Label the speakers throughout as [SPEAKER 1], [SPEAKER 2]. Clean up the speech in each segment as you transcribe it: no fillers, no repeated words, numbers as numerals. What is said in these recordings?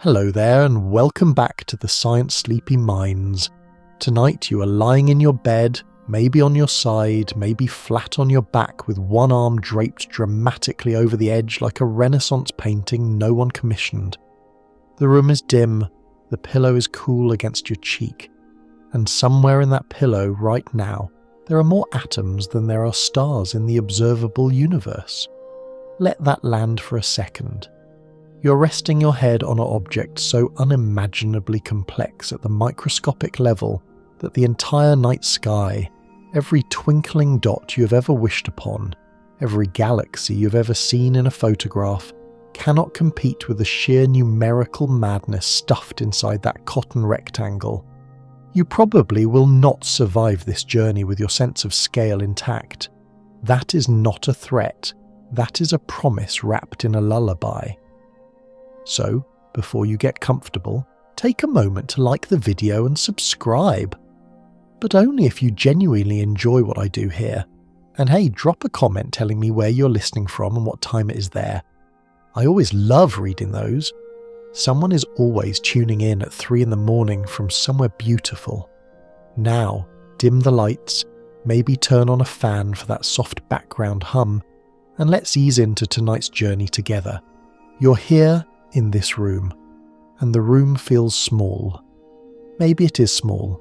[SPEAKER 1] Hello there and welcome back to the Science Sleepy Minds. Tonight you are lying in your bed, maybe on your side, maybe flat on your back with one arm draped dramatically over the edge like a Renaissance painting no one commissioned. The room is dim, the pillow is cool against your cheek, and somewhere in that pillow right now there are more atoms than there are stars in the observable universe. Let that land for a second. You're resting your head on an object so unimaginably complex at the microscopic level that the entire night sky, every twinkling dot you have ever wished upon, every galaxy you've ever seen in a photograph, cannot compete with the sheer numerical madness stuffed inside that cotton rectangle. You probably will not survive this journey with your sense of scale intact. That is not a threat. That is a promise wrapped in a lullaby. So, before you get comfortable, take a moment to like the video and subscribe. But only if you genuinely enjoy what I do here. And hey, drop a comment telling me where you're listening from and what time it is there. I always love reading those. Someone is always tuning in at 3 in the morning from somewhere beautiful. Now, dim the lights, maybe turn on a fan for that soft background hum, and let's ease into tonight's journey together. You're here in this room, and the room feels small. Maybe it is small.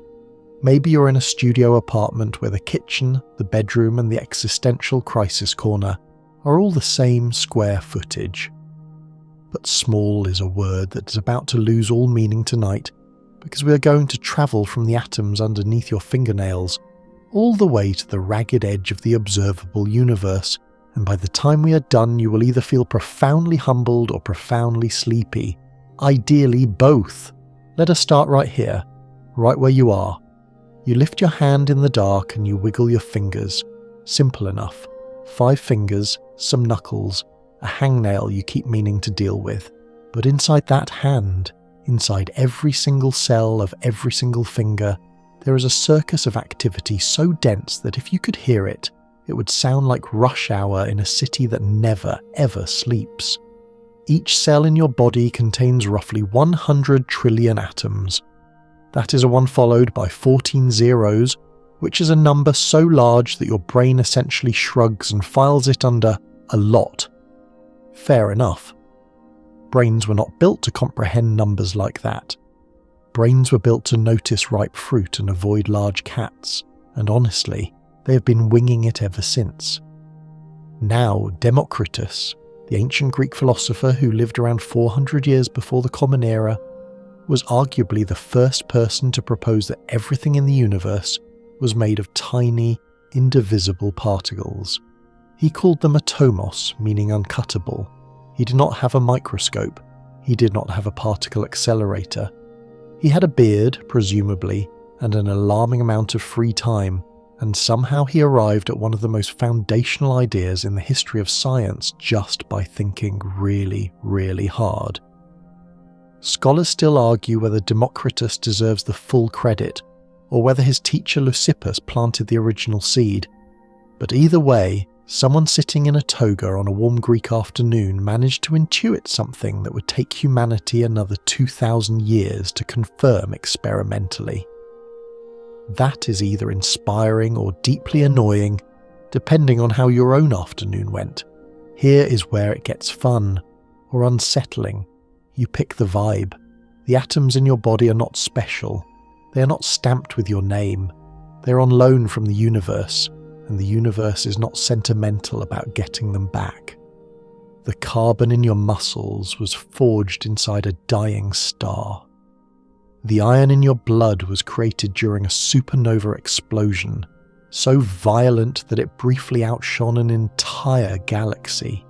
[SPEAKER 1] Maybe you're in a studio apartment where the kitchen, the bedroom, and the existential crisis corner are all the same square footage. But small is a word that is about to lose all meaning tonight, because we are going to travel from the atoms underneath your fingernails all the way to the ragged edge of the observable universe, and by the time we are done you will either feel profoundly humbled or profoundly sleepy. Ideally both. Let us start right here, right where you are. You lift your hand in the dark and you wiggle your fingers. Simple enough. 5 fingers, some knuckles, a hangnail you keep meaning to deal with. But inside that hand, inside every single cell of every single finger, there is a circus of activity so dense that if you could hear it, it would sound like rush hour in a city that never, ever sleeps. Each cell in your body contains roughly 100 trillion atoms. That is a one followed by 14 zeros, which is a number so large that your brain essentially shrugs and files it under a lot. Fair enough. Brains were not built to comprehend numbers like that. Brains were built to notice ripe fruit and avoid large cats, and honestly, they have been winging it ever since. Now, Democritus, the ancient Greek philosopher who lived around 400 years before the Common Era, was arguably the first person to propose that everything in the universe was made of tiny, indivisible particles. He called them atomos, meaning uncuttable. He did not have a microscope. He did not have a particle accelerator. He had a beard, presumably, and an alarming amount of free time, and somehow he arrived at one of the most foundational ideas in the history of science just by thinking really, really hard. Scholars still argue whether Democritus deserves the full credit, or whether his teacher Leucippus planted the original seed. But either way, someone sitting in a toga on a warm Greek afternoon managed to intuit something that would take humanity another 2,000 years to confirm experimentally. That is either inspiring or deeply annoying, depending on how your own afternoon went. Here is where it gets fun, or unsettling. You pick the vibe. The atoms in your body are not special. They are not stamped with your name. They are on loan from the universe, and the universe is not sentimental about getting them back. The carbon in your muscles was forged inside a dying star. The iron in your blood was created during a supernova explosion, so violent that it briefly outshone an entire galaxy.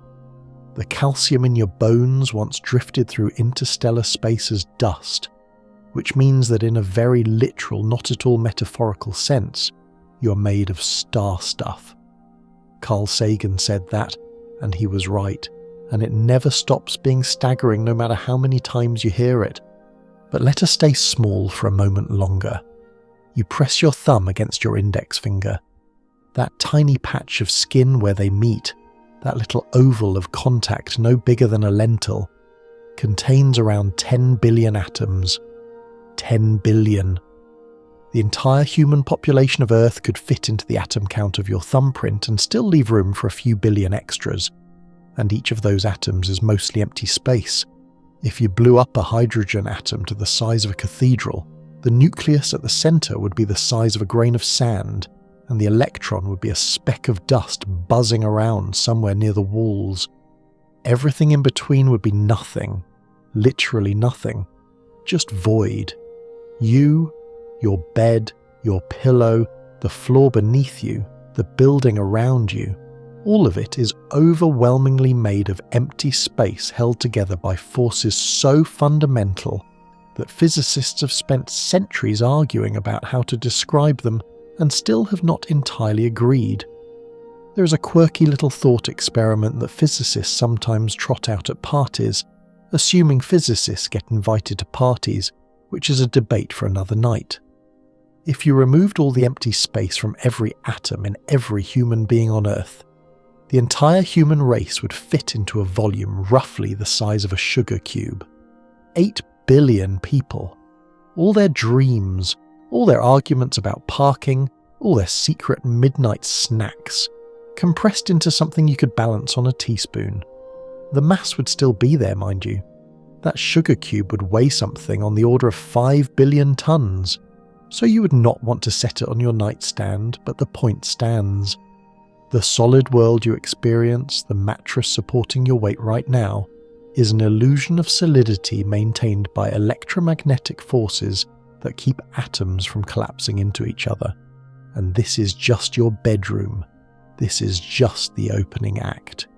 [SPEAKER 1] The calcium in your bones once drifted through interstellar space as dust, which means that in a very literal, not at all metaphorical sense, you're made of star stuff. Carl Sagan said that, and he was right, and it never stops being staggering no matter how many times you hear it. But let us stay small for a moment longer. You press your thumb against your index finger. That tiny patch of skin where they meet, that little oval of contact no bigger than a lentil, contains around 10 billion atoms. 10 billion. The entire human population of Earth could fit into the atom count of your thumbprint and still leave room for a few billion extras. And each of those atoms is mostly empty space. If you blew up a hydrogen atom to the size of a cathedral, the nucleus at the centre would be the size of a grain of sand, and the electron would be a speck of dust buzzing around somewhere near the walls. Everything in between would be nothing, literally nothing, just void. You, your bed, your pillow, the floor beneath you, the building around you, all of it is overwhelmingly made of empty space held together by forces so fundamental that physicists have spent centuries arguing about how to describe them and still have not entirely agreed. There is a quirky little thought experiment that physicists sometimes trot out at parties, assuming physicists get invited to parties, which is a debate for another night. If you removed all the empty space from every atom in every human being on Earth, the entire human race would fit into a volume roughly the size of a sugar cube. 8 billion people. All their dreams, all their arguments about parking, all their secret midnight snacks, compressed into something you could balance on a teaspoon. The mass would still be there, mind you. That sugar cube would weigh something on the order of 5 billion tons, so you would not want to set it on your nightstand, but the point stands. The solid world you experience, the mattress supporting your weight right now, is an illusion of solidity maintained by electromagnetic forces that keep atoms from collapsing into each other. And this is just your bedroom. This is just the opening act.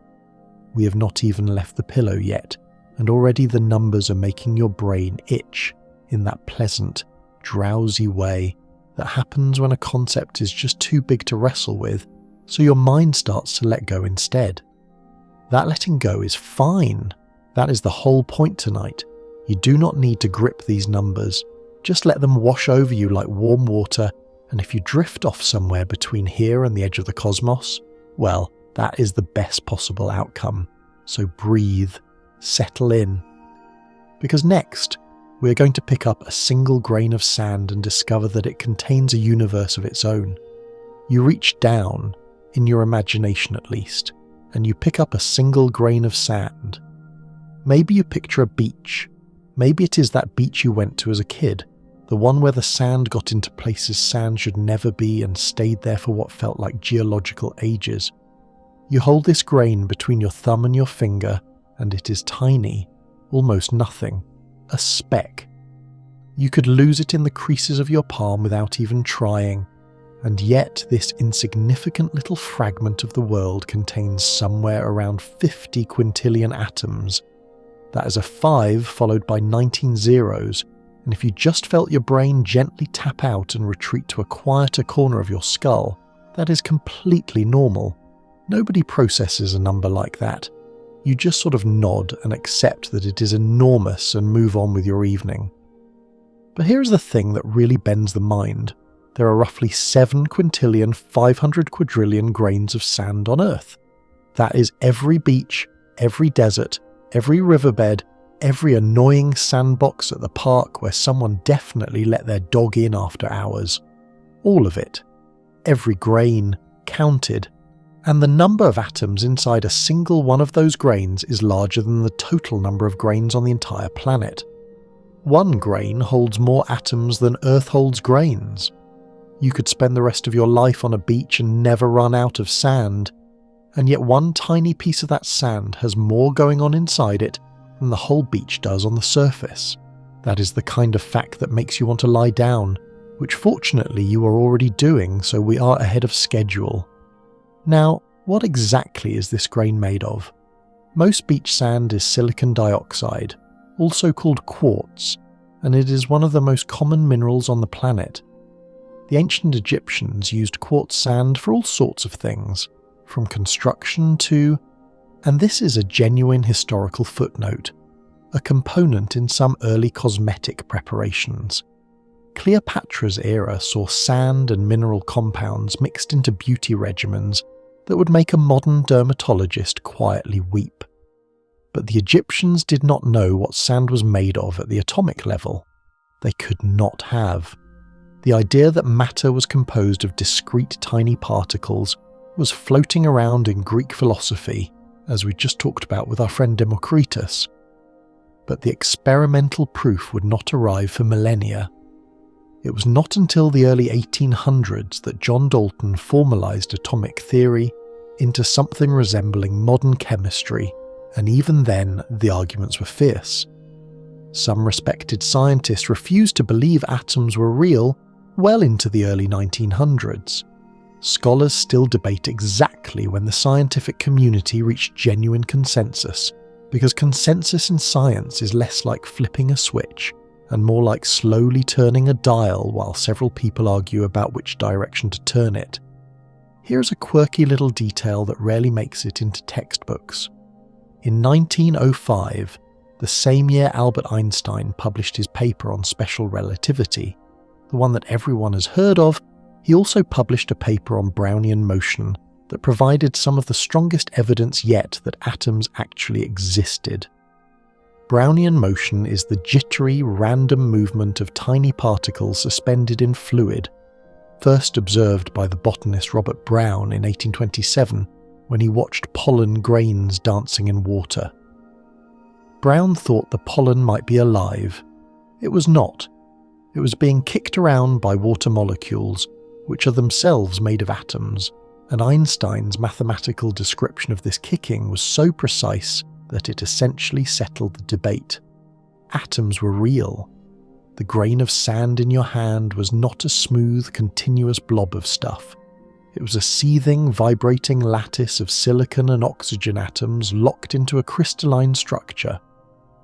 [SPEAKER 1] We have not even left the pillow yet, and already the numbers are making your brain itch in that pleasant, drowsy way that happens when a concept is just too big to wrestle with, so your mind starts to let go instead. That letting go is fine. That is the whole point tonight. You do not need to grip these numbers. Just let them wash over you like warm water, and if you drift off somewhere between here and the edge of the cosmos, well, that is the best possible outcome. So breathe, settle in. Because next, we are going to pick up a single grain of sand and discover that it contains a universe of its own. You reach down, in your imagination at least, and you pick up a single grain of sand. Maybe you picture a beach. Maybe it is that beach you went to as a kid, the one where the sand got into places sand should never be and stayed there for what felt like geological ages. You hold this grain between your thumb and your finger, and it is tiny, almost nothing, a speck. You could lose it in the creases of your palm without even trying, and yet this insignificant little fragment of the world contains somewhere around 50 quintillion atoms. That is a 5 followed by 19 zeros, and if you just felt your brain gently tap out and retreat to a quieter corner of your skull, that is completely normal. Nobody processes a number like that. You just sort of nod and accept that it is enormous and move on with your evening. But here is the thing that really bends the mind. There are roughly 7 quintillion 500 quadrillion grains of sand on Earth. That is every beach, every desert, every riverbed, every annoying sandbox at the park where someone definitely let their dog in after hours. All of it. Every grain, counted. And the number of atoms inside a single one of those grains is larger than the total number of grains on the entire planet. One grain holds more atoms than Earth holds grains. You could spend the rest of your life on a beach and never run out of sand, and yet one tiny piece of that sand has more going on inside it than the whole beach does on the surface. That is the kind of fact that makes you want to lie down, which fortunately you are already doing, so we are ahead of schedule. Now, what exactly is this grain made of? Most beach sand is silicon dioxide, also called quartz, and it is one of the most common minerals on the planet. The ancient Egyptians used quartz sand for all sorts of things, from construction to, and this is a genuine historical footnote, a component in some early cosmetic preparations. Cleopatra's era saw sand and mineral compounds mixed into beauty regimens that would make a modern dermatologist quietly weep. But the Egyptians did not know what sand was made of at the atomic level. They could not have. The idea that matter was composed of discrete tiny particles was floating around in Greek philosophy, as we just talked about with our friend Democritus. But the experimental proof would not arrive for millennia. It was not until the early 1800s that John Dalton formalised atomic theory into something resembling modern chemistry, and even then the arguments were fierce. Some respected scientists refused to believe atoms were real well into the early 1900s. Scholars still debate exactly when the scientific community reached genuine consensus, because consensus in science is less like flipping a switch and more like slowly turning a dial while several people argue about which direction to turn it. Here's a quirky little detail that rarely makes it into textbooks. In 1905, the same year Albert Einstein published his paper on special relativity, the one that everyone has heard of, he also published a paper on Brownian motion that provided some of the strongest evidence yet that atoms actually existed. Brownian motion is the jittery, random movement of tiny particles suspended in fluid, first observed by the botanist Robert Brown in 1827 when he watched pollen grains dancing in water. Brown thought the pollen might be alive. It was not. It was being kicked around by water molecules, which are themselves made of atoms, and Einstein's mathematical description of this kicking was so precise that it essentially settled the debate. Atoms were real. The grain of sand in your hand was not a smooth, continuous blob of stuff. It was a seething, vibrating lattice of silicon and oxygen atoms locked into a crystalline structure,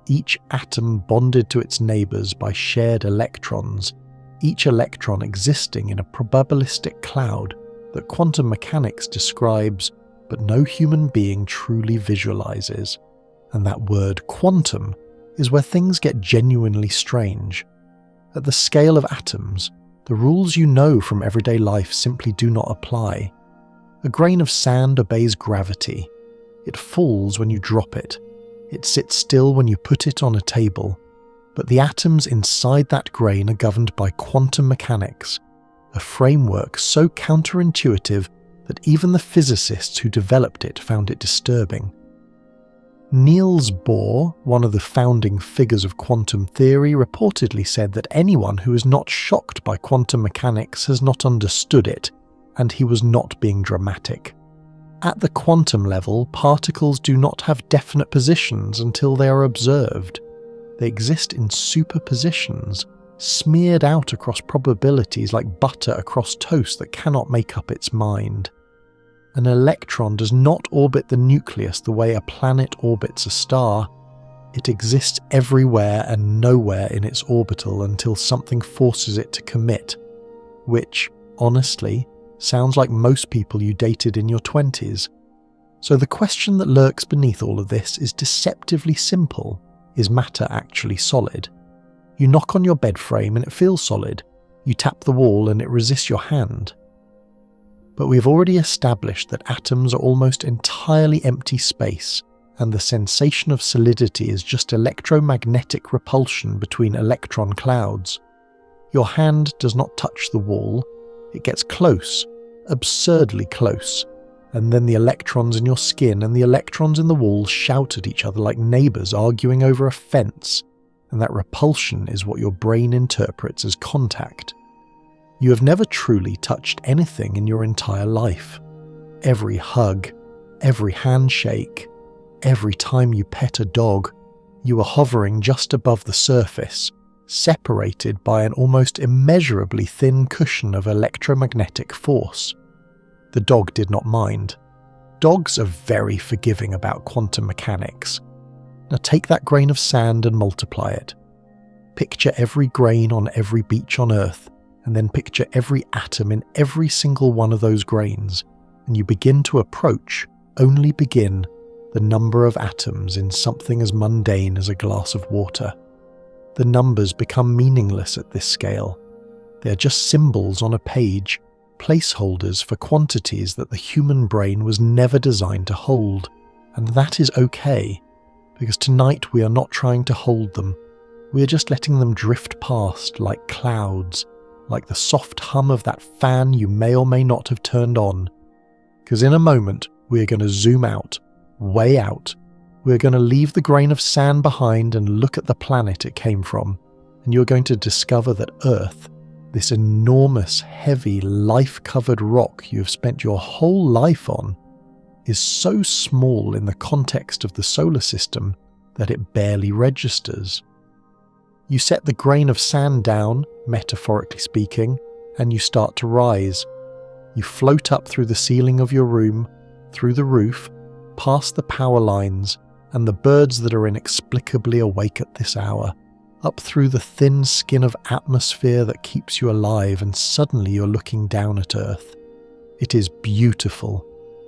[SPEAKER 1] each atom bonded to its neighbours by shared electrons, each electron existing in a probabilistic cloud that quantum mechanics describes, but no human being truly visualizes. And that word quantum is where things get genuinely strange. At the scale of atoms, the rules you know from everyday life simply do not apply. A grain of sand obeys gravity. It falls when you drop it. It sits still when you put it on a table. But the atoms inside that grain are governed by quantum mechanics, a framework so counterintuitive that even the physicists who developed it found it disturbing. Niels Bohr, one of the founding figures of quantum theory, reportedly said that anyone who is not shocked by quantum mechanics has not understood it, and he was not being dramatic. At the quantum level, particles do not have definite positions until they are observed. They exist in superpositions, smeared out across probabilities like butter across toast that cannot make up its mind. An electron does not orbit the nucleus the way a planet orbits a star. It exists everywhere and nowhere in its orbital until something forces it to commit, which, honestly, sounds like most people you dated in your 20s. So the question that lurks beneath all of this is deceptively simple. Is matter actually solid? You knock on your bed frame and it feels solid. You tap the wall and it resists your hand. But we've already established that atoms are almost entirely empty space, and the sensation of solidity is just electromagnetic repulsion between electron clouds. Your hand does not touch the wall. It gets close, absurdly close, and then the electrons in your skin and the electrons in the wall shout at each other like neighbours arguing over a fence, and that repulsion is what your brain interprets as contact. You have never truly touched anything in your entire life. Every hug, every handshake, every time you pet a dog, you are hovering just above the surface, separated by an almost immeasurably thin cushion of electromagnetic force. The dog did not mind. Dogs are very forgiving about quantum mechanics. Now take that grain of sand and multiply it. Picture every grain on every beach on Earth, and then picture every atom in every single one of those grains, and you begin to approach, only begin, the number of atoms in something as mundane as a glass of water. The numbers become meaningless at this scale. They are just symbols on a page, placeholders for quantities that the human brain was never designed to hold, and that is okay, because tonight we are not trying to hold them. We are just letting them drift past like clouds, like the soft hum of that fan you may or may not have turned on. Because in a moment, we are going to zoom out, way out. We are going to leave the grain of sand behind and look at the planet it came from. And you're going to discover that Earth, this enormous, heavy, life-covered rock you have spent your whole life on, is so small in the context of the solar system that it barely registers. You set the grain of sand down, metaphorically speaking, and you start to rise. You float up through the ceiling of your room, through the roof, past the power lines, and the birds that are inexplicably awake at this hour, up through the thin skin of atmosphere that keeps you alive, and suddenly you're looking down at Earth. It is beautiful.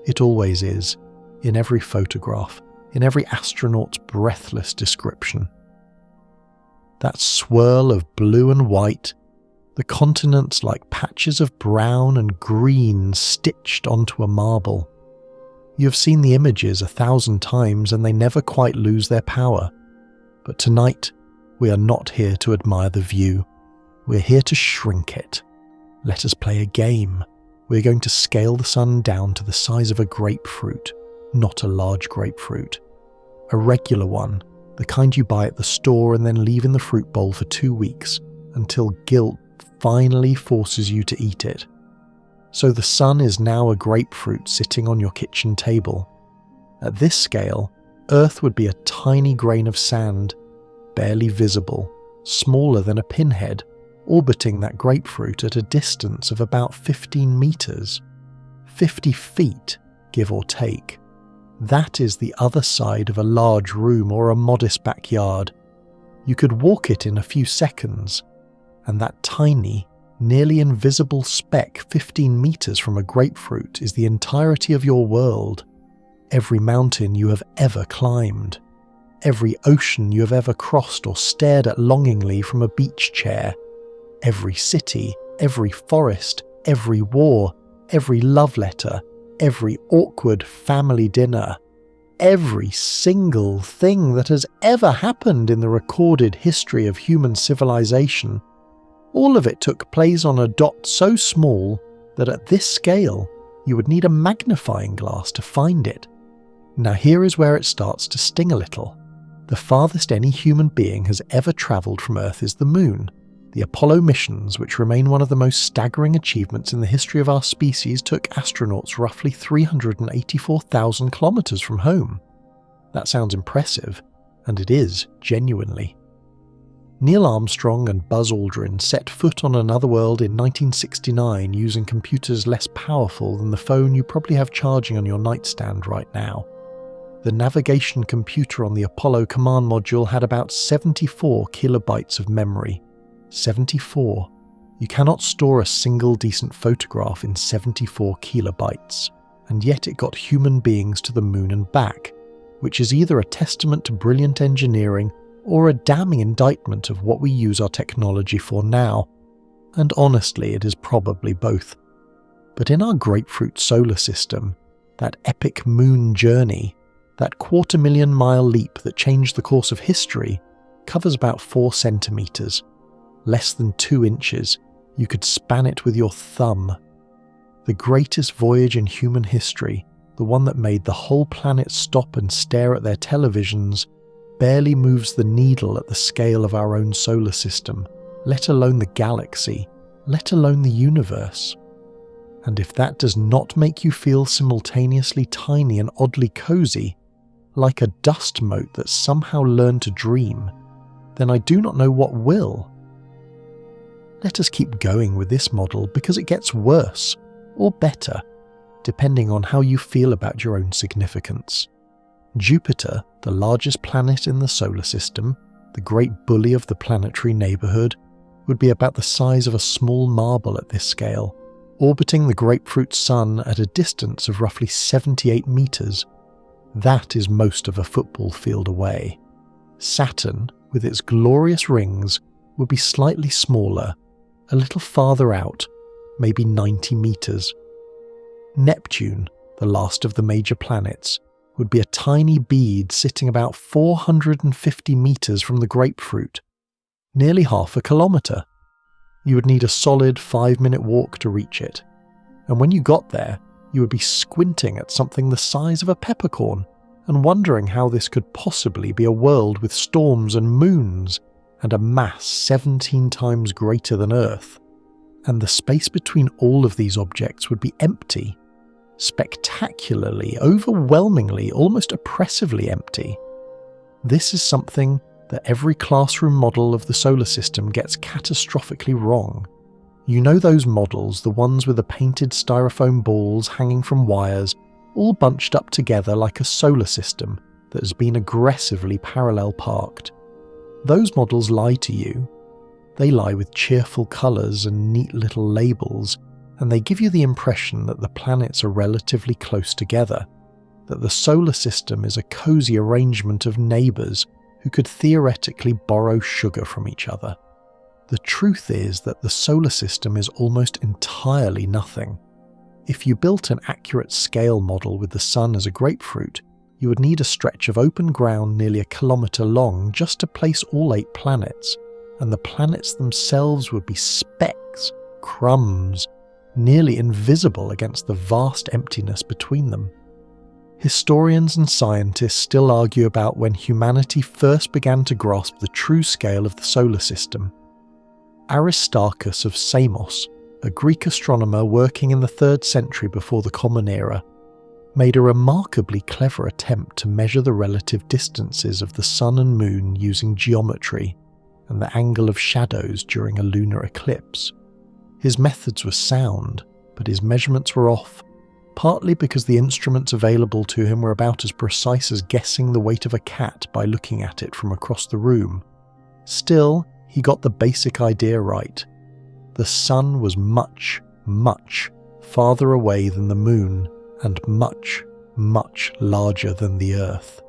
[SPEAKER 1] It always is, in every photograph, in every astronaut's breathless description. That swirl of blue and white, the continents like patches of brown and green stitched onto a marble. You have seen the images 1,000 times and they never quite lose their power. But tonight, we are not here to admire the view. We're here to shrink it. Let us play a game. We're going to scale the sun down to the size of a grapefruit, not a large grapefruit. A regular one, the kind you buy at the store and then leave in the fruit bowl for 2 weeks until guilt finally forces you to eat it. So the sun is now a grapefruit sitting on your kitchen table. At this scale, Earth would be a tiny grain of sand, barely visible, smaller than a pinhead, orbiting that grapefruit at a distance of about 15 meters. 50 feet, give or take. That is the other side of a large room or a modest backyard. You could walk it in a few seconds, and that tiny, nearly invisible speck 15 meters from a grapefruit is the entirety of your world. Every mountain you have ever climbed. Every ocean you have ever crossed or stared at longingly from a beach chair. Every city, every forest, every war, every love letter, every awkward family dinner. Every single thing that has ever happened in the recorded history of human civilization. All of it took place on a dot so small that at this scale, you would need a magnifying glass to find it. Now here is where it starts to sting a little. The farthest any human being has ever travelled from Earth is the Moon. The Apollo missions, which remain one of the most staggering achievements in the history of our species, took astronauts roughly 384,000 kilometres from home. That sounds impressive, and it is, genuinely. Neil Armstrong and Buzz Aldrin set foot on another world in 1969 using computers less powerful than the phone you probably have charging on your nightstand right now. The navigation computer on the Apollo command module had about 74 kilobytes of memory. 74. You cannot store a single decent photograph in 74 kilobytes, and yet it got human beings to the Moon and back, which is either a testament to brilliant engineering or a damning indictment of what we use our technology for now. And honestly, it is probably both. But in our grapefruit solar system, that epic moon journey, that 250,000-mile leap that changed the course of history, covers about 4 centimeters. Less than 2 inches. You could span it with your thumb. The greatest voyage in human history, the one that made the whole planet stop and stare at their televisions, barely moves the needle at the scale of our own solar system, let alone the galaxy, let alone the universe. And if that does not make you feel simultaneously tiny and oddly cozy, like a dust mote that somehow learned to dream, then I do not know what will. Let us keep going with this model because it gets worse, or better, depending on how you feel about your own significance. Jupiter, the largest planet in the solar system, the great bully of the planetary neighbourhood, would be about the size of a small marble at this scale, orbiting the grapefruit sun at a distance of roughly 78 meters. That is most of a football field away. Saturn, with its glorious rings, would be slightly smaller, a little farther out, maybe 90 meters. Neptune, the last of the major planets, would be a tiny bead sitting about 450 meters from the grapefruit, nearly half a kilometer. You would need a solid 5-minute walk to reach it, and when you got there, you would be squinting at something the size of a peppercorn and wondering how this could possibly be a world with storms and moons and a mass 17 times greater than Earth. And the space between all of these objects would be empty. Spectacularly, overwhelmingly, almost oppressively empty. This is something that every classroom model of the solar system gets catastrophically wrong. You know those models, the ones with the painted styrofoam balls hanging from wires, all bunched up together like a solar system that has been aggressively parallel parked. Those models lie to you. They lie with cheerful colours and neat little labels, and they give you the impression that the planets are relatively close together, that the solar system is a cosy arrangement of neighbours who could theoretically borrow sugar from each other. The truth is that the solar system is almost entirely nothing. If you built an accurate scale model with the sun as a grapefruit, you would need a stretch of open ground nearly a kilometre long just to place all 8 planets, and the planets themselves would be specks, crumbs, nearly invisible against the vast emptiness between them. Historians and scientists still argue about when humanity first began to grasp the true scale of the solar system. Aristarchus of Samos, a Greek astronomer working in the 3rd century before the Common Era, made a remarkably clever attempt to measure the relative distances of the sun and moon using geometry and the angle of shadows during a lunar eclipse. His methods were sound, but his measurements were off, partly because the instruments available to him were about as precise as guessing the weight of a cat by looking at it from across the room. Still, he got the basic idea right. The sun was much, much farther away than the moon and much, much larger than the Earth.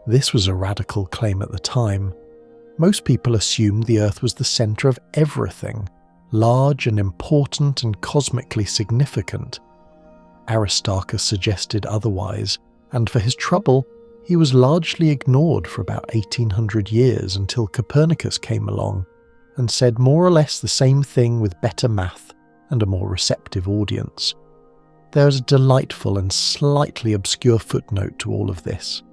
[SPEAKER 1] This was a radical claim at the time. Most people assumed the Earth was the centre of everything, large and important and cosmically significant. Aristarchus suggested otherwise, and for his trouble, he was largely ignored for about 1800 years until Copernicus came along and said more or less the same thing with better math and a more receptive audience. There is a delightful and slightly obscure footnote to all of this.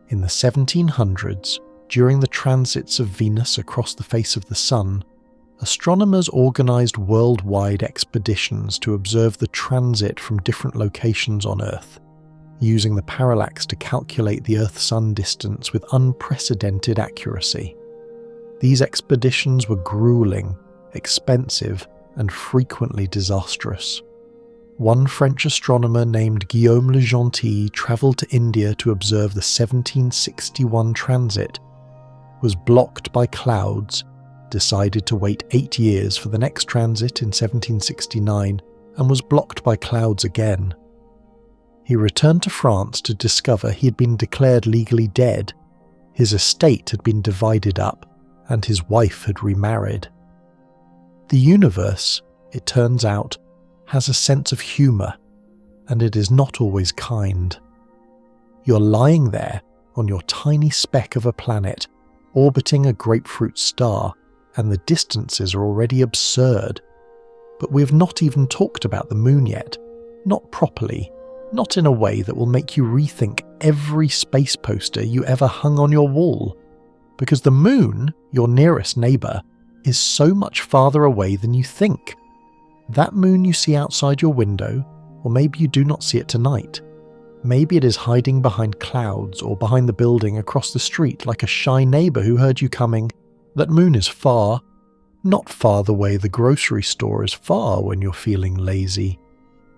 [SPEAKER 1] In the 1700s, during the transits of Venus across the face of the Sun, astronomers organised worldwide expeditions to observe the transit from different locations on Earth, using the parallax to calculate the Earth-Sun distance with unprecedented accuracy. These expeditions were grueling, expensive, and frequently disastrous. One French astronomer named Guillaume Le Gentil travelled to India to observe the 1761 transit, was blocked by clouds, decided to wait 8 years for the next transit in 1769, and was blocked by clouds again. He returned to France to discover he had been declared legally dead. His estate had been divided up, and his wife had remarried. The universe, it turns out, has a sense of humour, and it is not always kind. You're lying there on your tiny speck of a planet, orbiting a grapefruit star, and the distances are already absurd. But we've not even talked about the moon yet, not properly, not in a way that will make you rethink every space poster you ever hung on your wall. Because the moon, your nearest neighbour, is so much farther away than you think. That moon you see outside your window, or maybe you do not see it tonight. Maybe it is hiding behind clouds or behind the building across the street like a shy neighbour who heard you coming. That moon is far, not far the way the grocery store is far when you're feeling lazy.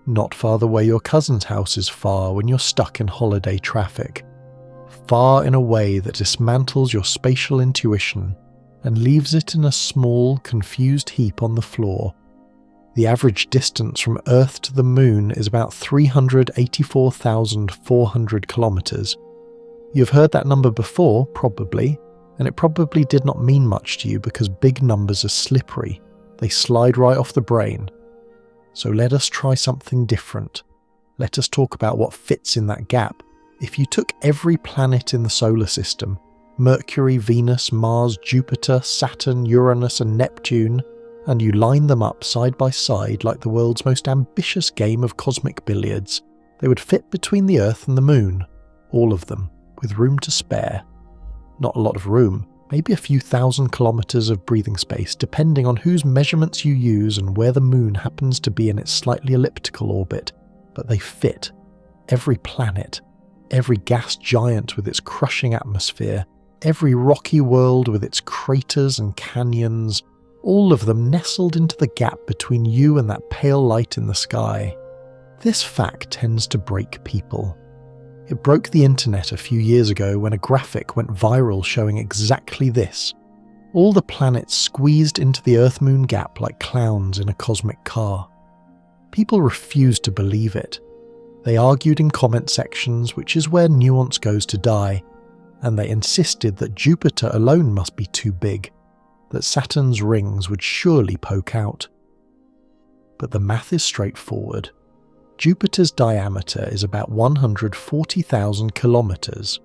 [SPEAKER 1] Not far the way your cousin's house is far when you're stuck in holiday traffic. Far in a way that dismantles your spatial intuition and leaves it in a small, confused heap on the floor. The average distance from Earth to the moon is about 384,400 kilometres. You've heard that number before, probably, and it probably did not mean much to you because big numbers are slippery. They slide right off the brain. So let us try something different. Let us talk about what fits in that gap If you took every planet in the solar system, Mercury, Venus, Mars, Jupiter, Saturn, Uranus and Neptune, and you lined them up side by side like the world's most ambitious game of cosmic billiards, they would fit between the Earth and the Moon, all of them, with room to spare. Not a lot of room, maybe a few thousand kilometres of breathing space, depending on whose measurements you use and where the Moon happens to be in its slightly elliptical orbit, but they fit. Every planet, every gas giant with its crushing atmosphere, every rocky world with its craters and canyons, all of them nestled into the gap between you and that pale light in the sky. This fact tends to break people. It broke the internet a few years ago when a graphic went viral showing exactly this. All the planets squeezed into the Earth-Moon gap like clowns in a cosmic car. People refused to believe it. They argued in comment sections, which is where nuance goes to die, and they insisted that Jupiter alone must be too big, that Saturn's rings would surely poke out. But the math is straightforward. Jupiter's diameter is about 140,000 kilometers.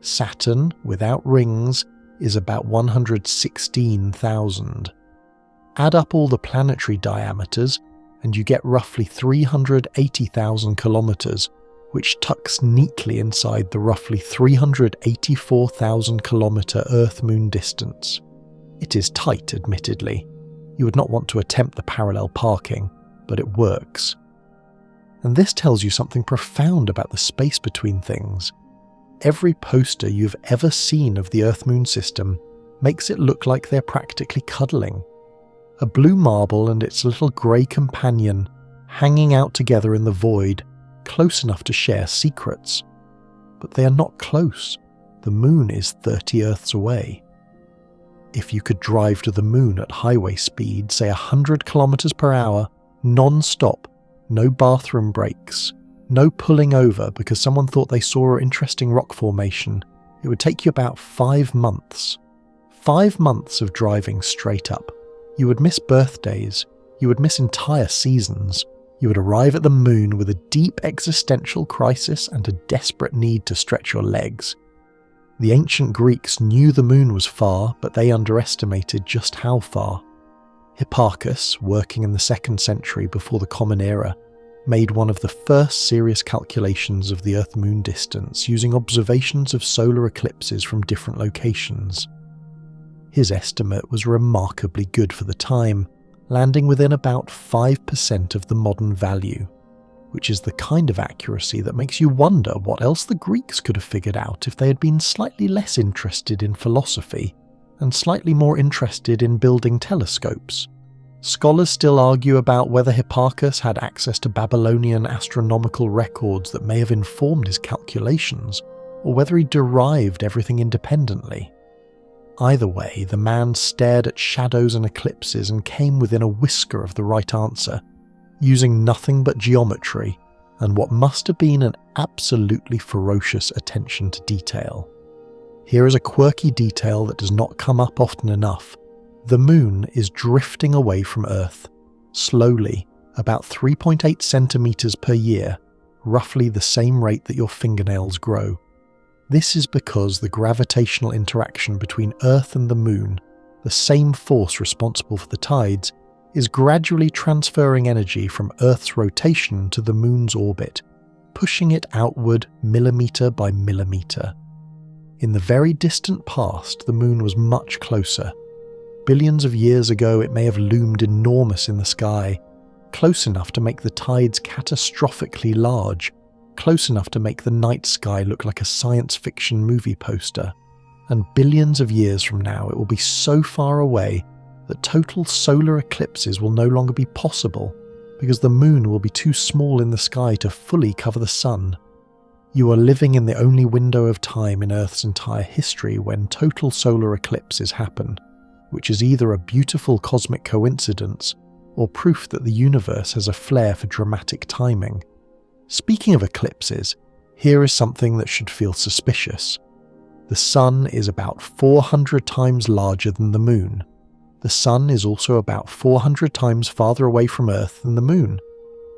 [SPEAKER 1] Saturn, without rings, is about 116,000. Add up all the planetary diameters, and you get roughly 380,000 kilometers, which tucks neatly inside the roughly 384,000 kilometer Earth-Moon distance. It is tight, admittedly. You would not want to attempt the parallel parking, but it works. And this tells you something profound about the space between things. Every poster you've ever seen of the Earth-Moon system makes it look like they're practically cuddling. A blue marble and its little grey companion, hanging out together in the void, close enough to share secrets. But they are not close. The Moon is 30 Earths away. If you could drive to the Moon at highway speed, say 100 kilometers per hour, non-stop, no bathroom breaks, no pulling over because someone thought they saw an interesting rock formation, it would take you about 5 months. 5 months of driving straight up. You would miss birthdays, you would miss entire seasons, you would arrive at the Moon with a deep existential crisis and a desperate need to stretch your legs. The ancient Greeks knew the Moon was far, but they underestimated just how far. Hipparchus, working in the 2nd century before the Common Era, made one of the first serious calculations of the Earth-Moon distance using observations of solar eclipses from different locations. His estimate was remarkably good for the time, landing within about 5% of the modern value, which is the kind of accuracy that makes you wonder what else the Greeks could have figured out if they had been slightly less interested in philosophy and slightly more interested in building telescopes. Scholars still argue about whether Hipparchus had access to Babylonian astronomical records that may have informed his calculations, or whether he derived everything independently. Either way, the man stared at shadows and eclipses and came within a whisker of the right answer, using nothing but geometry and what must have been an absolutely ferocious attention to detail. Here is a quirky detail that does not come up often enough. The Moon is drifting away from Earth, slowly, about 3.8 centimeters per year, roughly the same rate that your fingernails grow. This is because the gravitational interaction between Earth and the Moon, the same force responsible for the tides, is gradually transferring energy from Earth's rotation to the Moon's orbit, pushing it outward millimeter by millimeter. In the very distant past, the Moon was much closer. Billions of years ago, it may have loomed enormous in the sky, close enough to make the tides catastrophically large, close enough to make the night sky look like a science fiction movie poster. And billions of years from now, it will be so far away that total solar eclipses will no longer be possible because the Moon will be too small in the sky to fully cover the Sun. You are living in the only window of time in Earth's entire history when total solar eclipses happen, which is either a beautiful cosmic coincidence or proof that the universe has a flair for dramatic timing. Speaking of eclipses, here is something that should feel suspicious. The Sun is about 400 times larger than the Moon. The Sun is also about 400 times farther away from Earth than the Moon.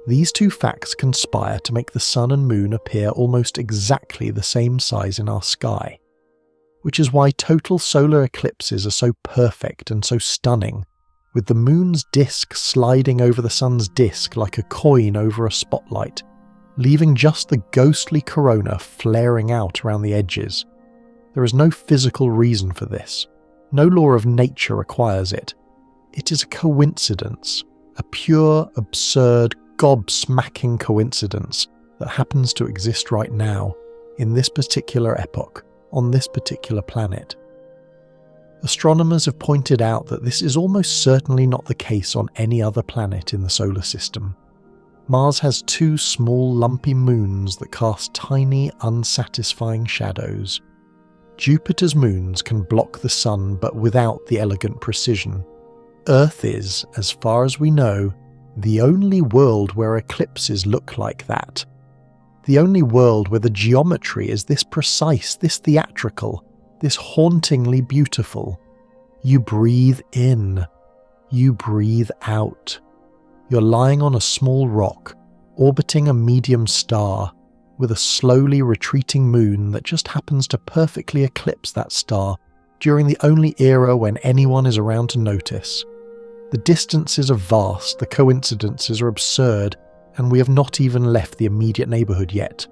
[SPEAKER 1] These two facts conspire to make the sun and moon appear almost exactly the same size in our sky, which is why total solar eclipses are so perfect and so stunning, with the moon's disk sliding over the sun's disk like a coin over a spotlight, leaving just the ghostly corona flaring out around the edges. There is no physical reason for this. No law of nature requires it. It is a coincidence, a pure, absurd, gobsmacking coincidence that happens to exist right now, in this particular epoch, on this particular planet. Astronomers have pointed out that this is almost certainly not the case on any other planet in the solar system. Mars has two small lumpy moons that cast tiny, unsatisfying shadows. Jupiter's moons can block the sun but without the elegant precision. Earth is, as far as we know, the only world where eclipses look like that. The only world where the geometry is this precise, this theatrical, this hauntingly beautiful. You breathe in. You breathe out. You're lying on a small rock, orbiting a medium star, with a slowly retreating moon that just happens to perfectly eclipse that star during the only era when anyone is around to notice. The distances are vast, the coincidences are absurd, and we have not even left the immediate neighbourhood yet.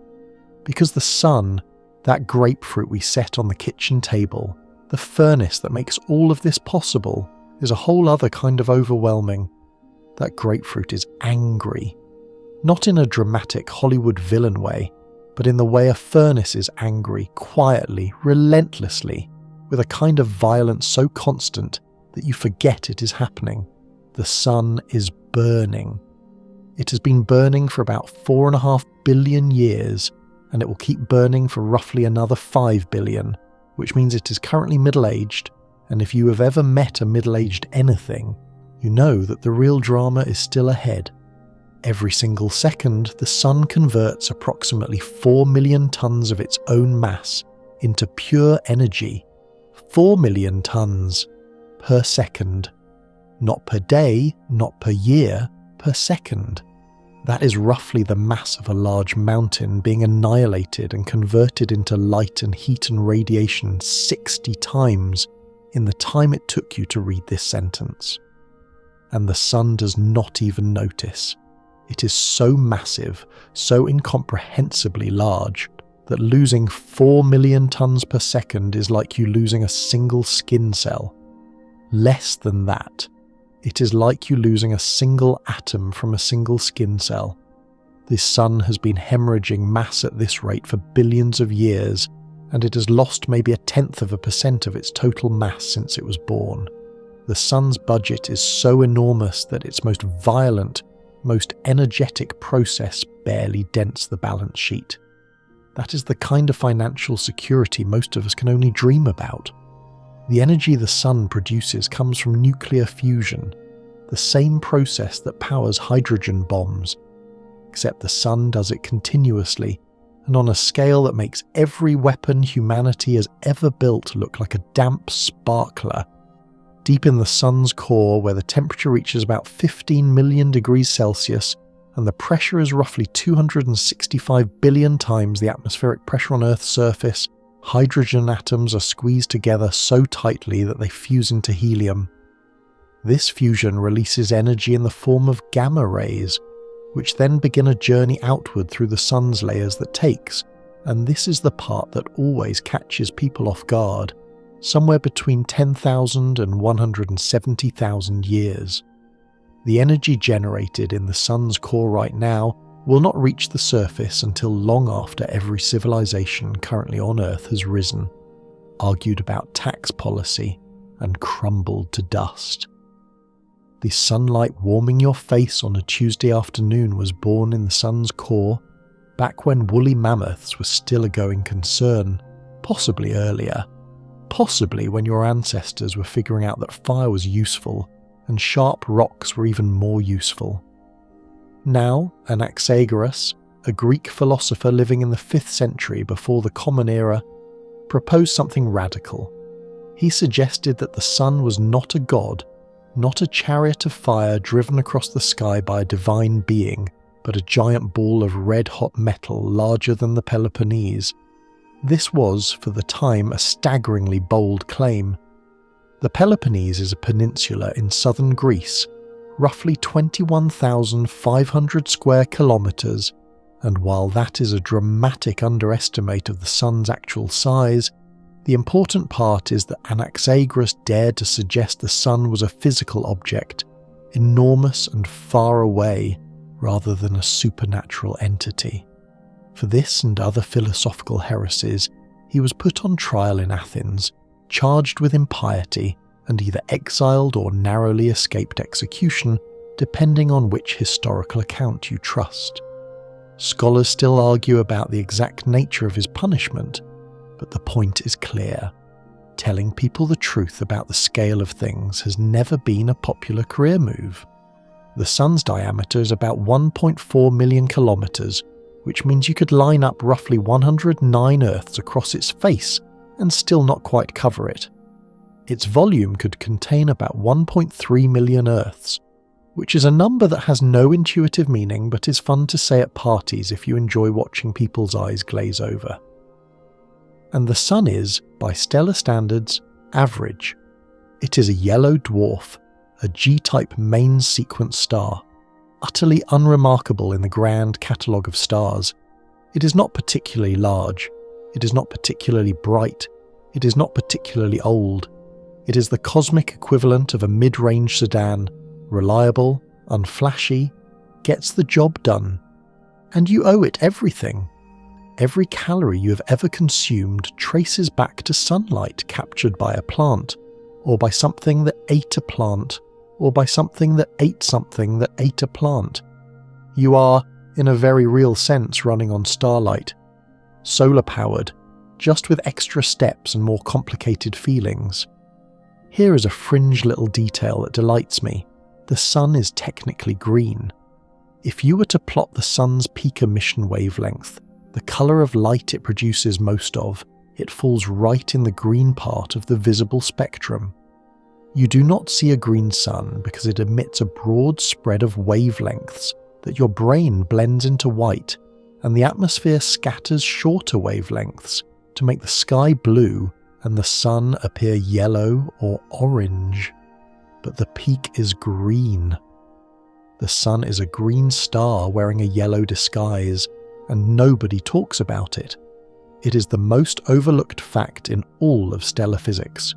[SPEAKER 1] Because the sun, that grapefruit we set on the kitchen table, the furnace that makes all of this possible, is a whole other kind of overwhelming. That grapefruit is angry. Not in a dramatic Hollywood villain way, but in the way a furnace is angry, quietly, relentlessly, with a kind of violence so constant that you forget it is happening. The sun is burning. It has been burning for about 4.5 billion years, and it will keep burning for roughly another 5 billion, which means it is currently middle-aged, and if you have ever met a middle-aged anything, you know that the real drama is still ahead. Every single second, the sun converts approximately 4 million tons of its own mass into pure energy. 4 million tons per second. Not per day, not per year, per second. That is roughly the mass of a large mountain being annihilated and converted into light and heat and radiation 60 times in the time it took you to read this sentence. And the sun does not even notice. It is so massive, so incomprehensibly large, that losing 4 million tons per second is like you losing a single skin cell. Less than that. It is like you losing a single atom from a single skin cell. The sun has been hemorrhaging mass at this rate for billions of years, and it has lost maybe 0.1% of its total mass since it was born. The sun's budget is so enormous that its most violent, most energetic process barely dents the balance sheet. That is the kind of financial security most of us can only dream about. The energy the sun produces comes from nuclear fusion, the same process that powers hydrogen bombs, except the sun does it continuously and on a scale that makes every weapon humanity has ever built look like a damp sparkler. Deep in the sun's core, where the temperature reaches about 15 million degrees Celsius and the pressure is roughly 265 billion times the atmospheric pressure on Earth's surface, hydrogen atoms are squeezed together so tightly that they fuse into helium. This fusion releases energy in the form of gamma rays, which then begin a journey outward through the sun's layers that takes, and this is the part that always catches people off guard, somewhere between 10,000 and 170,000 years. The energy generated in the sun's core right now will not reach the surface until long after every civilization currently on Earth has risen, argued about tax policy, and crumbled to dust. The sunlight warming your face on a Tuesday afternoon was born in the sun's core, back when woolly mammoths were still a going concern, possibly earlier. Possibly when your ancestors were figuring out that fire was useful and sharp rocks were even more useful. Now, Anaxagoras, a Greek philosopher living in the 5th century before the Common Era, proposed something radical. He suggested that the sun was not a god, not a chariot of fire driven across the sky by a divine being, but a giant ball of red-hot metal larger than the Peloponnese. This was, for the time, a staggeringly bold claim. The Peloponnese is a peninsula in southern Greece, roughly 21,500 square kilometres, and while that is a dramatic underestimate of the Sun's actual size, the important part is that Anaxagoras dared to suggest the Sun was a physical object, enormous and far away, rather than a supernatural entity. For this and other philosophical heresies, he was put on trial in Athens, charged with impiety, and either exiled or narrowly escaped execution, depending on which historical account you trust. Scholars still argue about the exact nature of his punishment, but the point is clear. Telling people the truth about the scale of things has never been a popular career move. The Sun's diameter is about 1.4 million kilometres, which means you could line up roughly 109 Earths across its face and still not quite cover it. Its volume could contain about 1.3 million Earths, which is a number that has no intuitive meaning but is fun to say at parties if you enjoy watching people's eyes glaze over. And the Sun is, by stellar standards, average. It is a yellow dwarf, a G-type main sequence star, utterly unremarkable in the grand catalogue of stars. It is not particularly large, it is not particularly bright, it is not particularly old. It is the cosmic equivalent of a mid-range sedan, reliable, unflashy, gets the job done. And you owe it everything. Every calorie you have ever consumed traces back to sunlight captured by a plant, or by something that ate a plant, or by something that ate something that ate a plant. You are, in a very real sense, running on starlight. Solar-powered, just with extra steps and more complicated feelings. Here is a fringe little detail that delights me. The Sun is technically green. If you were to plot the Sun's peak emission wavelength, the colour of light it produces most of, it falls right in the green part of the visible spectrum. You do not see a green sun because it emits a broad spread of wavelengths that your brain blends into white, and the atmosphere scatters shorter wavelengths to make the sky blue and the sun appear yellow or orange. But the peak is green. The Sun is a green star wearing a yellow disguise, and nobody talks about it. It is the most overlooked fact in all of stellar physics.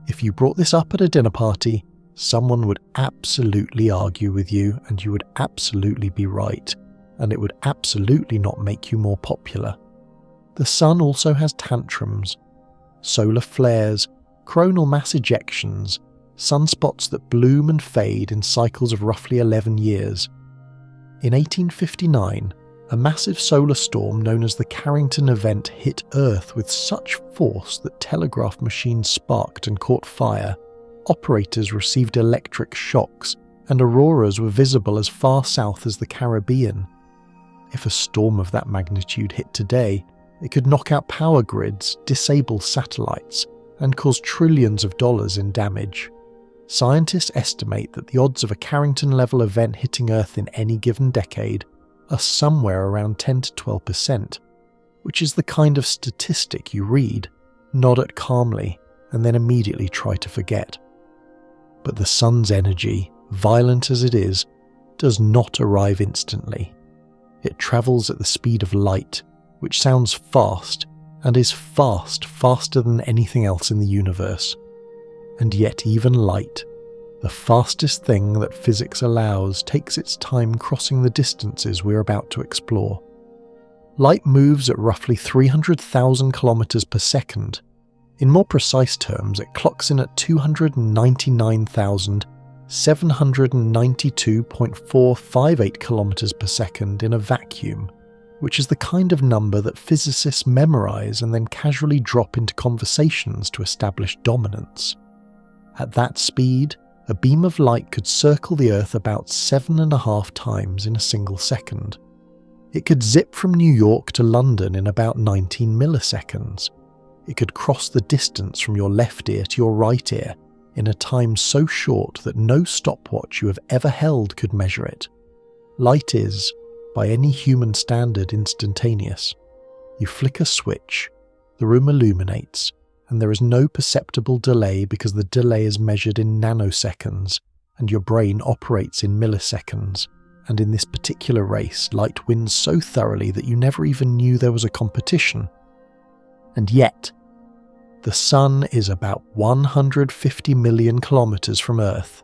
[SPEAKER 1] If you brought this up at a dinner party, someone would absolutely argue with you, and you would absolutely be right, and it would absolutely not make you more popular. The Sun also has tantrums. Solar flares, coronal mass ejections, sunspots that bloom and fade in cycles of roughly 11 years. In 1859, a massive solar storm known as the Carrington event hit Earth with such force that telegraph machines sparked and caught fire, operators received electric shocks, and auroras were visible as far south as the Caribbean. If a storm of that magnitude hit today, it could knock out power grids, disable satellites, and cause trillions of dollars in damage. Scientists estimate that the odds of a Carrington-level event hitting Earth in any given decade are somewhere around 10 to 12%, which is the kind of statistic you read, nod at calmly, and then immediately try to forget. But the Sun's energy, violent as it is, does not arrive instantly. It travels at the speed of light, which sounds fast, and is faster than anything else in the universe. And yet even light, the fastest thing that physics allows, takes its time crossing the distances we're about to explore. Light moves at roughly 300,000 kilometers per second. In more precise terms, it clocks in at 299,792.458 kilometers per second in a vacuum, which is the kind of number that physicists memorize and then casually drop into conversations to establish dominance. At that speed, a beam of light could circle the Earth about 7.5 times in a single second. It could zip from New York to London in about 19 milliseconds. It could cross the distance from your left ear to your right ear in a time so short that no stopwatch you have ever held could measure it. Light is, by any human standard instantaneous. You flick a switch, the room illuminates, and there is no perceptible delay because the delay is measured in nanoseconds, and your brain operates in milliseconds. And in this particular race, light wins so thoroughly that you never even knew there was a competition. And yet, the Sun is about 150 million kilometers from Earth.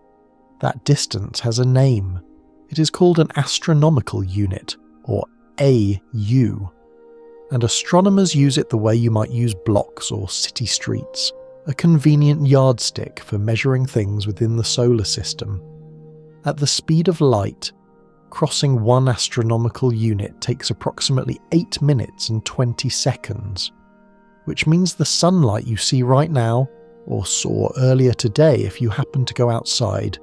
[SPEAKER 1] That distance has a name. It is called an astronomical unit, or AU. And astronomers use it the way you might use blocks or city streets, a convenient yardstick for measuring things within the solar system. At the speed of light, crossing one astronomical unit takes approximately 8 minutes and 20 seconds, which means the sunlight you see right now, or saw earlier today if you happen to go outside,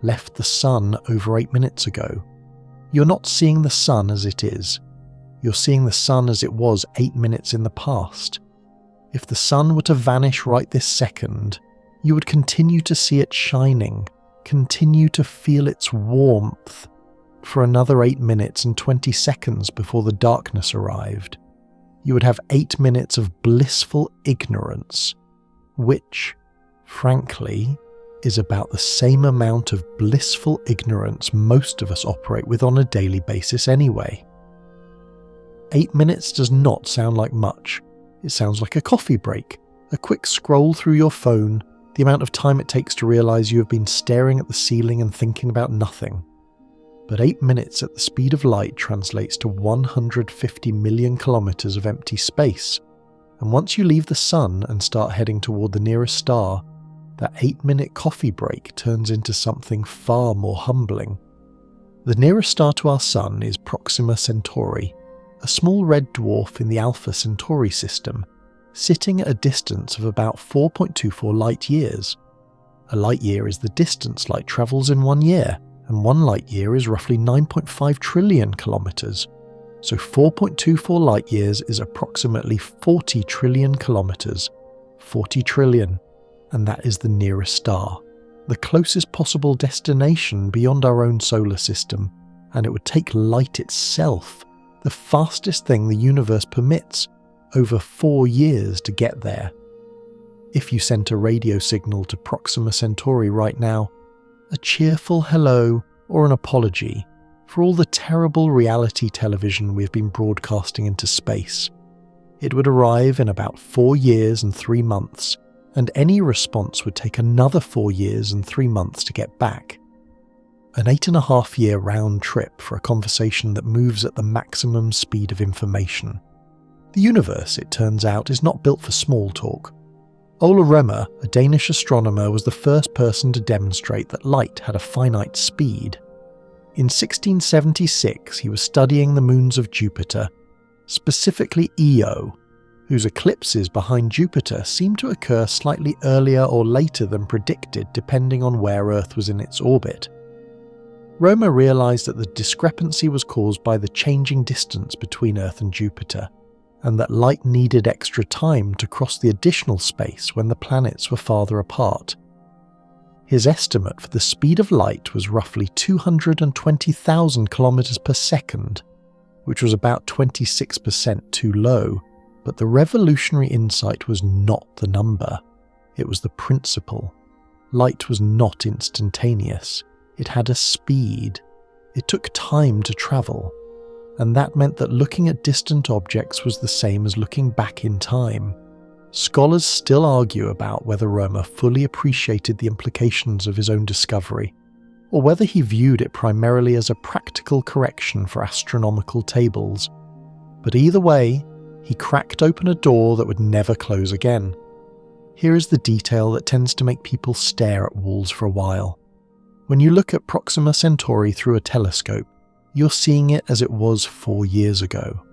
[SPEAKER 1] left the sun over 8 minutes ago. You're not seeing the sun as it is. You're seeing the sun as it was 8 minutes in the past. If the sun were to vanish right this second, you would continue to see it shining, continue to feel its warmth, for another 8 minutes and 20 seconds before the darkness arrived. You would have 8 minutes of blissful ignorance, which, frankly, is about the same amount of blissful ignorance most of us operate with on a daily basis anyway. 8 minutes does not sound like much. It sounds like a coffee break, a quick scroll through your phone, the amount of time it takes to realize you have been staring at the ceiling and thinking about nothing. But 8 minutes at the speed of light translates to 150 million kilometers of empty space, and once you leave the sun and start heading toward the nearest star, that 8-minute coffee break turns into something far more humbling. The nearest star to our sun is Proxima Centauri, a small red dwarf in the Alpha Centauri system, sitting at a distance of about 4.24 light years. A light year is the distance light travels in 1 year, and 1 light year is roughly 9.5 trillion kilometers. So 4.24 light years is approximately 40 trillion kilometers. 40 trillion. And that is the nearest star, the closest possible destination beyond our own solar system, and it would take light itself, the fastest thing the universe permits, over 4 years to get there. If you sent a radio signal to Proxima Centauri right now, a cheerful hello or an apology for all the terrible reality television we've been broadcasting into space, it would arrive in about 4 years and 3 months, and any response would take another 4 years and 3 months to get back. An 8.5-year round trip for a conversation that moves at the maximum speed of information. The universe, it turns out, is not built for small talk. Ole Rømer, a Danish astronomer, was the first person to demonstrate that light had a finite speed. In 1676, he was studying the moons of Jupiter, specifically Io, whose eclipses behind Jupiter seemed to occur slightly earlier or later than predicted depending on where Earth was in its orbit. Rømer realized that the discrepancy was caused by the changing distance between Earth and Jupiter, and that light needed extra time to cross the additional space when the planets were farther apart. His estimate for the speed of light was roughly 220,000 kilometers per second, which was about 26% too low, but the revolutionary insight was not the number, it was the principle. Light was not instantaneous, it had a speed, it took time to travel, and that meant that looking at distant objects was the same as looking back in time. Scholars still argue about whether Rømer fully appreciated the implications of his own discovery, or whether he viewed it primarily as a practical correction for astronomical tables. But either way, he cracked open a door that would never close again. Here is the detail that tends to make people stare at walls for a while. When you look at Proxima Centauri through a telescope, you're seeing it as it was 4 years ago.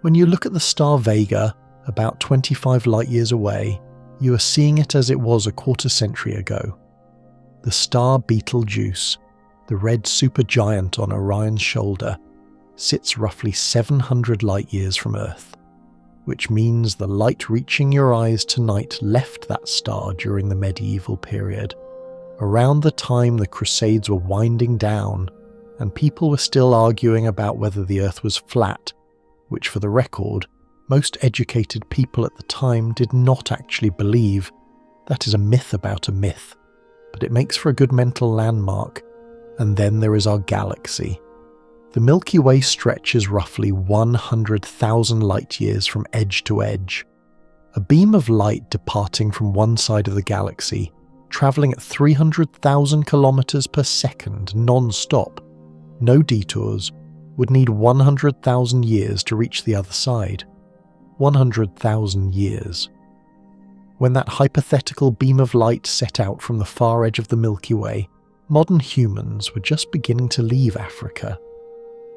[SPEAKER 1] When you look at the star Vega, about 25 light years away, you are seeing it as it was a quarter century ago. The star Betelgeuse, the red supergiant on Orion's shoulder, sits roughly 700 light years from Earth, which means the light reaching your eyes tonight left that star during the medieval period, around the time the Crusades were winding down and people were still arguing about whether the Earth was flat, which, for the record, most educated people at the time did not actually believe. That is a myth about a myth, but it makes for a good mental landmark. And then there is our galaxy. The Milky Way stretches roughly 100,000 light-years from edge to edge. A beam of light departing from one side of the galaxy, travelling at 300,000 kilometers per second non-stop, no detours, would need 100,000 years to reach the other side. 100,000 years. When that hypothetical beam of light set out from the far edge of the Milky Way, modern humans were just beginning to leave Africa.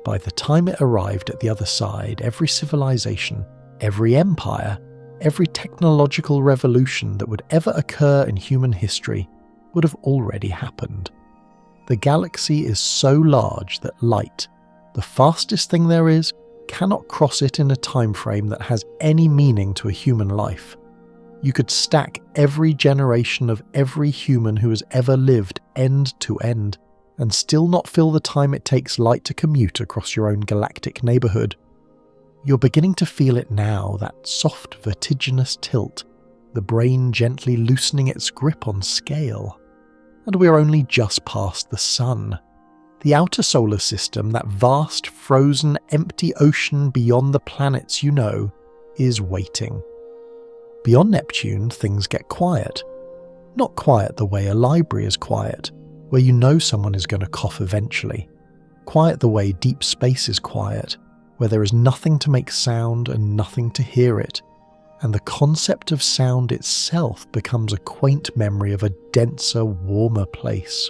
[SPEAKER 1] By the time it arrived at the other side, every civilization, every empire, every technological revolution that would ever occur in human history would have already happened. The galaxy is so large that light, the fastest thing there is, cannot cross it in a time frame that has any meaning to a human life. You could stack every generation of every human who has ever lived end to end, and still not fill the time it takes light to commute across your own galactic neighbourhood. You're beginning to feel it now, that soft, vertiginous tilt, the brain gently loosening its grip on scale. And we're only just past the Sun. The outer solar system, that vast, frozen, empty ocean beyond the planets you know, is waiting. Beyond Neptune, things get quiet. Not quiet the way a library is quiet, where you know someone is going to cough eventually. Quiet the way deep space is quiet, where there is nothing to make sound and nothing to hear it, and the concept of sound itself becomes a quaint memory of a denser, warmer place.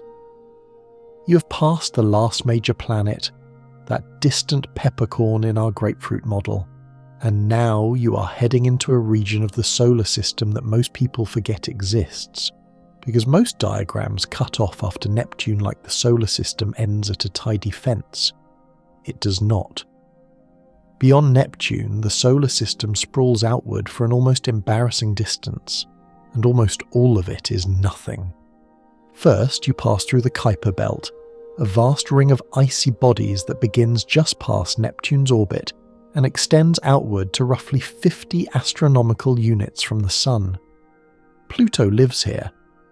[SPEAKER 1] You have passed the last major planet, that distant peppercorn in our grapefruit model, and now you are heading into a region of the solar system that most people forget exists, because most diagrams cut off after Neptune like the solar system ends at a tidy fence. It does not. Beyond Neptune, the solar system sprawls outward for an almost embarrassing distance, and almost all of it is nothing. First, you pass through the Kuiper Belt, a vast ring of icy bodies that begins just past Neptune's orbit and extends outward to roughly 50 astronomical units from the Sun. Pluto lives here,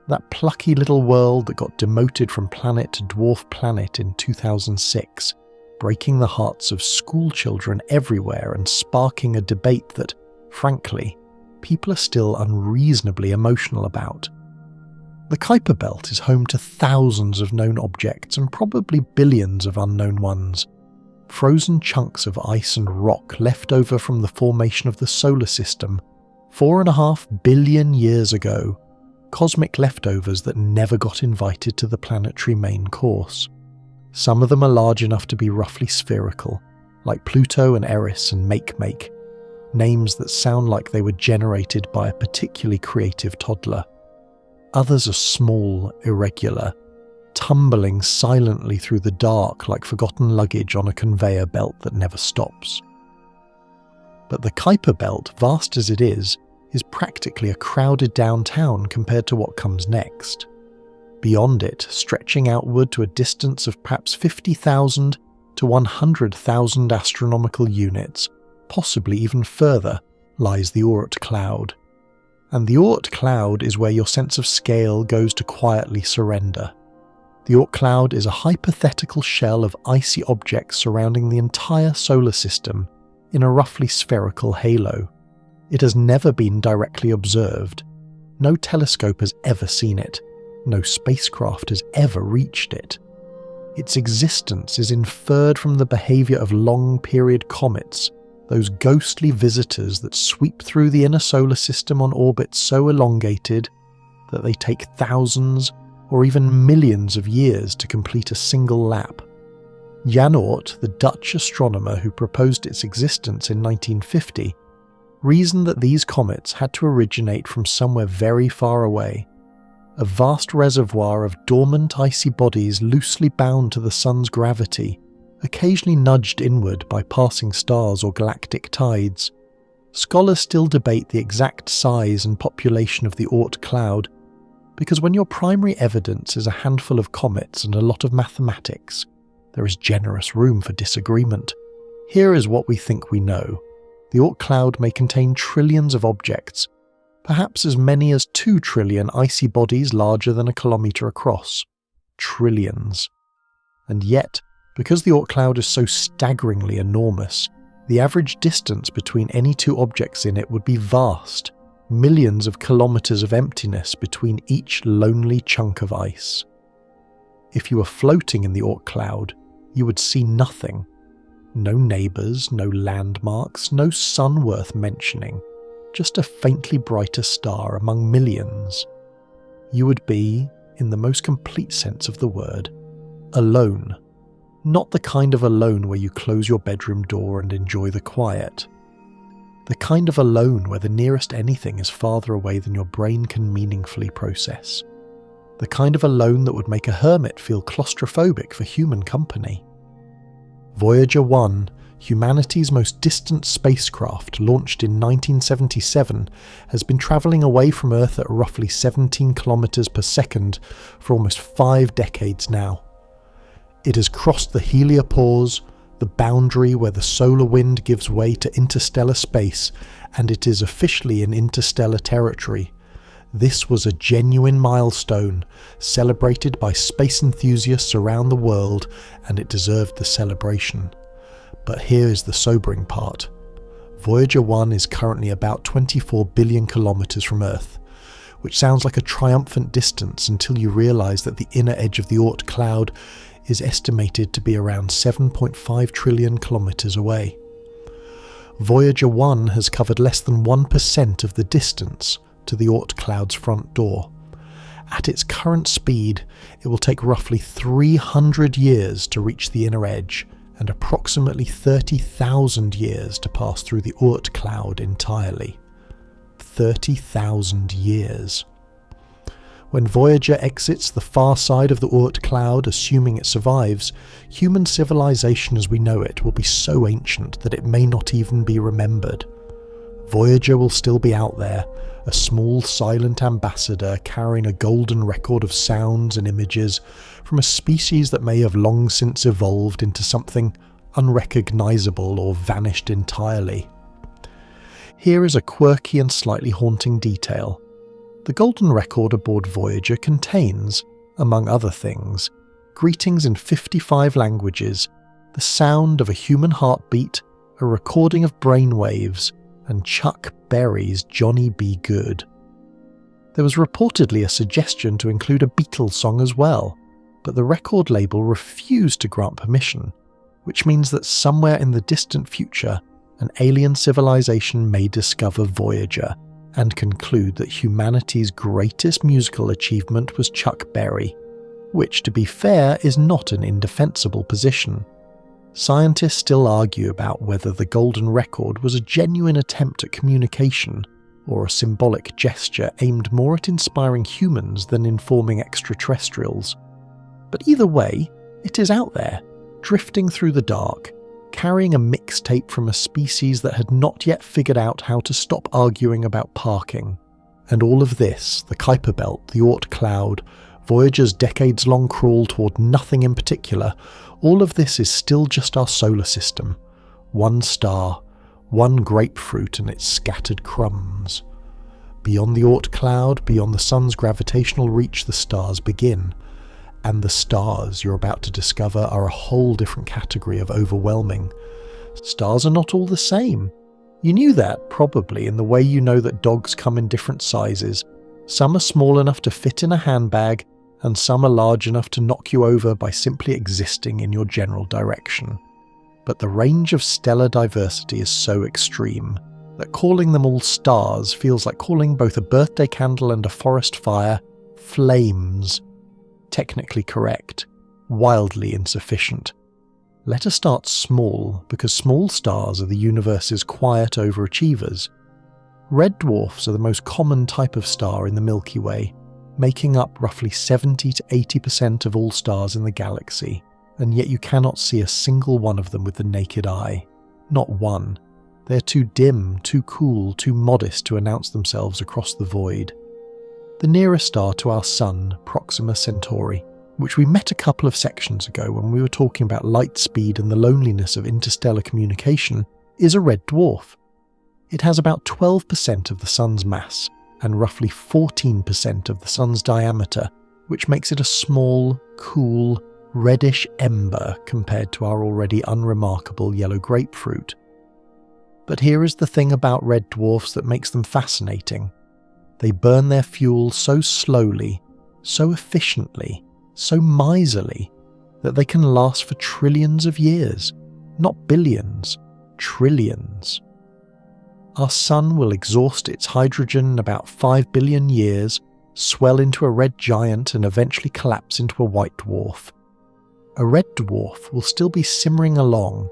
[SPEAKER 1] that plucky little world that got demoted from planet to dwarf planet in 2006, breaking the hearts of school children everywhere and sparking a debate that, frankly, people are still unreasonably emotional about. The Kuiper Belt is home to thousands of known objects and probably billions of unknown ones. Frozen chunks of ice and rock left over from the formation of the solar system 4.5 billion years ago, cosmic leftovers that never got invited to the planetary main course. Some of them are large enough to be roughly spherical, like Pluto and Eris and Makemake, names that sound like they were generated by a particularly creative toddler. Others are small, irregular, tumbling silently through the dark like forgotten luggage on a conveyor belt that never stops. But the Kuiper Belt, vast as it is practically a crowded downtown compared to what comes next. Beyond it, stretching outward to a distance of perhaps 50,000 to 100,000 astronomical units, possibly even further, lies the Oort cloud. And the Oort cloud is where your sense of scale goes to quietly surrender. The Oort cloud is a hypothetical shell of icy objects surrounding the entire solar system in a roughly spherical halo. It has never been directly observed. No telescope has ever seen it. No spacecraft has ever reached it. Its existence is inferred from the behaviour of long-period comets, those ghostly visitors that sweep through the inner solar system on orbits so elongated that they take thousands or even millions of years to complete a single lap. Jan Oort, the Dutch astronomer who proposed its existence in 1950, reasoned that these comets had to originate from somewhere very far away, a vast reservoir of dormant icy bodies loosely bound to the Sun's gravity, occasionally nudged inward by passing stars or galactic tides. Scholars still debate the exact size and population of the Oort cloud, because when your primary evidence is a handful of comets and a lot of mathematics, There is generous room for disagreement. Here is what we think we know. The Oort cloud may contain trillions of objects, perhaps as many as 2 trillion icy bodies larger than a kilometre across. Trillions. And yet, because the Oort cloud is so staggeringly enormous, the average distance between any 2 objects in it would be vast, millions of kilometres of emptiness between each lonely chunk of ice. If you were floating in the Oort cloud, you would see nothing. No neighbours, no landmarks, no sun worth mentioning, just a faintly brighter star among millions. You would be, in the most complete sense of the word, alone. Not the kind of alone where you close your bedroom door and enjoy the quiet. The kind of alone where the nearest anything is farther away than your brain can meaningfully process. The kind of alone that would make a hermit feel claustrophobic for human company. Voyager 1, humanity's most distant spacecraft, launched in 1977, has been travelling away from Earth at roughly 17 kilometres per second for almost 5 decades now. It has crossed the heliopause, the boundary where the solar wind gives way to interstellar space, and it is officially in interstellar territory. This was a genuine milestone, celebrated by space enthusiasts around the world, and it deserved the celebration. But here is the sobering part. Voyager 1 is currently about 24 billion kilometres from Earth, which sounds like a triumphant distance until you realise that the inner edge of the Oort cloud is estimated to be around 7.5 trillion kilometres away. Voyager 1 has covered less than 1% of the distance to the Oort cloud's front door. At its current speed, it will take roughly 300 years to reach the inner edge, and approximately 30,000 years to pass through the Oort cloud entirely. 30,000 years. When Voyager exits the far side of the Oort cloud, assuming it survives, human civilization as we know it will be so ancient that it may not even be remembered. Voyager will still be out there, a small silent ambassador carrying a golden record of sounds and images from a species that may have long since evolved into something unrecognisable or vanished entirely. Here is a quirky and slightly haunting detail. The golden record aboard Voyager contains, among other things, greetings in 55 languages, the sound of a human heartbeat, a recording of brainwaves, and Chuck Berry's Johnny Be Good. There was reportedly a suggestion to include a Beatles song as well, but the record label refused to grant permission, which means that somewhere in the distant future, an alien civilization may discover Voyager and conclude that humanity's greatest musical achievement was Chuck Berry, which, to be fair, is not an indefensible position. Scientists still argue about whether the golden record was a genuine attempt at communication or a symbolic gesture aimed more at inspiring humans than informing extraterrestrials. But either way, it is out there, drifting through the dark, carrying a mixtape from a species that had not yet figured out how to stop arguing about parking. And all of this, the Kuiper Belt, the Oort cloud, Voyager's decades-long crawl toward nothing in particular, all of this is still just our solar system. One star, one grapefruit and its scattered crumbs. Beyond the Oort cloud, beyond the sun's gravitational reach, the stars begin. And the stars you're about to discover are a whole different category of overwhelming. Stars are not all the same. You knew that, probably, in the way you know that dogs come in different sizes. Some are small enough to fit in a handbag, and some are large enough to knock you over by simply existing in your general direction. But the range of stellar diversity is so extreme that calling them all stars feels like calling both a birthday candle and a forest fire flames. Technically correct, wildly insufficient. Let us start small, because small stars are the universe's quiet overachievers. Red dwarfs are the most common type of star in the Milky Way, making up roughly 70 to 80% of all stars in the galaxy, and yet you cannot see a single one of them with the naked eye. Not one. They are too dim, too cool, too modest to announce themselves across the void. The nearest star to our Sun, Proxima Centauri, which we met a couple of sections ago when we were talking about light speed and the loneliness of interstellar communication, is a red dwarf. It has about 12% of the Sun's mass and roughly 14% of the Sun's diameter, which makes it a small, cool, reddish ember compared to our already unremarkable yellow grapefruit. But here is the thing about red dwarfs that makes them fascinating. They burn their fuel so slowly, so efficiently, so miserly, that they can last for trillions of years, not billions, trillions. Our Sun will exhaust its hydrogen in about 5 billion years, swell into a red giant and eventually collapse into a white dwarf. A red dwarf will still be simmering along,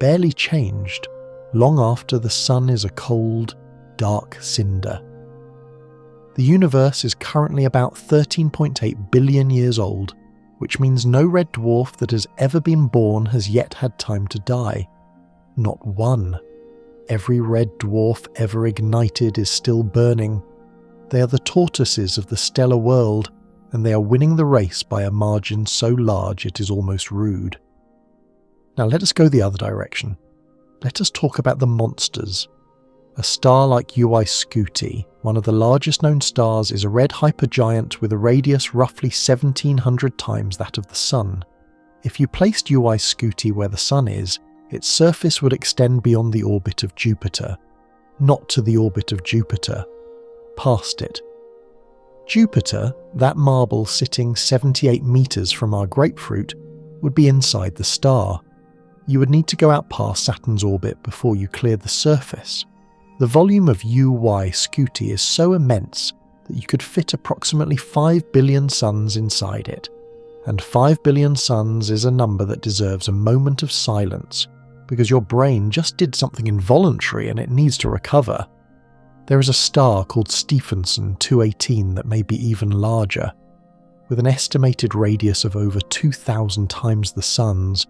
[SPEAKER 1] barely changed, long after the Sun is a cold, dark cinder. The universe is currently about 13.8 billion years old, which means no red dwarf that has ever been born has yet had time to die. Not one. Every red dwarf ever ignited is still burning. They are the tortoises of the stellar world, and they are winning the race by a margin so large it is almost rude. Now let us go the other direction. Let us talk about the monsters. A star like UY Scuti, one of the largest known stars, is a red hypergiant with a radius roughly 1,700 times that of the Sun. If you placed UY Scuti where the Sun is, its surface would extend beyond the orbit of Jupiter. Not to the orbit of Jupiter. Past it. Jupiter, that marble sitting 78 meters from our grapefruit, would be inside the star. You would need to go out past Saturn's orbit before you cleared the surface. The volume of UY Scuti is so immense that you could fit approximately 5 billion suns inside it. And 5 billion suns is a number that deserves a moment of silence, because your brain just did something involuntary and it needs to recover. There is a star called Stephenson 218 that may be even larger. With an estimated radius of over 2,000 times the Sun's,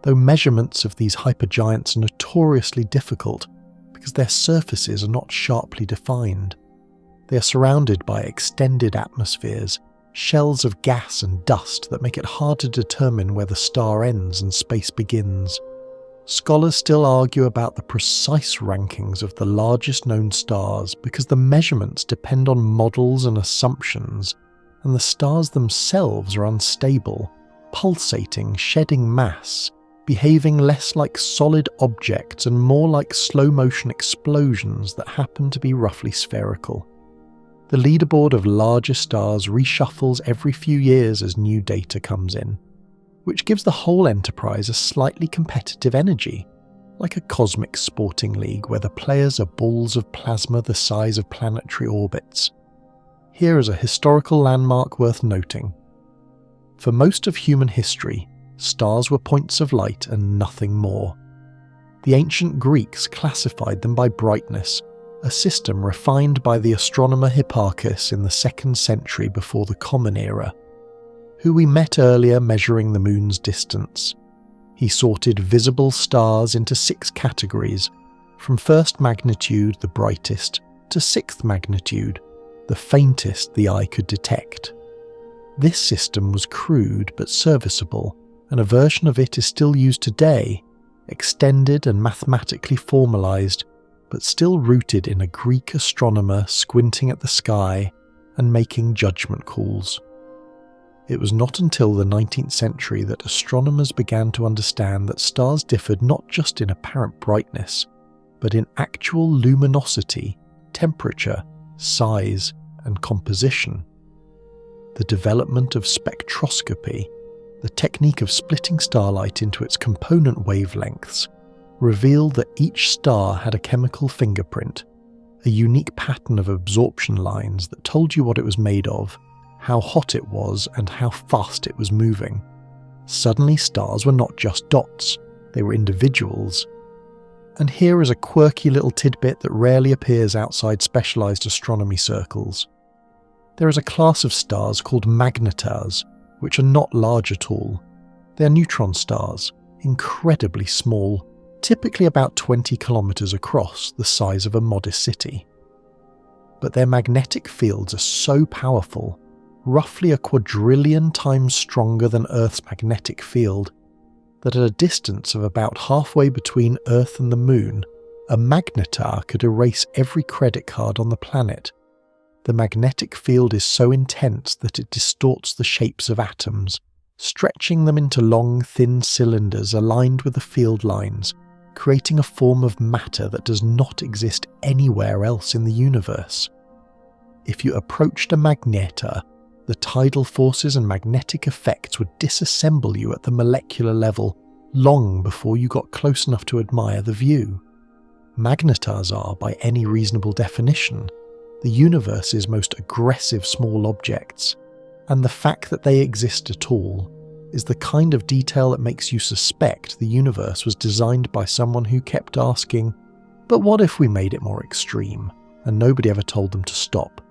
[SPEAKER 1] though measurements of these hypergiants are notoriously difficult because their surfaces are not sharply defined. They are surrounded by extended atmospheres, shells of gas and dust that make it hard to determine where the star ends and space begins. Scholars still argue about the precise rankings of the largest known stars because the measurements depend on models and assumptions, and the stars themselves are unstable, pulsating, shedding mass, behaving less like solid objects and more like slow-motion explosions that happen to be roughly spherical. The leaderboard of larger stars reshuffles every few years as new data comes in, which gives the whole enterprise a slightly competitive energy, like a cosmic sporting league where the players are balls of plasma the size of planetary orbits. Here is a historical landmark worth noting. For most of human history, stars were points of light and nothing more. The ancient Greeks classified them by brightness, a system refined by the astronomer Hipparchus in the 2nd century before the Common Era, who we met earlier measuring the moon's distance. He sorted visible stars into 6 categories, from 1st magnitude, the brightest, to 6th magnitude, the faintest the eye could detect. This system was crude but serviceable, and a version of it is still used today, extended and mathematically formalized, but still rooted in a Greek astronomer squinting at the sky and making judgment calls. It was not until the 19th century that astronomers began to understand that stars differed not just in apparent brightness, but in actual luminosity, temperature, size, and composition. The development of spectroscopy, the technique of splitting starlight into its component wavelengths, revealed that each star had a chemical fingerprint, a unique pattern of absorption lines that told you what it was made of, how hot it was, and how fast it was moving. Suddenly stars were not just dots, they were individuals. And here is a quirky little tidbit that rarely appears outside specialized astronomy circles. There is a class of stars called magnetars, which are not large at all. They are neutron stars, incredibly small, typically about 20 kilometers across, the size of a modest city. But their magnetic fields are so powerful roughly a quadrillion times stronger than Earth's magnetic field, that at a distance of about halfway between Earth and the Moon, a magnetar could erase every credit card on the planet. The magnetic field is so intense that it distorts the shapes of atoms, stretching them into long, thin cylinders aligned with the field lines, creating a form of matter that does not exist anywhere else in the universe. If you approached a magnetar, the tidal forces and magnetic effects would disassemble you at the molecular level long before you got close enough to admire the view. Magnetars are, by any reasonable definition, the universe's most aggressive small objects, and the fact that they exist at all is the kind of detail that makes you suspect the universe was designed by someone who kept asking, "But what if we made it more extreme?" and nobody ever told them to stop.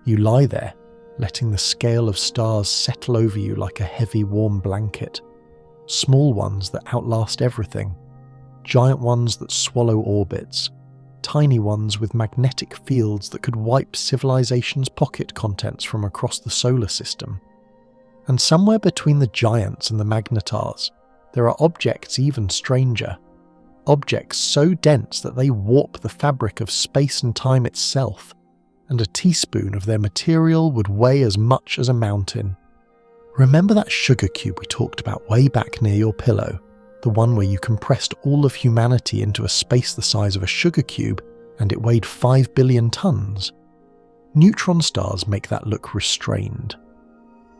[SPEAKER 1] You lie there, letting the scale of stars settle over you like a heavy warm blanket. Small ones that outlast everything, giant ones that swallow orbits, tiny ones with magnetic fields that could wipe civilization's pocket contents from across the solar system. And somewhere between the giants and the magnetars, there are objects even stranger. Objects so dense that they warp the fabric of space and time itself, and a teaspoon of their material would weigh as much as a mountain. Remember that sugar cube we talked about way back near your pillow? The one where you compressed all of humanity into a space the size of a sugar cube and it weighed 5 billion tons? Neutron stars make that look restrained.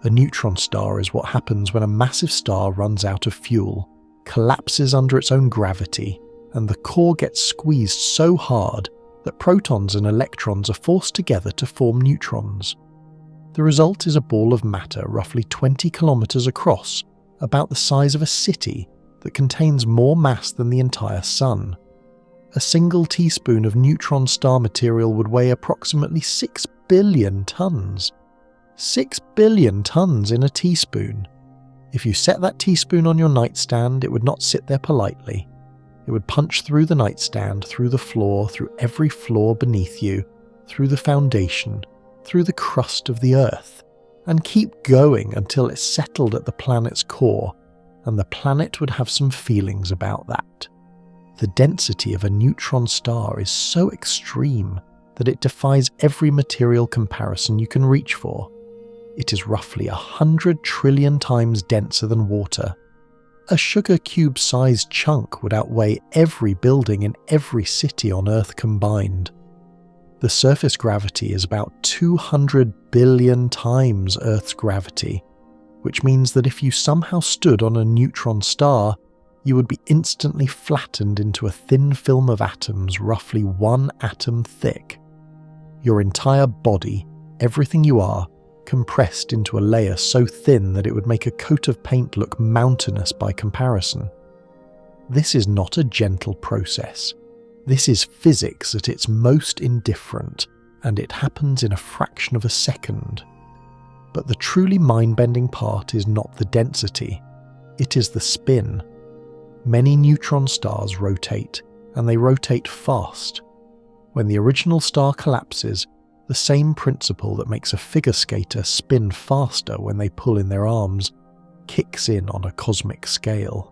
[SPEAKER 1] A neutron star is what happens when a massive star runs out of fuel, collapses under its own gravity, and the core gets squeezed so hard that protons and electrons are forced together to form neutrons. The result is a ball of matter roughly 20 kilometers across, about the size of a city, that contains more mass than the entire Sun. A single teaspoon of neutron star material would weigh approximately 6 billion tons. 6 billion tons in a teaspoon. If you set that teaspoon on your nightstand, it would not sit there politely. It would punch through the nightstand, through the floor, through every floor beneath you, through the foundation, through the crust of the Earth, and keep going until it settled at the planet's core, and the planet would have some feelings about that. The density of a neutron star is so extreme that it defies every material comparison you can reach for. It is roughly 100 trillion times denser than water. A sugar cube-sized chunk would outweigh every building in every city on Earth combined. The surface gravity is about 200 billion times Earth's gravity, which means that if you somehow stood on a neutron star, you would be instantly flattened into a thin film of atoms roughly 1 atom thick. Your entire body, everything you are, compressed into a layer so thin that it would make a coat of paint look mountainous by comparison. This is not a gentle process. This is physics at its most indifferent, and it happens in a fraction of a second. But the truly mind-bending part is not the density, it is the spin. Many neutron stars rotate, and they rotate fast. When the original star collapses, the same principle that makes a figure skater spin faster when they pull in their arms kicks in on a cosmic scale.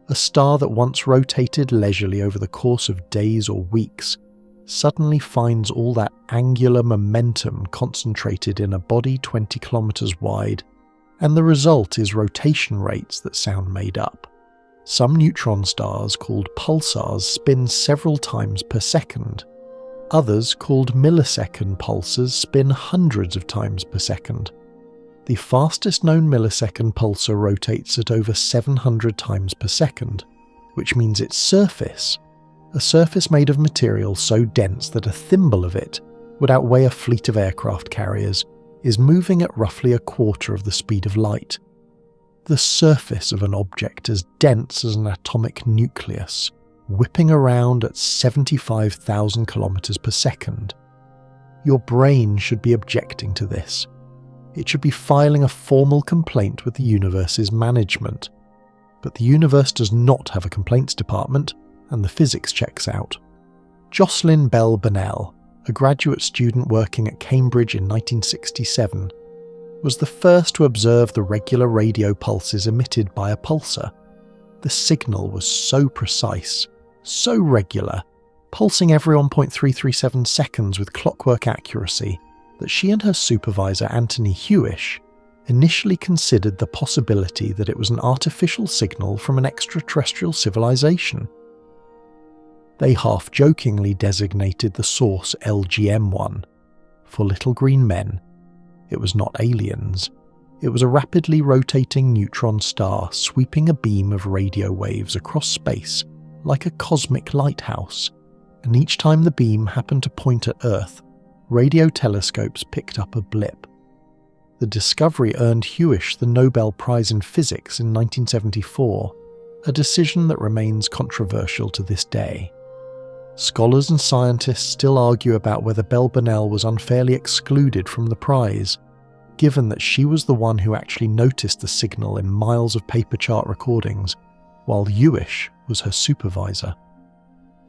[SPEAKER 1] A star that once rotated leisurely over the course of days or weeks suddenly finds all that angular momentum concentrated in a body 20 kilometers wide, and the result is rotation rates that sound made up. Some neutron stars, called pulsars, spin several times per second. Others, called millisecond pulsars, spin hundreds of times per second. The fastest known millisecond pulsar rotates at over 700 times per second, which means its surface, a surface made of material so dense that a thimble of it would outweigh a fleet of aircraft carriers, is moving at roughly a quarter of the speed of light. The surface of an object as dense as an atomic nucleus, whipping around at 75,000 kilometers per second. Your brain should be objecting to this. It should be filing a formal complaint with the universe's management. But the universe does not have a complaints department, and the physics checks out. Jocelyn Bell Burnell, a graduate student working at Cambridge in 1967, was the first to observe the regular radio pulses emitted by a pulsar. The signal was so precise, so regular, pulsing every 1.337 seconds with clockwork accuracy, that she and her supervisor Anthony Hewish initially considered the possibility that it was an artificial signal from an extraterrestrial civilization. They half-jokingly designated the source LGM-1 for little green men. It was not aliens. It was a rapidly rotating neutron star sweeping a beam of radio waves across space like a cosmic lighthouse, and each time the beam happened to point at Earth, radio telescopes picked up a blip. The discovery earned Hewish the Nobel Prize in Physics in 1974, a decision that remains controversial to this day. Scholars and scientists still argue about whether Belle Burnell was unfairly excluded from the prize, given that she was the one who actually noticed the signal in miles of paper chart recordings, while Hewish was her supervisor.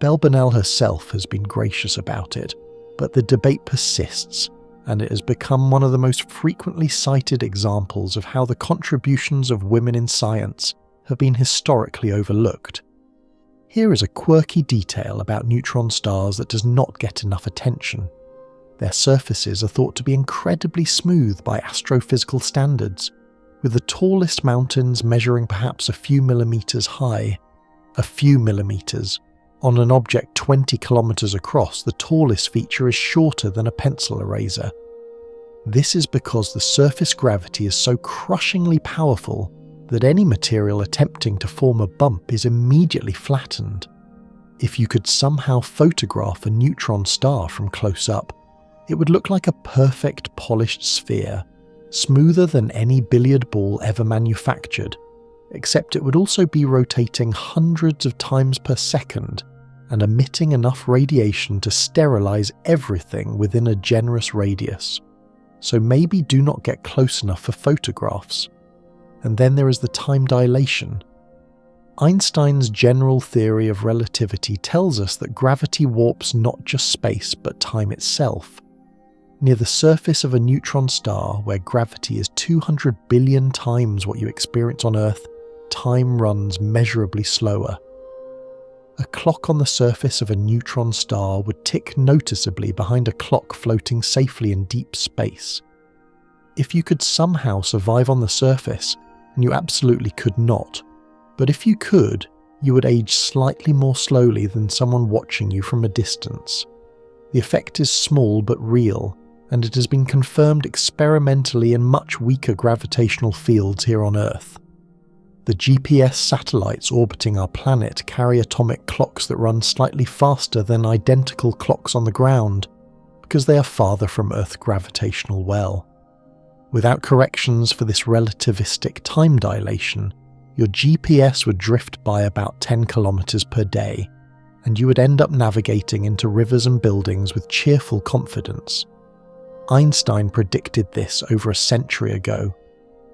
[SPEAKER 1] Belle Burnell herself has been gracious about it, but the debate persists, and it has become one of the most frequently cited examples of how the contributions of women in science have been historically overlooked. Here is a quirky detail about neutron stars that does not get enough attention. Their surfaces are thought to be incredibly smooth by astrophysical standards, with the tallest mountains measuring perhaps a few millimeters high. A few millimeters. On an object 20 kilometers across, the tallest feature is shorter than a pencil eraser. This is because the surface gravity is so crushingly powerful that any material attempting to form a bump is immediately flattened. If you could somehow photograph a neutron star from close up, it would look like a perfect polished sphere, smoother than any billiard ball ever manufactured, except it would also be rotating hundreds of times per second and emitting enough radiation to sterilize everything within a generous radius. So maybe do not get close enough for photographs. And then there is the time dilation. Einstein's general theory of relativity tells us that gravity warps not just space but time itself. Near the surface of a neutron star, where gravity is 200 billion times what you experience on Earth, time runs measurably slower. A clock on the surface of a neutron star would tick noticeably behind a clock floating safely in deep space. If you could somehow survive on the surface, and you absolutely could not, but if you could, you would age slightly more slowly than someone watching you from a distance. The effect is small but real, and it has been confirmed experimentally in much weaker gravitational fields here on Earth. The GPS satellites orbiting our planet carry atomic clocks that run slightly faster than identical clocks on the ground, because they are farther from Earth's gravitational well. Without corrections for this relativistic time dilation, your GPS would drift by about 10 kilometers per day, and you would end up navigating into rivers and buildings with cheerful confidence. Einstein predicted this over a century ago,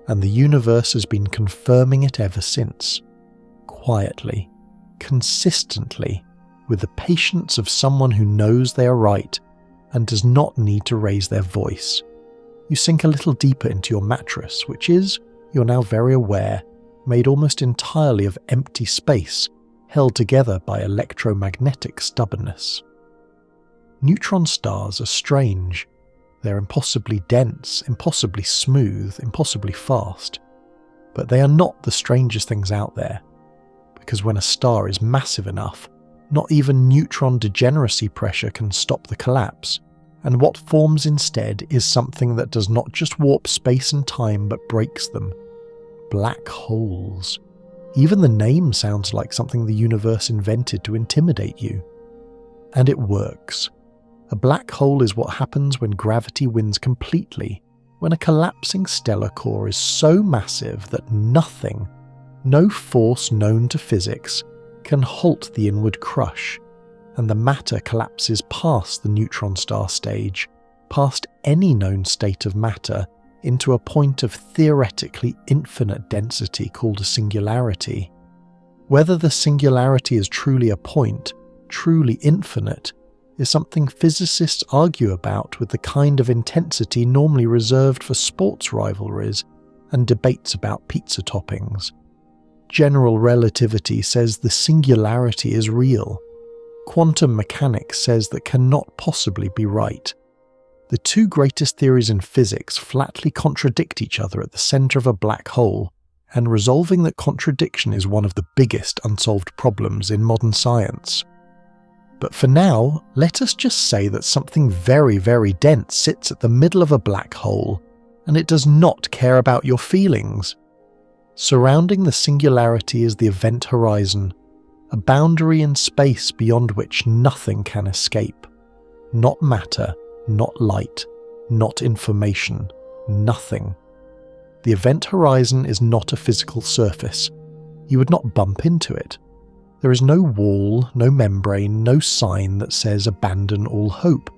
[SPEAKER 1] and the universe has been confirming it ever since. Quietly, consistently, with the patience of someone who knows they are right and does not need to raise their voice. You sink a little deeper into your mattress, which is, you're now very aware, made almost entirely of empty space, held together by electromagnetic stubbornness. Neutron stars are strange. They're impossibly dense, impossibly smooth, impossibly fast. But they are not the strangest things out there, because when a star is massive enough, not even neutron degeneracy pressure can stop the collapse, and what forms instead is something that does not just warp space and time but breaks them. Black holes. Even the name sounds like something the universe invented to intimidate you. And it works. A black hole is what happens when gravity wins completely, when a collapsing stellar core is so massive that nothing, no force known to physics, can halt the inward crush, and the matter collapses past the neutron star stage, past any known state of matter, into a point of theoretically infinite density called a singularity. Whether the singularity is truly a point, truly infinite, is something physicists argue about with the kind of intensity normally reserved for sports rivalries and debates about pizza toppings. General relativity says the singularity is real. Quantum mechanics says that cannot possibly be right. The two greatest theories in physics flatly contradict each other at the centre of a black hole, and resolving that contradiction is one of the biggest unsolved problems in modern science. But for now, let us just say that something very, very dense sits at the middle of a black hole, and it does not care about your feelings. Surrounding the singularity is the event horizon, a boundary in space beyond which nothing can escape. Not matter, not light, not information, nothing. The event horizon is not a physical surface. You would not bump into it. There is no wall, no membrane, no sign that says abandon all hope.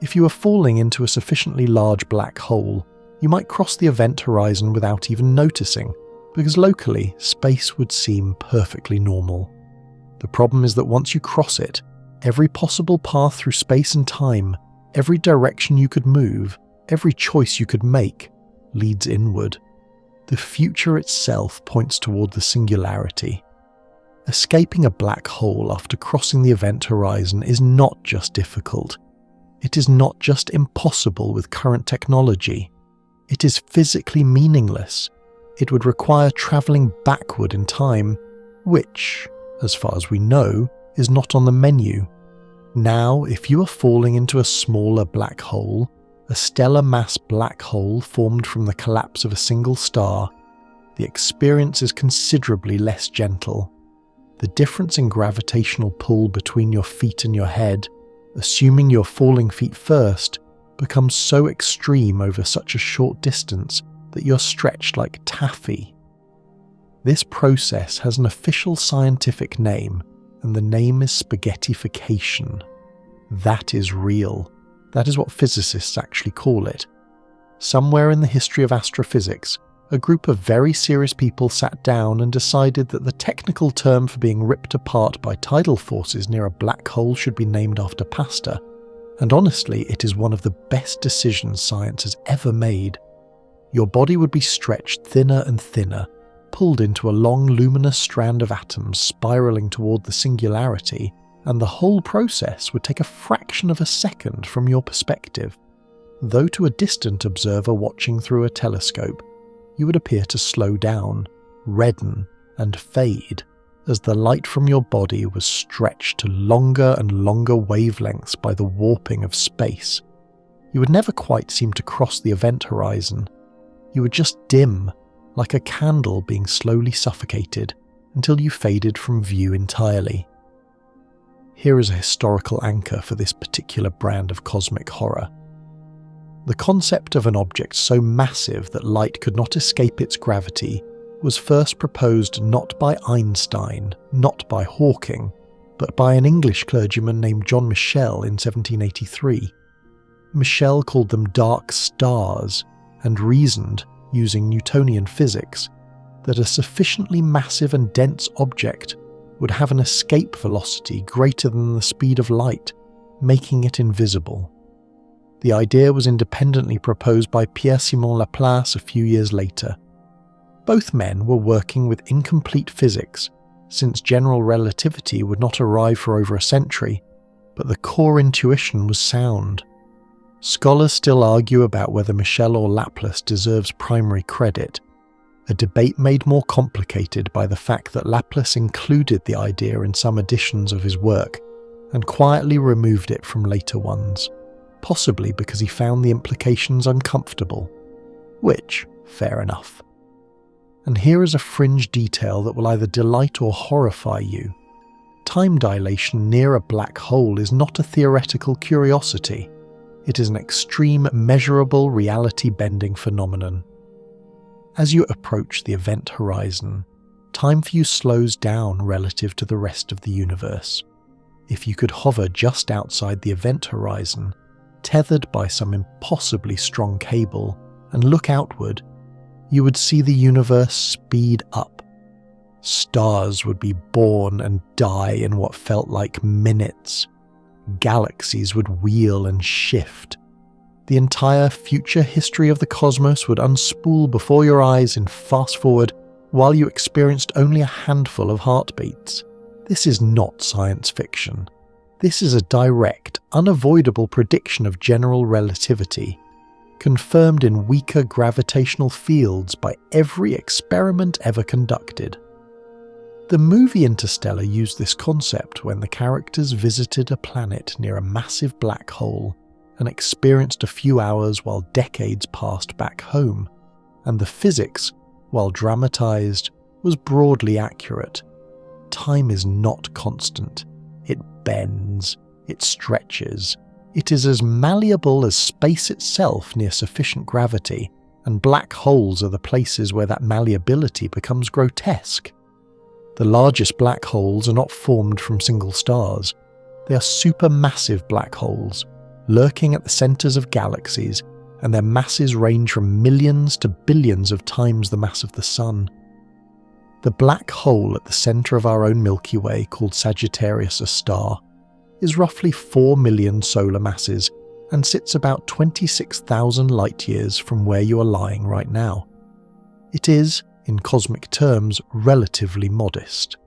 [SPEAKER 1] If you are falling into a sufficiently large black hole, you might cross the event horizon without even noticing, because locally, space would seem perfectly normal. The problem is that once you cross it, every possible path through space and time, every direction you could move, every choice you could make, leads inward. The future itself points toward the singularity. Escaping a black hole after crossing the event horizon is not just difficult. It is not just impossible with current technology. It is physically meaningless. It would require travelling backward in time, which, as far as we know, is not on the menu. Now, if you are falling into a smaller black hole, a stellar mass black hole formed from the collapse of a single star, the experience is considerably less gentle. The difference in gravitational pull between your feet and your head, assuming you're falling feet first, becomes so extreme over such a short distance that you're stretched like taffy. This process has an official scientific name, and the name is spaghettification. That is real. That is what physicists actually call it. Somewhere in the history of astrophysics, a group of very serious people sat down and decided that the technical term for being ripped apart by tidal forces near a black hole should be named after pasta. And honestly, it is one of the best decisions science has ever made. Your body would be stretched thinner and thinner, pulled into a long luminous strand of atoms spiraling toward the singularity, and the whole process would take a fraction of a second from your perspective. Though to a distant observer watching through a telescope, you would appear to slow down, redden, and fade as the light from your body was stretched to longer and longer wavelengths by the warping of space. You would never quite seem to cross the event horizon. You would just dim, like a candle being slowly suffocated, until you faded from view entirely. Here is a historical anchor for this particular brand of cosmic horror. The concept of an object so massive that light could not escape its gravity was first proposed not by Einstein, not by Hawking, but by an English clergyman named John Michell in 1783. Michell called them dark stars and reasoned, using Newtonian physics, that a sufficiently massive and dense object would have an escape velocity greater than the speed of light, making it invisible. The idea was independently proposed by Pierre-Simon Laplace a few years later. Both men were working with incomplete physics, since general relativity would not arrive for over a century, but the core intuition was sound. Scholars still argue about whether Michell or Laplace deserves primary credit, a debate made more complicated by the fact that Laplace included the idea in some editions of his work and quietly removed it from later ones, possibly because he found the implications uncomfortable, which, fair enough. And here is a fringe detail that will either delight or horrify you. Time dilation near a black hole is not a theoretical curiosity. It is an extreme, measurable, reality-bending phenomenon. As you approach the event horizon, time for you slows down relative to the rest of the universe. If you could hover just outside the event horizon, tethered by some impossibly strong cable, and look outward, you would see the universe speed up. Stars would be born and die in what felt like minutes. galaxies would wheel and shift. The entire future history of the cosmos would unspool before your eyes in fast forward while you experienced only a handful of heartbeats. This is not science fiction. This is a direct, unavoidable prediction of general relativity, confirmed in weaker gravitational fields by every experiment ever conducted. The movie Interstellar used this concept when the characters visited a planet near a massive black hole and experienced a few hours while decades passed back home, and the physics, while dramatized, was broadly accurate. Time is not constant. It bends, it stretches. It is as malleable as space itself near sufficient gravity, and black holes are the places where that malleability becomes grotesque. The largest black holes are not formed from single stars. They are supermassive black holes, lurking at the centers of galaxies, and their masses range from millions to billions of times the mass of the Sun. The black hole at the center of our own Milky Way, called Sagittarius, a star, is roughly 4 million solar masses and sits about 26,000 light-years from where you are lying right now. It is, in cosmic terms, relatively modest.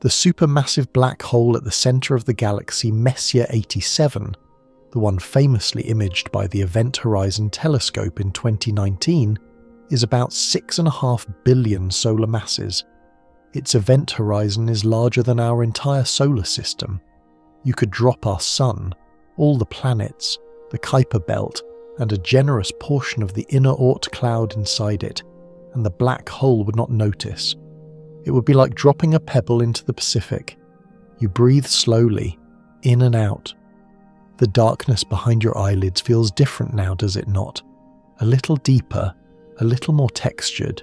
[SPEAKER 1] The supermassive black hole at the center of the galaxy Messier 87, the one famously imaged by the Event Horizon Telescope in 2019, is about 6.5 billion solar masses. Its event horizon is larger than our entire solar system. You could drop our Sun, all the planets, the Kuiper Belt, and a generous portion of the inner Oort cloud inside it, and the black hole would not notice. It would be like dropping a pebble into the Pacific. You breathe slowly, in and out. The darkness behind your eyelids feels different now, does it not? A little deeper, a little more textured.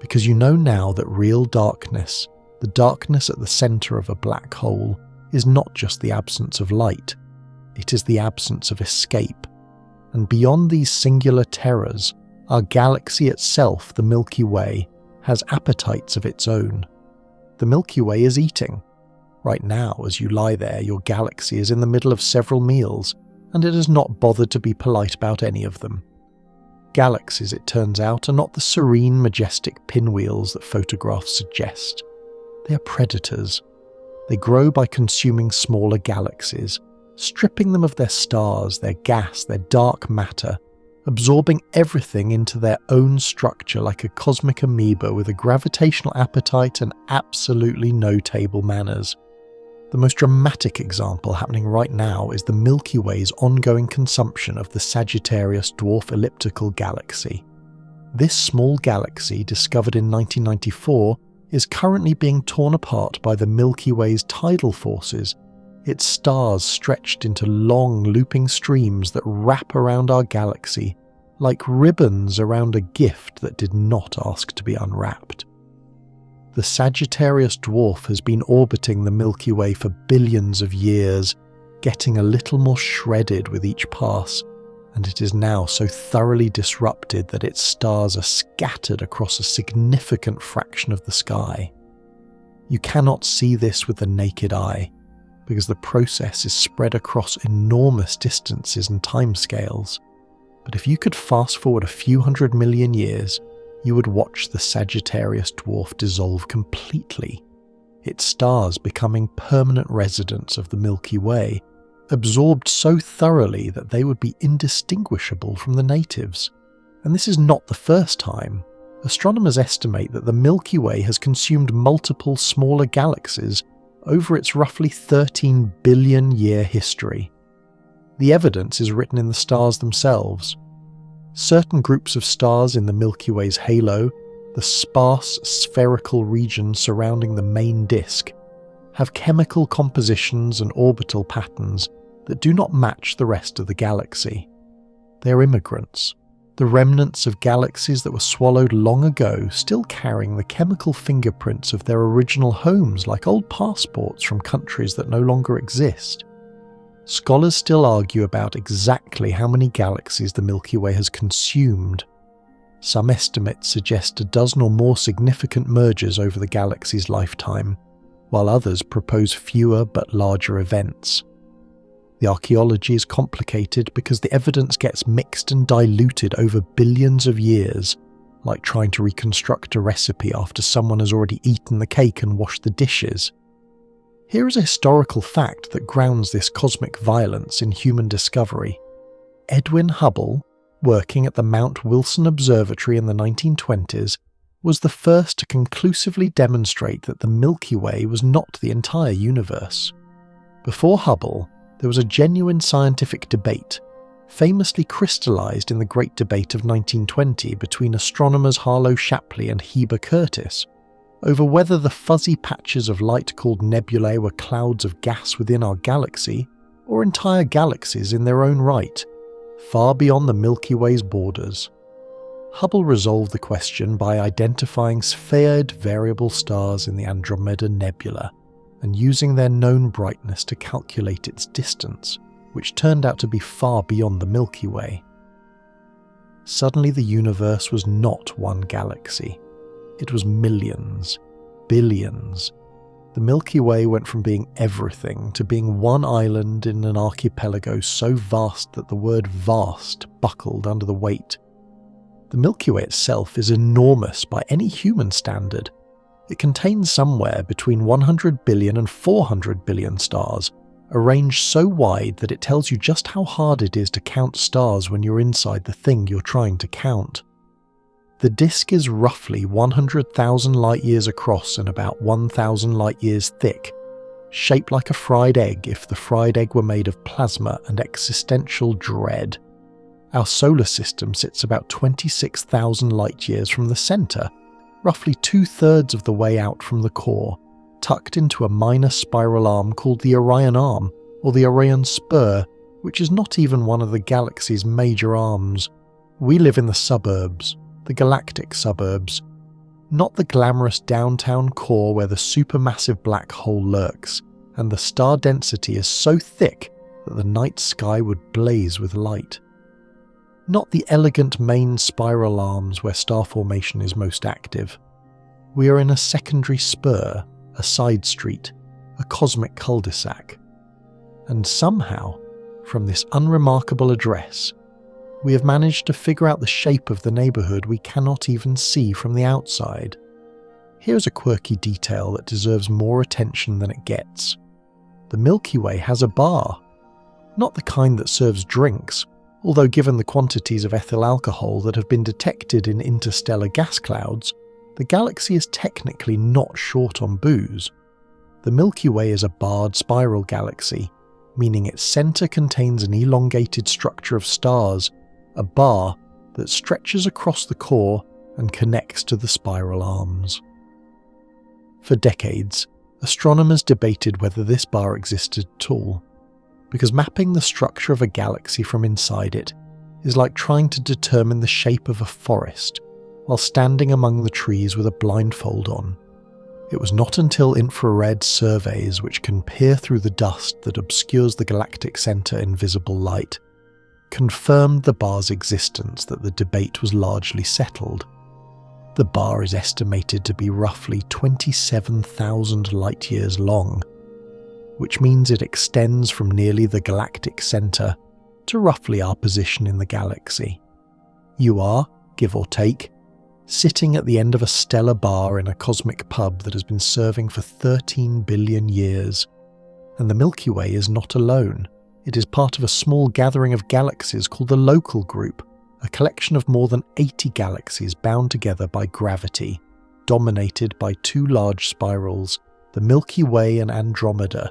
[SPEAKER 1] Because you know now that real darkness, the darkness at the center of a black hole, is not just the absence of light. It is the absence of escape. And beyond these singular terrors, our galaxy itself, the Milky Way, has appetites of its own. The Milky Way is eating. Right now, as you lie there, your galaxy is in the middle of several meals, and it has not bothered to be polite about any of them. Galaxies, it turns out, are not the serene, majestic pinwheels that photographs suggest. They are predators. They grow by consuming smaller galaxies, stripping them of their stars, their gas, their dark matter, absorbing everything into their own structure like a cosmic amoeba with a gravitational appetite and absolutely no table manners. The most dramatic example happening right now is the Milky Way's ongoing consumption of the Sagittarius dwarf elliptical galaxy. This small galaxy, discovered in 1994, is currently being torn apart by the Milky Way's tidal forces, its stars stretched into long looping streams that wrap around our galaxy like ribbons around a gift that did not ask to be unwrapped. The Sagittarius dwarf has been orbiting the Milky Way for billions of years, getting a little more shredded with each pass, and it is now so thoroughly disrupted that its stars are scattered across a significant fraction of the sky. You cannot see this with the naked eye, because the process is spread across enormous distances and timescales. But if you could fast forward a few 100 million years, you would watch the Sagittarius dwarf dissolve completely, its stars becoming permanent residents of the Milky Way, absorbed so thoroughly that they would be indistinguishable from the natives. And this is not the first time. Astronomers estimate that the Milky Way has consumed multiple smaller galaxies over its roughly 13 billion year history. The evidence is written in the stars themselves. Certain groups of stars in the Milky Way's halo, the sparse spherical region surrounding the main disk, have chemical compositions and orbital patterns that do not match the rest of the galaxy. They are immigrants, the remnants of galaxies that were swallowed long ago, still carrying the chemical fingerprints of their original homes like old passports from countries that no longer exist. Scholars still argue about exactly how many galaxies the Milky Way has consumed. Some estimates suggest a dozen or more significant mergers over the galaxy's lifetime, while others propose fewer but larger events. The archaeology is complicated because the evidence gets mixed and diluted over billions of years, like trying to reconstruct a recipe after someone has already eaten the cake and washed the dishes. Here is a historical fact that grounds this cosmic violence in human discovery. Edwin Hubble, working at the Mount Wilson Observatory in the 1920s, was the first to conclusively demonstrate that the Milky Way was not the entire universe. Before Hubble, there was a genuine scientific debate, famously crystallized in the Great Debate of 1920 between astronomers Harlow Shapley and Heber Curtis, over whether the fuzzy patches of light called nebulae were clouds of gas within our galaxy, or entire galaxies in their own right, far beyond the Milky Way's borders. Hubble resolved the question by identifying spheroid variable stars in the Andromeda Nebula, and using their known brightness to calculate its distance, which turned out to be far beyond the Milky Way. Suddenly the universe was not one galaxy. It was millions, billions. The Milky Way went from being everything to being one island in an archipelago so vast that the word vast buckled under the weight. The Milky Way itself is enormous by any human standard. It contains somewhere between 100 billion and 400 billion stars, a range so wide that it tells you just how hard it is to count stars when you're inside the thing you're trying to count. The disk is roughly 100,000 light-years across and about 1,000 light-years thick, shaped like a fried egg if the fried egg were made of plasma and existential dread. Our solar system sits about 26,000 light-years from the centre, roughly 2/3 of the way out from the core, tucked into a minor spiral arm called the Orion Arm, or the Orion Spur, which is not even one of the galaxy's major arms. We live in the suburbs, the galactic suburbs, not the glamorous downtown core where the supermassive black hole lurks, and the star density is so thick that the night sky would blaze with light. Not the elegant main spiral arms where star formation is most active. We are in a secondary spur, a side street, a cosmic cul-de-sac. And somehow, from this unremarkable address, we have managed to figure out the shape of the neighbourhood we cannot even see from the outside. Here's a quirky detail that deserves more attention than it gets. The Milky Way has a bar. Not the kind that serves drinks, although given the quantities of ethyl alcohol that have been detected in interstellar gas clouds, the galaxy is technically not short on booze. The Milky Way is a barred spiral galaxy, meaning its centre contains an elongated structure of stars, a bar that stretches across the core and connects to the spiral arms. For decades, astronomers debated whether this bar existed at all, because mapping the structure of a galaxy from inside it is like trying to determine the shape of a forest while standing among the trees with a blindfold on. It was not until infrared surveys, which can peer through the dust that obscures the galactic centre in visible light, confirmed the bar's existence that the debate was largely settled. The bar is estimated to be roughly 27,000 light-years long, which means it extends from nearly the galactic centre to roughly our position in the galaxy. You are, give or take, sitting at the end of a stellar bar in a cosmic pub that has been serving for 13 billion years. And the Milky Way is not alone. It is part of a small gathering of galaxies called the Local Group, a collection of more than 80 galaxies bound together by gravity, dominated by two large spirals, the Milky Way and Andromeda,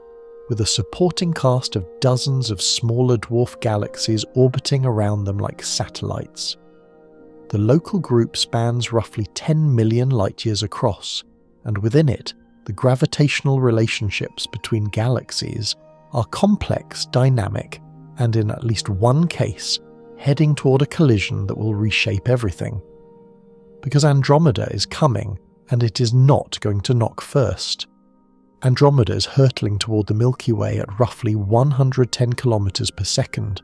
[SPEAKER 1] with a supporting cast of dozens of smaller dwarf galaxies orbiting around them like satellites. The Local Group spans roughly 10 million light-years across, and within it, the gravitational relationships between galaxies are complex, dynamic, and in at least one case, heading toward a collision that will reshape everything. Because Andromeda is coming, and it is not going to knock first. Andromeda is hurtling toward the Milky Way at roughly 110 kilometers per second.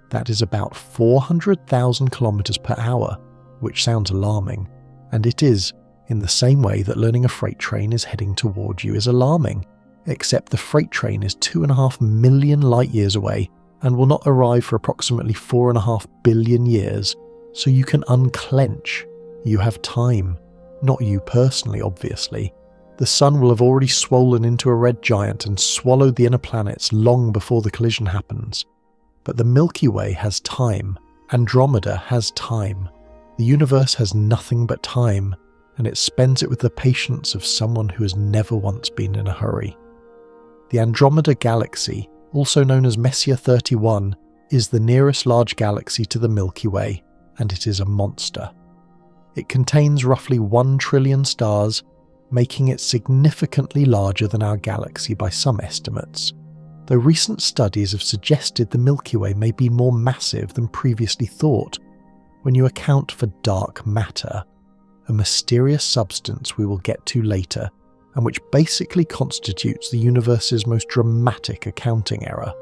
[SPEAKER 1] That is about 400,000 kilometers per hour, which sounds alarming, and it is, in the same way that learning a freight train is heading toward you is alarming. except the freight train is 2.5 million light-years away and will not arrive for approximately 4.5 billion years, so you can unclench. You have time. Not you personally, obviously. The sun will have already swollen into a red giant and swallowed the inner planets long before the collision happens. But the Milky Way has time. Andromeda has time. The universe has nothing but time, and it spends it with the patience of someone who has never once been in a hurry. The Andromeda Galaxy, also known as Messier 31, is the nearest large galaxy to the Milky Way, and it is a monster. It contains roughly 1 trillion stars, making it significantly larger than our galaxy by some estimates, though recent studies have suggested the Milky Way may be more massive than previously thought when you account for dark matter, a mysterious substance we will get to later, and which basically constitutes the universe's most dramatic accounting error.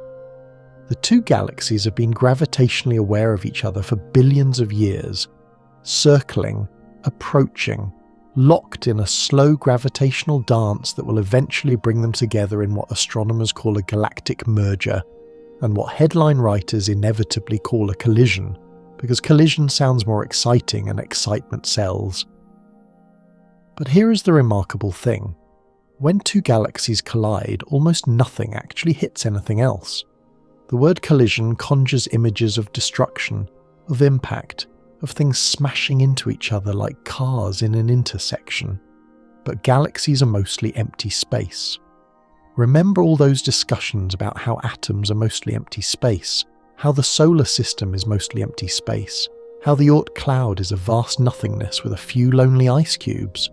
[SPEAKER 1] The two galaxies have been gravitationally aware of each other for billions of years, circling, approaching, locked in a slow gravitational dance that will eventually bring them together in what astronomers call a galactic merger, and what headline writers inevitably call a collision, because collision sounds more exciting and excitement sells. But here is the remarkable thing. When two galaxies collide, almost nothing actually hits anything else. The word collision conjures images of destruction, of impact, of things smashing into each other like cars in an intersection. But galaxies are mostly empty space. Remember all those discussions about how atoms are mostly empty space, how the solar system is mostly empty space, how the Oort cloud is a vast nothingness with a few lonely ice cubes.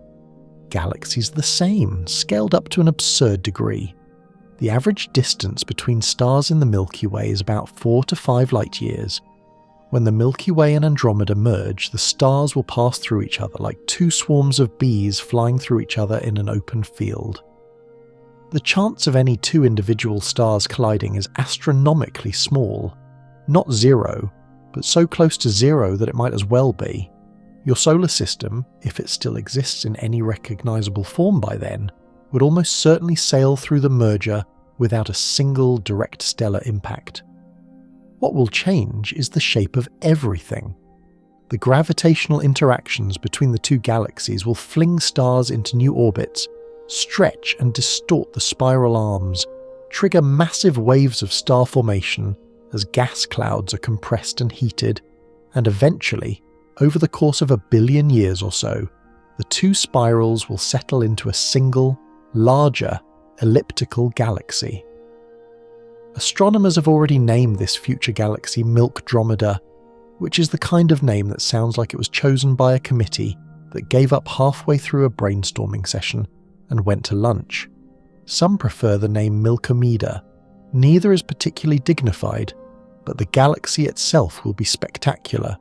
[SPEAKER 1] Galaxies are the same, scaled up to an absurd degree. The average distance between stars in the Milky Way is about 4 to 5 light-years. When the Milky Way and Andromeda merge, the stars will pass through each other like two swarms of bees flying through each other in an open field. The chance of any two individual stars colliding is astronomically small. Not zero, but so close to zero that it might as well be. Your solar system, if it still exists in any recognizable form by then, would almost certainly sail through the merger without a single direct stellar impact. What will change is the shape of everything. The gravitational interactions between the two galaxies will fling stars into new orbits, stretch and distort the spiral arms, trigger massive waves of star formation as gas clouds are compressed and heated, and eventually, over the course of 1 billion years or so, the two spirals will settle into a single, larger, elliptical galaxy. Astronomers have already named this future galaxy Milkdromeda, which is the kind of name that sounds like it was chosen by a committee that gave up halfway through a brainstorming session and went to lunch. Some prefer the name Milkomeda. Neither is particularly dignified, but the galaxy itself will be spectacular.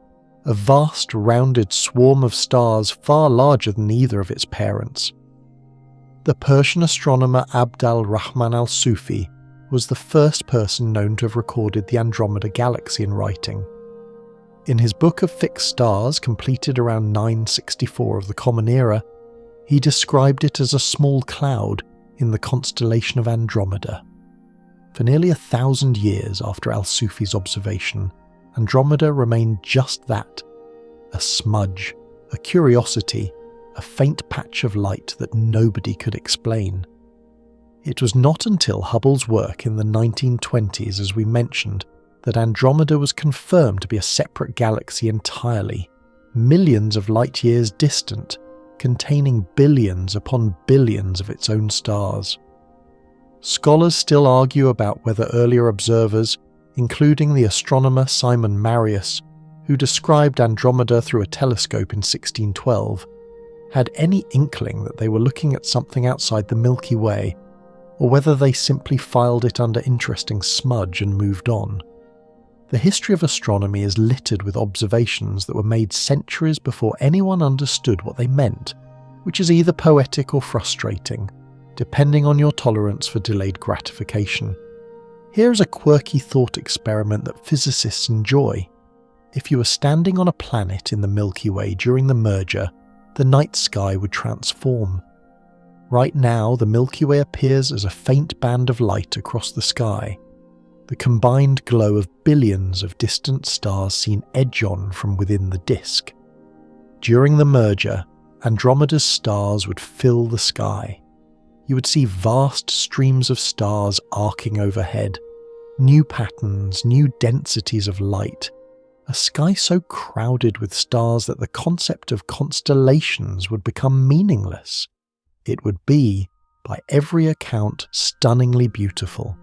[SPEAKER 1] A vast, rounded swarm of stars far larger than either of its parents. The Persian astronomer Abd al-Rahman al-Sufi was the first person known to have recorded the Andromeda Galaxy in writing. In his book of fixed stars, completed around 964 of the Common Era, he described it as a small cloud in the constellation of Andromeda. For nearly 1,000 years after al-Sufi's observation, Andromeda remained just that, a smudge, a curiosity, a faint patch of light that nobody could explain. It was not until Hubble's work in the 1920s, as we mentioned, that Andromeda was confirmed to be a separate galaxy entirely, millions of light-years distant, containing billions upon billions of its own stars. Scholars still argue about whether earlier observers, including the astronomer Simon Marius, who described Andromeda through a telescope in 1612, had any inkling that they were looking at something outside the Milky Way, or whether they simply filed it under interesting smudge and moved on. The history of astronomy is littered with observations that were made centuries before anyone understood what they meant, which is either poetic or frustrating, depending on your tolerance for delayed gratification. Here is a quirky thought experiment that physicists enjoy. If you were standing on a planet in the Milky Way during the merger, the night sky would transform. Right now, the Milky Way appears as a faint band of light across the sky, the combined glow of billions of distant stars seen edge on from within the disk. During the merger, Andromeda's stars would fill the sky. You would see vast streams of stars arcing overhead, new patterns, new densities of light, a sky so crowded with stars that the concept of constellations would become meaningless. It would be, by every account, stunningly beautiful.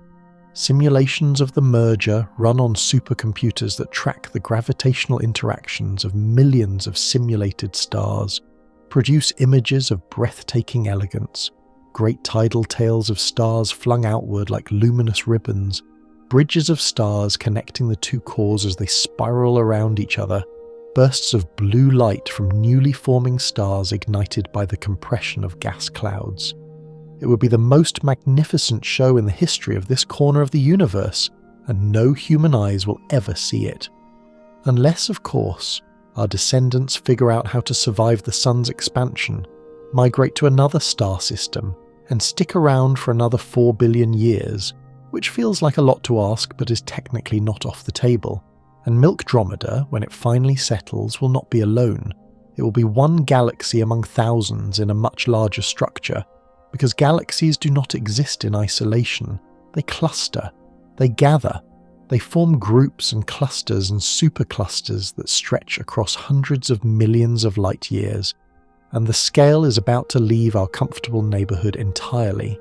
[SPEAKER 1] Simulations of the merger run on supercomputers that track the gravitational interactions of millions of simulated stars, produce images of breathtaking elegance, great tidal tails of stars flung outward like luminous ribbons, bridges of stars connecting the two cores as they spiral around each other, bursts of blue light from newly forming stars ignited by the compression of gas clouds. It would be the most magnificent show in the history of this corner of the universe, and no human eyes will ever see it. Unless, of course, our descendants figure out how to survive the sun's expansion, migrate to another star system, and stick around for another 4 billion years, which feels like a lot to ask but is technically not off the table. And Milkdromeda, when it finally settles, will not be alone. It will be one galaxy among thousands in a much larger structure, because galaxies do not exist in isolation. They cluster, they gather, they form groups and clusters and superclusters that stretch across hundreds of millions of light years, and the scale is about to leave our comfortable neighbourhood entirely.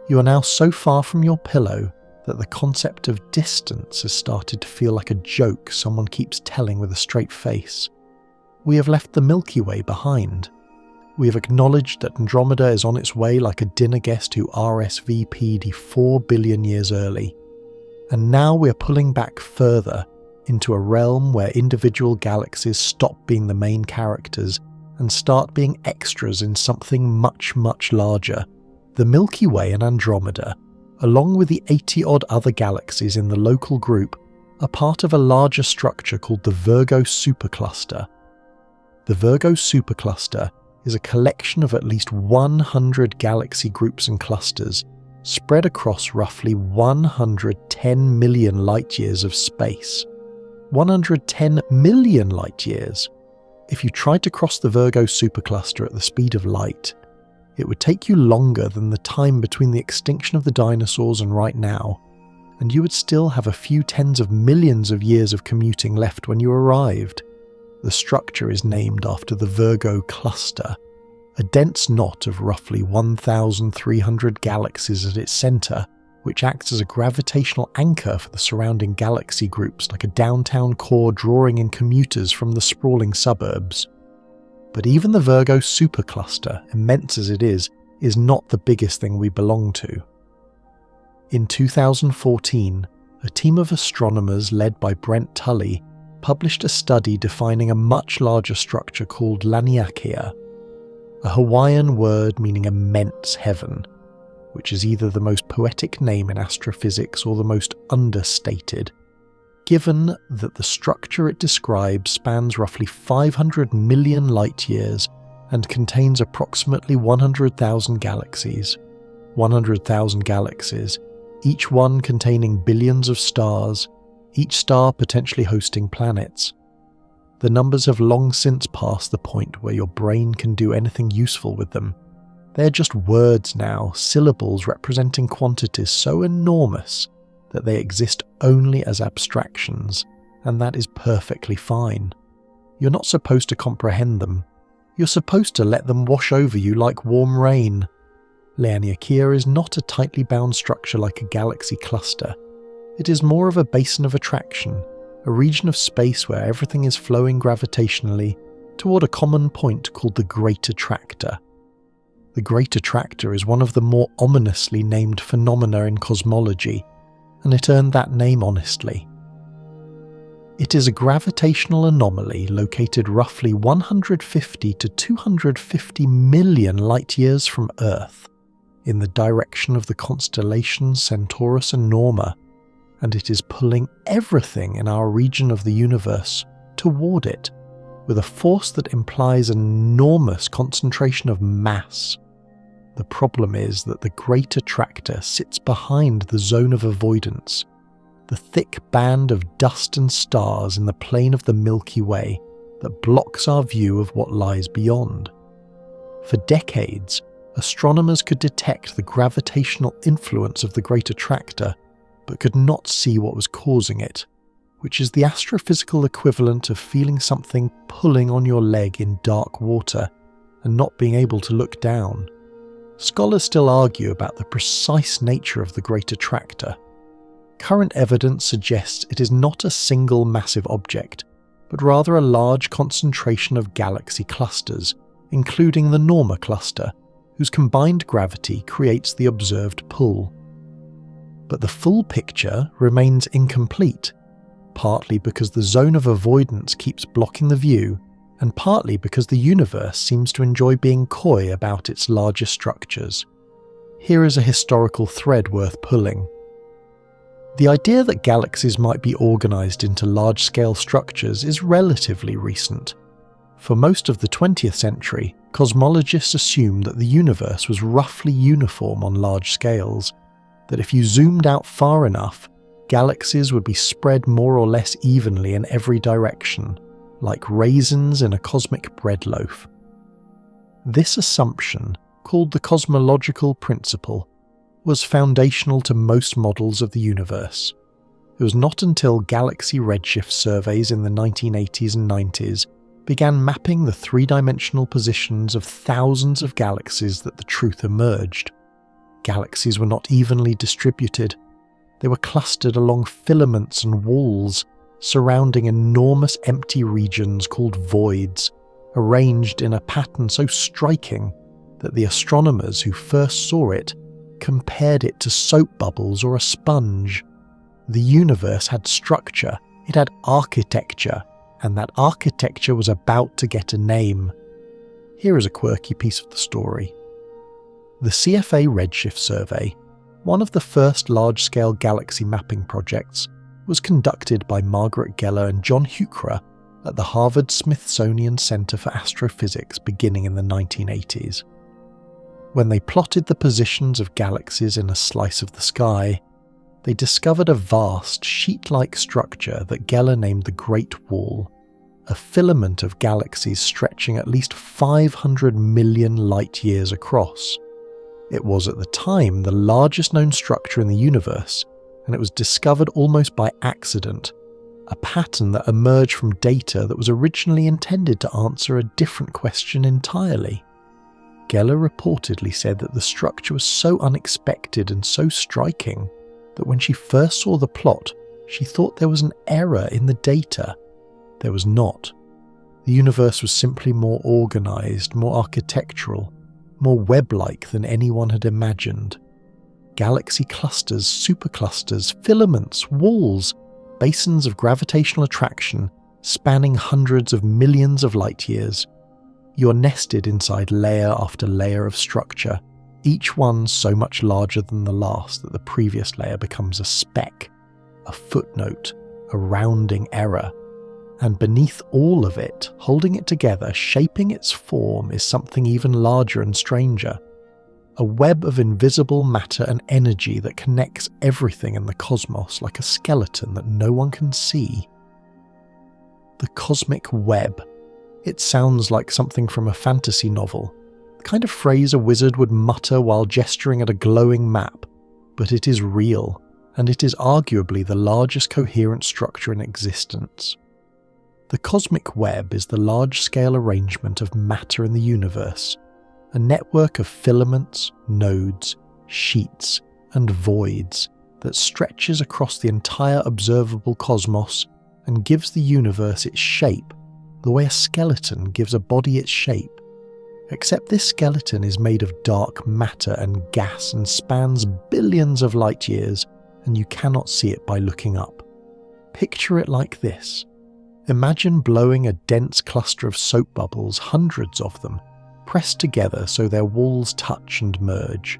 [SPEAKER 1] You are now so far from your pillow that the concept of distance has started to feel like a joke someone keeps telling with a straight face. We have left the Milky Way behind. We have acknowledged that Andromeda is on its way like a dinner guest who RSVP'd 4 billion years early. And now we are pulling back further into a realm where individual galaxies stop being the main characters and start being extras in something much, much larger. The Milky Way and Andromeda, along with the 80-odd other galaxies in the local group, are part of a larger structure called the Virgo Supercluster. The Virgo Supercluster is a collection of at least 100 galaxy groups and clusters spread across roughly 110 million light-years of space. 110 million light-years! If you tried to cross the Virgo supercluster at the speed of light, it would take you longer than the time between the extinction of the dinosaurs and right now, and you would still have a few tens of millions of years of commuting left when you arrived. The structure is named after the Virgo cluster, a dense knot of roughly 1,300 galaxies at its centre, which acts as a gravitational anchor for the surrounding galaxy groups like a downtown core drawing in commuters from the sprawling suburbs. But even the Virgo supercluster, immense as it is not the biggest thing we belong to. In 2014, a team of astronomers led by Brent Tully published a study defining a much larger structure called Laniakea, a Hawaiian word meaning immense heaven, which is either the most poetic name in astrophysics or the most understated, given that the structure it describes spans roughly 500 million light-years and contains approximately 100,000 galaxies. 100,000 galaxies, each one containing billions of stars, each star potentially hosting planets. The numbers have long since passed the point where your brain can do anything useful with them. They're just words now, syllables representing quantities so enormous that they exist only as abstractions, and that is perfectly fine. You're not supposed to comprehend them. You're supposed to let them wash over you like warm rain. Laniakea is not a tightly bound structure like a galaxy cluster. It is more of a basin of attraction, a region of space where everything is flowing gravitationally toward a common point called the Great Attractor. The Great Attractor is one of the more ominously named phenomena in cosmology, and it earned that name honestly. It is a gravitational anomaly located roughly 150 to 250 million light-years from Earth, in the direction of the constellations Centaurus and Norma, and it is pulling everything in our region of the universe toward it, with a force that implies an enormous concentration of mass. The problem is that the Great Attractor sits behind the zone of avoidance, the thick band of dust and stars in the plane of the Milky Way that blocks our view of what lies beyond. For decades, astronomers could detect the gravitational influence of the Great Attractor, but could not see what was causing it, which is the astrophysical equivalent of feeling something pulling on your leg in dark water and not being able to look down. Scholars still argue about the precise nature of the Great Attractor. Current evidence suggests it is not a single massive object, but rather a large concentration of galaxy clusters, including the Norma cluster, whose combined gravity creates the observed pull. But the full picture remains incomplete, partly because the zone of avoidance keeps blocking the view, and partly because the universe seems to enjoy being coy about its larger structures. Here is a historical thread worth pulling. The idea that galaxies might be organised into large-scale structures is relatively recent. For most of the 20th century, cosmologists assumed that the universe was roughly uniform on large scales, that if you zoomed out far enough, galaxies would be spread more or less evenly in every direction, like raisins in a cosmic bread loaf. This assumption, called the cosmological principle, was foundational to most models of the universe. It was not until galaxy redshift surveys in the 1980s and 90s began mapping the three-dimensional positions of thousands of galaxies that the truth emerged. Galaxies were not evenly distributed. They were clustered along filaments and walls, surrounding enormous empty regions called voids, arranged in a pattern so striking that the astronomers who first saw it compared it to soap bubbles or a sponge. The universe had structure, it had architecture, and that architecture was about to get a name. Here is a quirky piece of the story. The CFA Redshift Survey, one of the first large-scale galaxy mapping projects, was conducted by Margaret Geller and John Huchra at the Harvard-Smithsonian Center for Astrophysics beginning in the 1980s. When they plotted the positions of galaxies in a slice of the sky, they discovered a vast sheet-like structure that Geller named the Great Wall, a filament of galaxies stretching at least 500 million light-years across. It was at the time the largest known structure in the universe, and it was discovered almost by accident, a pattern that emerged from data that was originally intended to answer a different question entirely. Geller reportedly said that the structure was so unexpected and so striking that when she first saw the plot, she thought there was an error in the data. There was not. The universe was simply more organised, more architectural, more web-like than anyone had imagined. Galaxy clusters, superclusters, filaments, walls, basins of gravitational attraction spanning hundreds of millions of light-years. You're nested inside layer after layer of structure, each one so much larger than the last that the previous layer becomes a speck, a footnote, a rounding error. And beneath all of it, holding it together, shaping its form, is something even larger and stranger. A web of invisible matter and energy that connects everything in the cosmos like a skeleton that no one can see. The cosmic web. It sounds like something from a fantasy novel, the kind of phrase a wizard would mutter while gesturing at a glowing map, but it is real, and it is arguably the largest coherent structure in existence. The cosmic web is the large-scale arrangement of matter in the universe, a network of filaments, nodes, sheets, and voids that stretches across the entire observable cosmos and gives the universe its shape, the way a skeleton gives a body its shape. Except this skeleton is made of dark matter and gas and spans billions of light years, and you cannot see it by looking up. Picture it like this. Imagine blowing a dense cluster of soap bubbles, hundreds of them, pressed together so their walls touch and merge.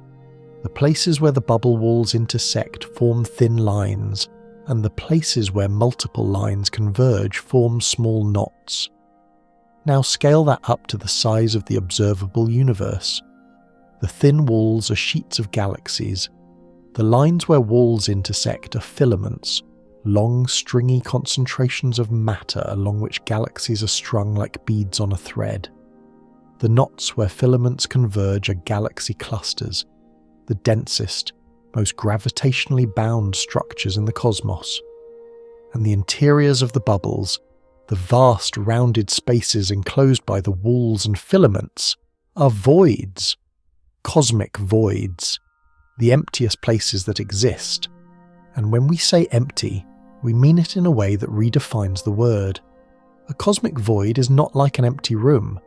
[SPEAKER 1] The places where the bubble walls intersect form thin lines, and the places where multiple lines converge form small knots. Now scale that up to the size of the observable universe. The thin walls are sheets of galaxies. The lines where walls intersect are filaments, long stringy concentrations of matter along which galaxies are strung like beads on a thread. The knots where filaments converge are galaxy clusters, the densest, most gravitationally bound structures in the cosmos. And the interiors of the bubbles, the vast rounded spaces enclosed by the walls and filaments, are voids. Cosmic voids, the emptiest places that exist. And when we say empty, we mean it in a way that redefines the word. A cosmic void is not like an empty room.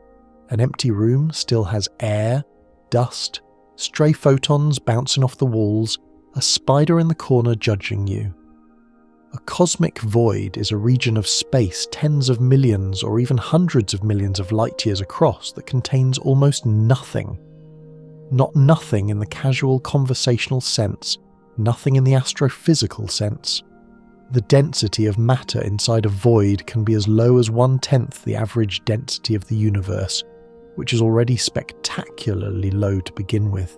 [SPEAKER 1] An empty room still has air, dust, stray photons bouncing off the walls, a spider in the corner judging you. A cosmic void is a region of space tens of millions or even hundreds of millions of light years across that contains almost nothing. Not nothing in the casual conversational sense, nothing in the astrophysical sense. The density of matter inside a void can be as low as 1/10 the average density of the universe, which is already spectacularly low to begin with.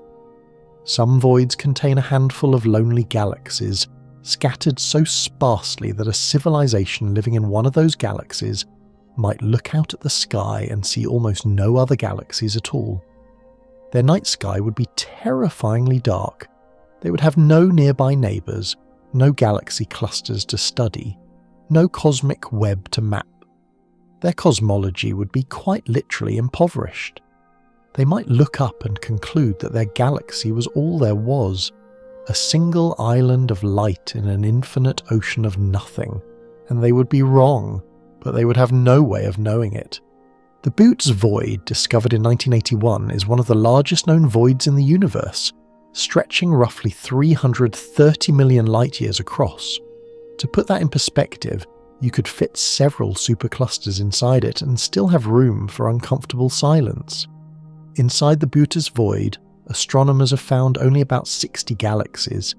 [SPEAKER 1] Some voids contain a handful of lonely galaxies, scattered so sparsely that a civilization living in one of those galaxies might look out at the sky and see almost no other galaxies at all. Their night sky would be terrifyingly dark. They would have no nearby neighbours, no galaxy clusters to study, no cosmic web to map. Their cosmology would be quite literally impoverished. They might look up and conclude that their galaxy was all there was, a single island of light in an infinite ocean of nothing, and they would be wrong, but they would have no way of knowing it. The Bootes void, discovered in 1981, is one of the largest known voids in the universe, stretching roughly 330 million light-years across. To put that in perspective, you could fit several superclusters inside it and still have room for uncomfortable silence. Inside the Bootes void, astronomers have found only about 60 galaxies,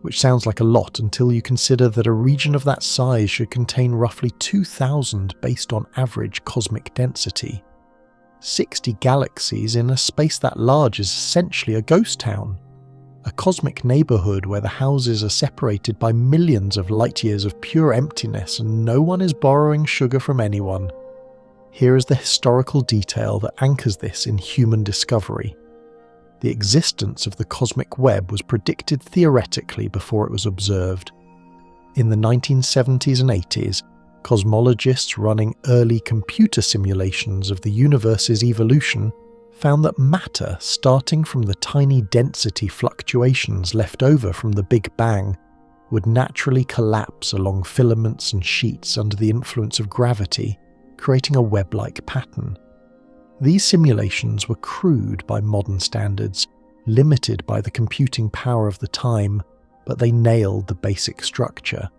[SPEAKER 1] which sounds like a lot until you consider that a region of that size should contain roughly 2,000 based on average cosmic density. 60 galaxies in a space that large is essentially a ghost town. A cosmic neighbourhood where the houses are separated by millions of light-years of pure emptiness and no one is borrowing sugar from anyone. Here is the historical detail that anchors this in human discovery. The existence of the cosmic web was predicted theoretically before it was observed. In the 1970s and 80s, cosmologists running early computer simulations of the universe's evolution found that matter, starting from the tiny density fluctuations left over from the Big Bang, would naturally collapse along filaments and sheets under the influence of gravity, creating a web-like pattern. These simulations were crude by modern standards, limited by the computing power of the time, but they nailed the basic structure.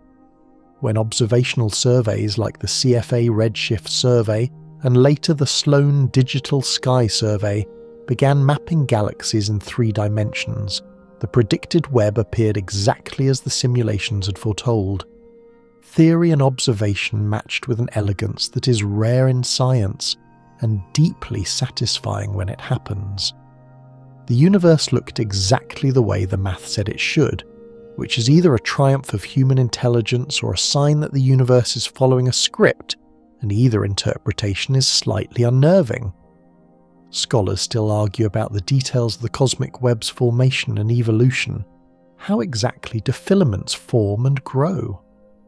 [SPEAKER 1] When observational surveys like the CFA Redshift Survey and later the Sloan Digital Sky Survey began mapping galaxies in 3 dimensions, the predicted web appeared exactly as the simulations had foretold. Theory and observation matched with an elegance that is rare in science, and deeply satisfying when it happens. The universe looked exactly the way the math said it should, which is either a triumph of human intelligence or a sign that the universe is following a script, and either interpretation is slightly unnerving. Scholars still argue about the details of the cosmic web's formation and evolution. How exactly do filaments form and grow?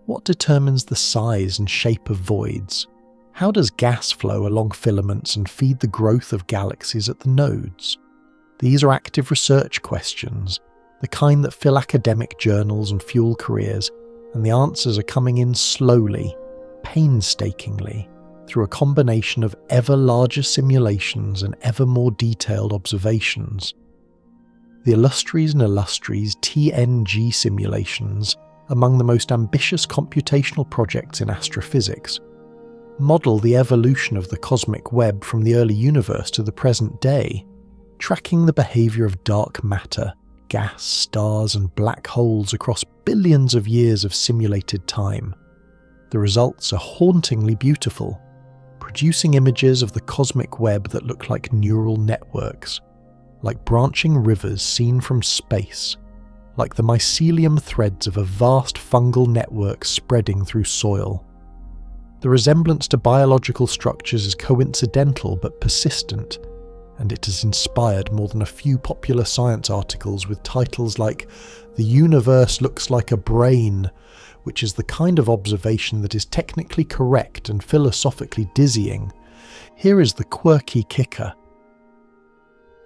[SPEAKER 1] What determines the size and shape of voids? How does gas flow along filaments and feed the growth of galaxies at the nodes? These are active research questions, the kind that fill academic journals and fuel careers, and the answers are coming in slowly, painstakingly, through a combination of ever larger simulations and ever more detailed observations. The Illustris and Illustris TNG simulations, among the most ambitious computational projects in astrophysics, model the evolution of the cosmic web from the early universe to the present day, tracking the behaviour of dark matter, gas, stars and black holes across billions of years of simulated time. The results are hauntingly beautiful, producing images of the cosmic web that look like neural networks. like branching rivers seen from space, like the mycelium threads of a vast fungal network spreading through soil. The resemblance to biological structures is coincidental but persistent, and it has inspired more than a few popular science articles with titles like "The Universe Looks Like a Brain," which is the kind of observation that is technically correct and philosophically dizzying. Here is the quirky kicker.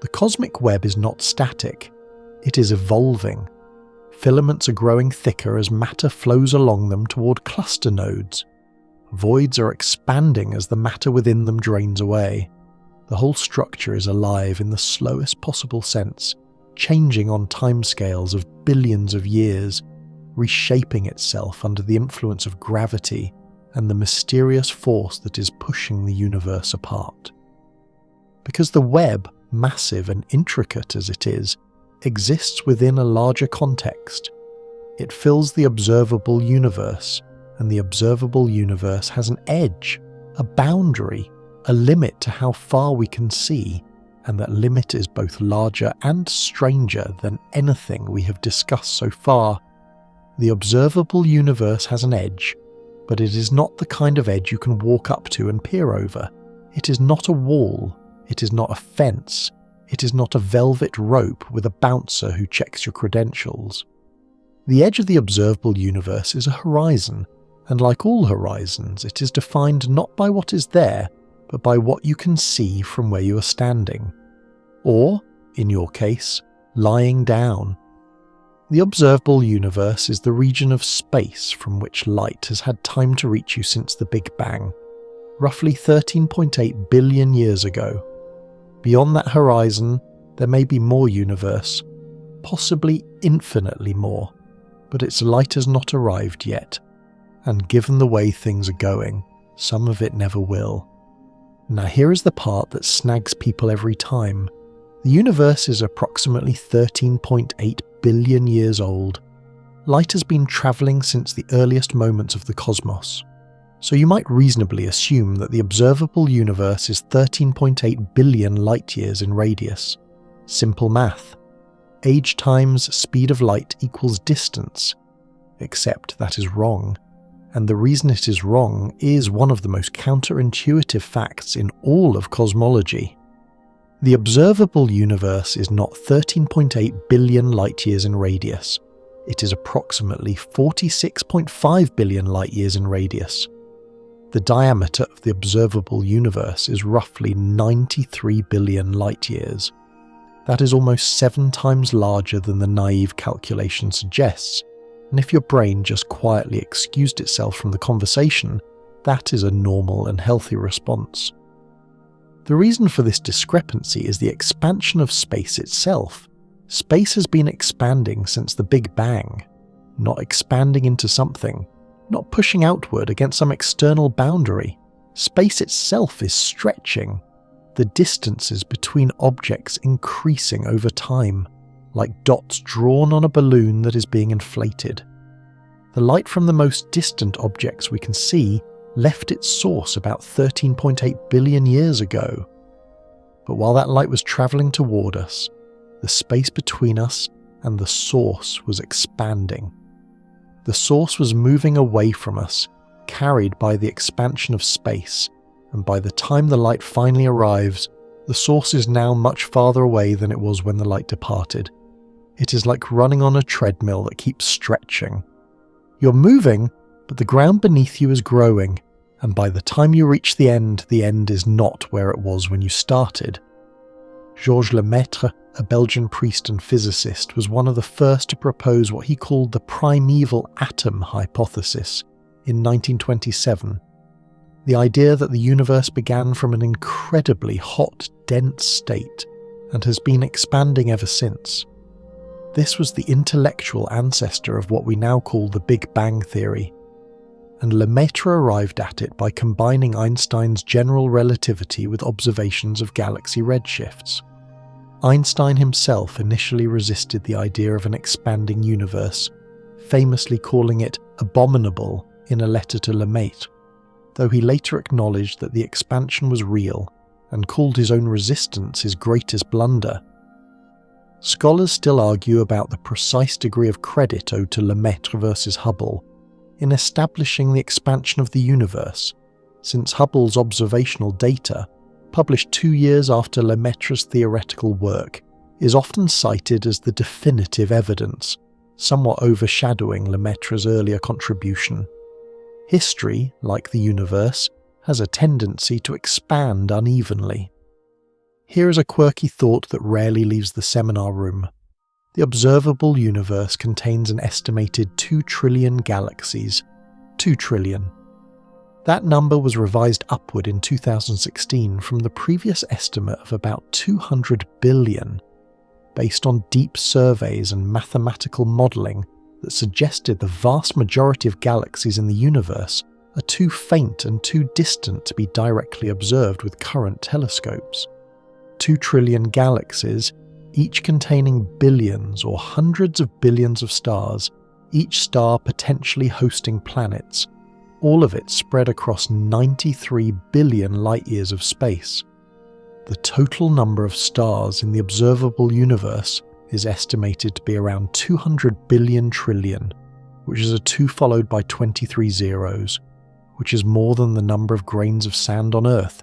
[SPEAKER 1] The cosmic web is not static, it is evolving. Filaments are growing thicker as matter flows along them toward cluster nodes. Voids are expanding as the matter within them drains away. The whole structure is alive in the slowest possible sense, changing on timescales of billions of years, reshaping itself under the influence of gravity and the mysterious force that is pushing the universe apart. Because the web, massive and intricate as it is, exists within a larger context. It fills the observable universe, and the observable universe has an edge, a boundary, a limit to how far we can see, and that limit is both larger and stranger than anything we have discussed so far. The observable universe has an edge, but it is not the kind of edge you can walk up to and peer over. It is not a wall, it is not a fence, it is not a velvet rope with a bouncer who checks your credentials. The edge of the observable universe is a horizon, and like all horizons, it is defined not by what is there, but by what you can see from where you are standing. Or, in your case, lying down. The observable universe is the region of space from which light has had time to reach you since the Big Bang, roughly 13.8 billion years ago. Beyond that horizon, there may be more universe, possibly infinitely more, but its light has not arrived yet. And given the way things are going, some of it never will. Now here is the part that snags people every time. The universe is approximately 13.8 billion years old. Light has been travelling since the earliest moments of the cosmos. So you might reasonably assume that the observable universe is 13.8 billion light-years in radius. Simple math. Age times speed of light equals distance. Except that is wrong. And the reason it is wrong is one of the most counterintuitive facts in all of cosmology. The observable universe is not 13.8 billion light-years in radius. It is approximately 46.5 billion light-years in radius. The diameter of the observable universe is roughly 93 billion light-years. That is almost 7 times larger than the naive calculation suggests. And if your brain just quietly excused itself from the conversation, that is a normal and healthy response. The reason for this discrepancy is the expansion of space itself. Space has been expanding since the Big Bang, not expanding into something, not pushing outward against some external boundary. Space itself is stretching, the distances between objects increasing over time, like dots drawn on a balloon that is being inflated. The light from the most distant objects we can see left its source about 13.8 billion years ago. But while that light was travelling toward us, the space between us and the source was expanding. The source was moving away from us, carried by the expansion of space, and by the time the light finally arrives, the source is now much farther away than it was when the light departed. It is like running on a treadmill that keeps stretching. You're moving, but the ground beneath you is growing, and by the time you reach the end is not where it was when you started. Georges Lemaitre, a Belgian priest and physicist, was one of the first to propose what he called the primeval atom hypothesis in 1927. The idea that the universe began from an incredibly hot, dense state and has been expanding ever since. This was the intellectual ancestor of what we now call the Big Bang theory, and Lemaitre arrived at it by combining Einstein's general relativity with observations of galaxy redshifts. Einstein himself initially resisted the idea of an expanding universe, famously calling it abominable in a letter to Lemaitre, though he later acknowledged that the expansion was real and called his own resistance his greatest blunder. Scholars still argue about the precise degree of credit owed to Lemaitre versus Hubble in establishing the expansion of the universe, since Hubble's observational data, published 2 years after Lemaitre's theoretical work, is often cited as the definitive evidence, somewhat overshadowing Lemaitre's earlier contribution. History, like the universe, has a tendency to expand unevenly. Here is a quirky thought that rarely leaves the seminar room. The observable universe contains an estimated 2 trillion galaxies. 2 trillion. That number was revised upward in 2016 from the previous estimate of about 200 billion, based on deep surveys and mathematical modelling that suggested the vast majority of galaxies in the universe are too faint and too distant to be directly observed with current telescopes. 2 trillion galaxies, each containing billions or hundreds of billions of stars, each star potentially hosting planets, all of it spread across 93 billion light-years of space. The total number of stars in the observable universe is estimated to be around 200 billion trillion, which is a 2 followed by 23 zeros, which is more than the number of grains of sand on Earth,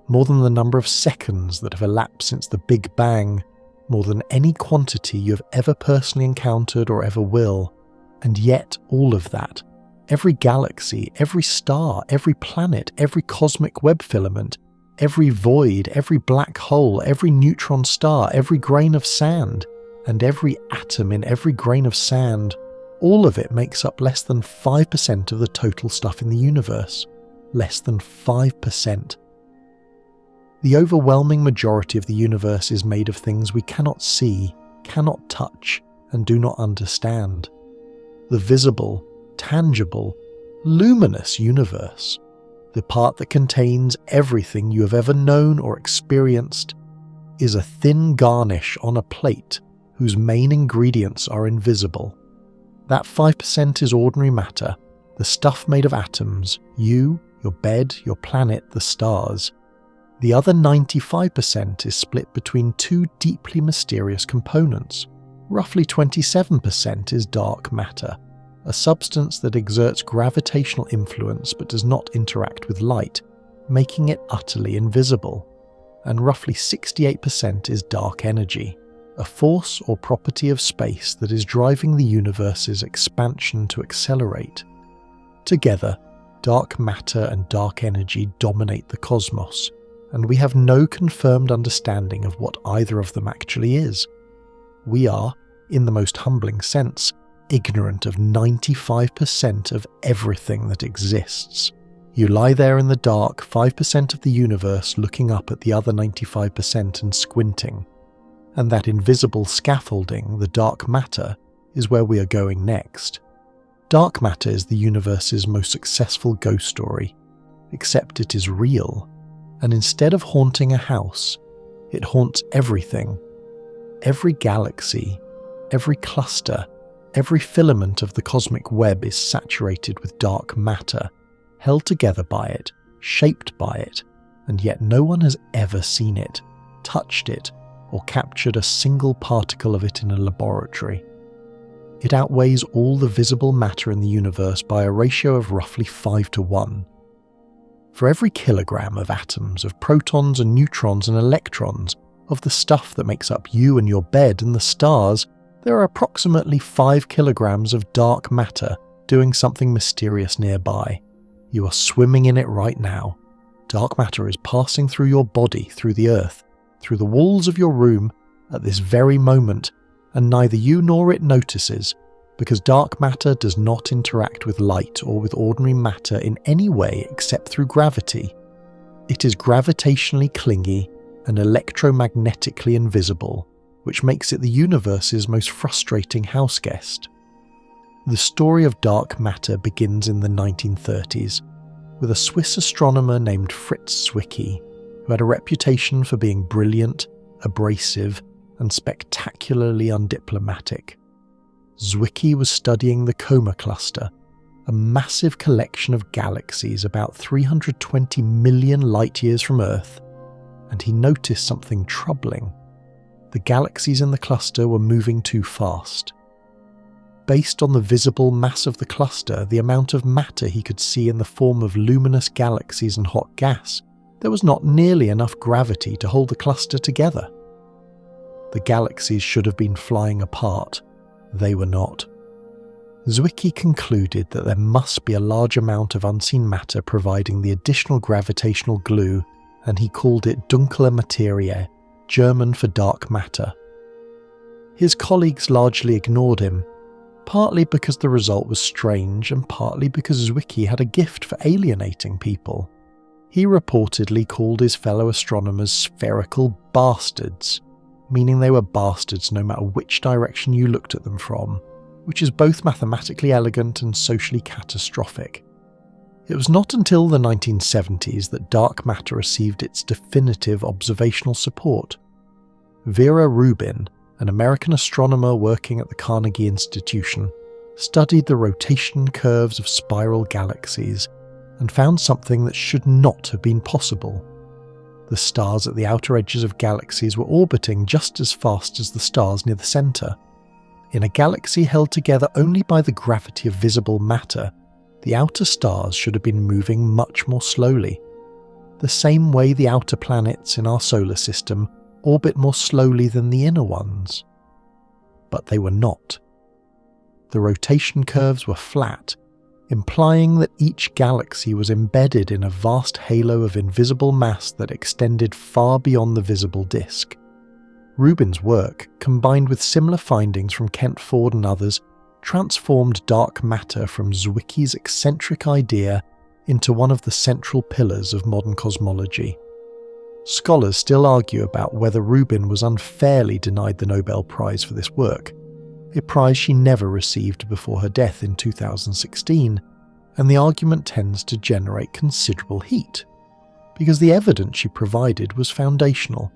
[SPEAKER 1] more than the number of seconds that have elapsed since the Big Bang, more than any quantity you have ever personally encountered or ever will. And yet all of that, every galaxy, every star, every planet, every cosmic web filament, every void, every black hole, every neutron star, every grain of sand, and every atom in every grain of sand, all of it makes up less than 5% of the total stuff in the universe. Less than 5%. The overwhelming majority of the universe is made of things we cannot see, cannot touch, and do not understand. The visible, tangible, luminous universe, the part that contains everything you have ever known or experienced, is a thin garnish on a plate whose main ingredients are invisible. That 5% is ordinary matter, the stuff made of atoms, you, your bed, your planet, the stars. The other 95% is split between 2 deeply mysterious components. Roughly 27% is dark matter, a substance that exerts gravitational influence but does not interact with light, making it utterly invisible. And roughly 68% is dark energy, a force or property of space that is driving the universe's expansion to accelerate. Together, dark matter and dark energy dominate the cosmos, and we have no confirmed understanding of what either of them actually is. We are, in the most humbling sense, ignorant of 95% of everything that exists. You lie there in the dark 5% of the universe looking up at the other 95% and squinting. And that invisible scaffolding, the dark matter, is where we are going next. Dark matter is the universe's most successful ghost story, except it is real. And instead of haunting a house, it haunts everything. Every galaxy, every cluster, every filament of the cosmic web is saturated with dark matter, held together by it, shaped by it, and yet no one has ever seen it, touched it, or captured a single particle of it in a laboratory. It outweighs all the visible matter in the universe by a ratio of roughly 5-1. For every kilogram of atoms, of protons and neutrons and electrons, of the stuff that makes up you and your bed and the stars, there are approximately 5 kilograms of dark matter doing something mysterious nearby. You are swimming in it right now. Dark matter is passing through your body, through the earth, through the walls of your room at this very moment, and neither you nor it notices, because dark matter does not interact with light or with ordinary matter in any way except through gravity. It is gravitationally clingy and electromagnetically invisible, which makes it the universe's most frustrating houseguest. The story of dark matter begins in the 1930s, with a Swiss astronomer named Fritz Zwicky, who had a reputation for being brilliant, abrasive, and spectacularly undiplomatic. Zwicky was studying the Coma Cluster, a massive collection of galaxies about 320 million light-years from Earth, and he noticed something troubling. The galaxies in the cluster were moving too fast. Based on the visible mass of the cluster, the amount of matter he could see in the form of luminous galaxies and hot gas, there was not nearly enough gravity to hold the cluster together. The galaxies should have been flying apart. They were not. Zwicky concluded that there must be a large amount of unseen matter providing the additional gravitational glue, and he called it dunkle Materie, German for dark matter. His colleagues largely ignored him, partly because the result was strange and partly because Zwicky had a gift for alienating people. He reportedly called his fellow astronomers spherical bastards, meaning they were bastards no matter which direction you looked at them from, which is both mathematically elegant and socially catastrophic. It was not until the 1970s that dark matter received its definitive observational support. Vera Rubin, an American astronomer working at the Carnegie Institution, studied the rotation curves of spiral galaxies and found something that should not have been possible. The stars at the outer edges of galaxies were orbiting just as fast as the stars near the centre. In a galaxy held together only by the gravity of visible matter, the outer stars should have been moving much more slowly, the same way the outer planets in our solar system orbit more slowly than the inner ones. But they were not. The rotation curves were flat, implying that each galaxy was embedded in a vast halo of invisible mass that extended far beyond the visible disk. Rubin's work, combined with similar findings from Kent Ford and others, transformed dark matter from Zwicky's eccentric idea into one of the central pillars of modern cosmology. Scholars still argue about whether Rubin was unfairly denied the Nobel Prize for this work, a prize she never received before her death in 2016, and the argument tends to generate considerable heat, because the evidence she provided was foundational,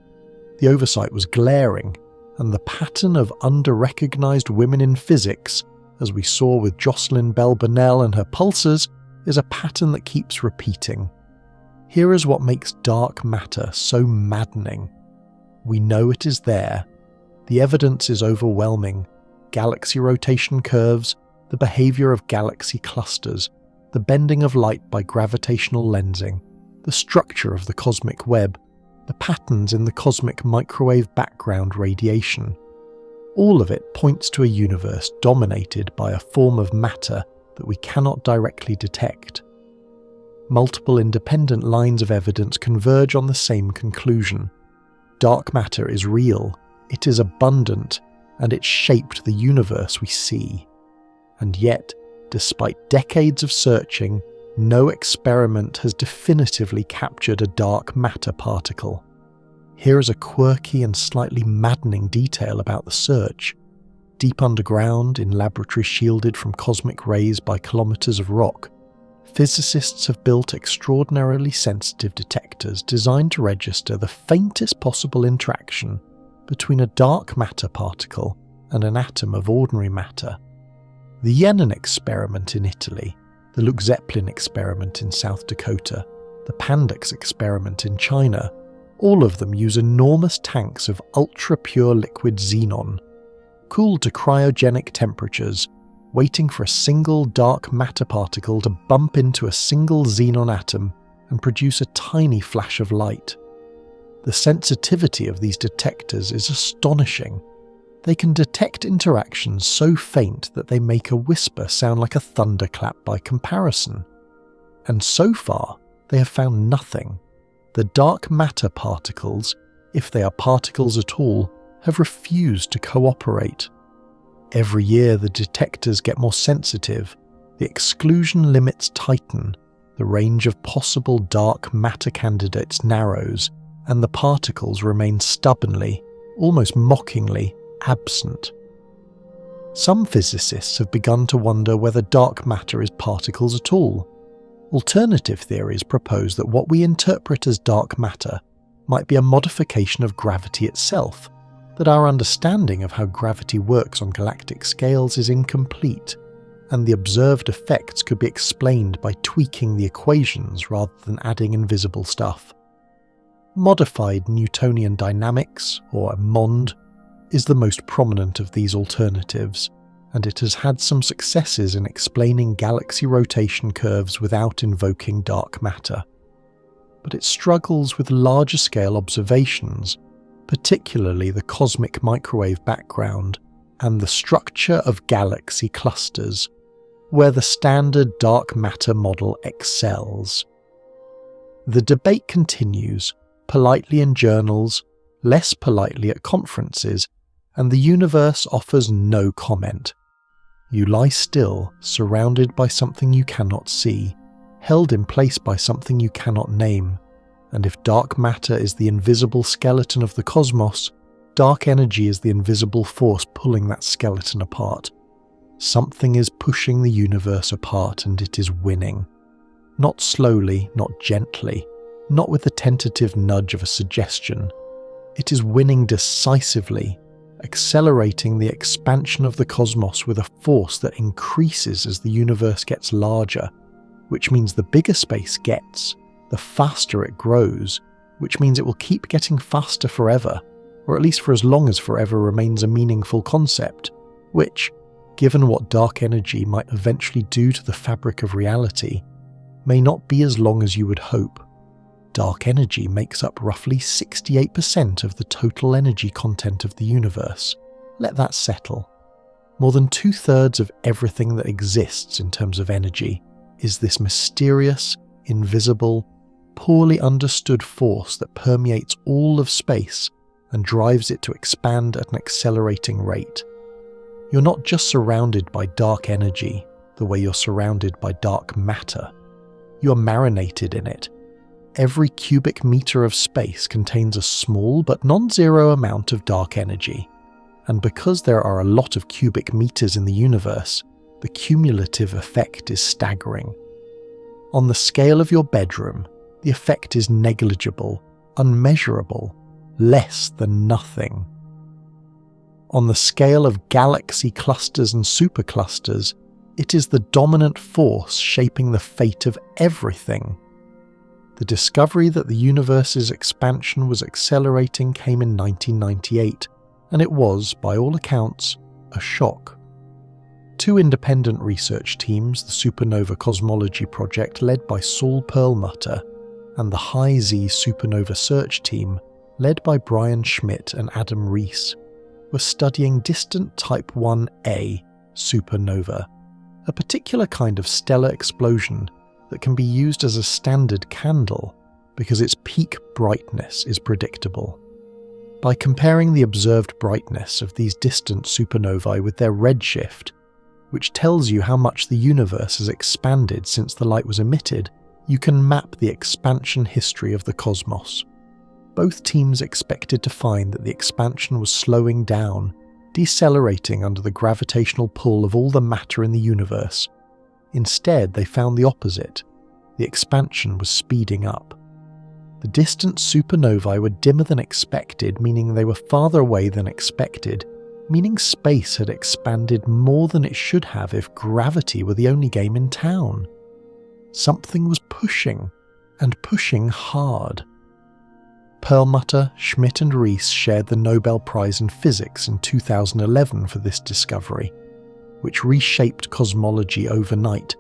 [SPEAKER 1] the oversight was glaring, and the pattern of under-recognised women in physics, as we saw with Jocelyn Bell Burnell and her pulsars, is a pattern that keeps repeating. Here is what makes dark matter so maddening. We know it is there. The evidence is overwhelming. Galaxy rotation curves, the behaviour of galaxy clusters, the bending of light by gravitational lensing, the structure of the cosmic web, the patterns in the cosmic microwave background radiation. All of it points to a universe dominated by a form of matter that we cannot directly detect. Multiple independent lines of evidence converge on the same conclusion. Dark matter is real, it is abundant, and it shaped the universe we see. And yet, despite decades of searching, no experiment has definitively captured a dark matter particle. Here is a quirky and slightly maddening detail about the search. Deep underground, in laboratories shielded from cosmic rays by kilometers of rock, physicists have built extraordinarily sensitive detectors designed to register the faintest possible interaction between a dark matter particle and an atom of ordinary matter. The Yenin experiment in Italy, the Luke Zeppelin experiment in South Dakota, the Pandax experiment in China, all of them use enormous tanks of ultra-pure liquid xenon, cooled to cryogenic temperatures, waiting for a single dark matter particle to bump into a single xenon atom and produce a tiny flash of light. The sensitivity of these detectors is astonishing. They can detect interactions so faint that they make a whisper sound like a thunderclap by comparison. And so far, they have found nothing. The dark matter particles, if they are particles at all, have refused to cooperate. Every year the detectors get more sensitive, the exclusion limits tighten, the range of possible dark matter candidates narrows, and the particles remain stubbornly, almost mockingly, absent. Some physicists have begun to wonder whether dark matter is particles at all. Alternative theories propose that what we interpret as dark matter might be a modification of gravity itself, that our understanding of how gravity works on galactic scales is incomplete, and the observed effects could be explained by tweaking the equations rather than adding invisible stuff. Modified Newtonian dynamics, or MOND, is the most prominent of these alternatives, and it has had some successes in explaining galaxy rotation curves without invoking dark matter. But it struggles with larger scale observations, particularly the cosmic microwave background and the structure of galaxy clusters, where the standard dark matter model excels. The debate continues, politely in journals, less politely at conferences, and the universe offers no comment. You lie still, surrounded by something you cannot see, held in place by something you cannot name, and if dark matter is the invisible skeleton of the cosmos, dark energy is the invisible force pulling that skeleton apart. Something is pushing the universe apart, and it is winning. Not slowly, not gently, not with the tentative nudge of a suggestion. It is winning decisively, accelerating the expansion of the cosmos with a force that increases as the universe gets larger, which means the bigger space gets, the faster it grows, which means it will keep getting faster forever, or at least for as long as forever remains a meaningful concept, which, given what dark energy might eventually do to the fabric of reality, may not be as long as you would hope. Dark energy makes up roughly 68% of the total energy content of the universe. Let that settle. More than 2/3 of everything that exists in terms of energy is this mysterious, invisible, poorly understood force that permeates all of space and drives it to expand at an accelerating rate. You're not just surrounded by dark energy the way you're surrounded by dark matter. You're marinated in it. Every cubic meter of space contains a small but non-zero amount of dark energy, and because there are a lot of cubic meters in the universe, the cumulative effect is staggering. On the scale of your bedroom, the effect is negligible, unmeasurable, less than nothing. On the scale of galaxy clusters and superclusters, it is the dominant force shaping the fate of everything. The discovery that the universe's expansion was accelerating came in 1998, and it was, by all accounts, a shock. Two independent research teams, the Supernova Cosmology Project led by Saul Perlmutter, and the High Z Supernova Search Team, led by Brian Schmidt and Adam Rees, were studying distant Type 1a supernova, a particular kind of stellar explosion that can be used as a standard candle because its peak brightness is predictable. By comparing the observed brightness of these distant supernovae with their redshift, which tells you how much the universe has expanded since the light was emitted, you can map the expansion history of the cosmos. Both teams expected to find that the expansion was slowing down, decelerating under the gravitational pull of all the matter in the universe. Instead, they found the opposite. The expansion was speeding up. The distant supernovae were dimmer than expected, meaning they were farther away than expected, meaning space had expanded more than it should have if gravity were the only game in town. Something was pushing, and pushing hard. Perlmutter, Schmidt and Rees shared the Nobel Prize in Physics in 2011 for this discovery, which reshaped cosmology overnight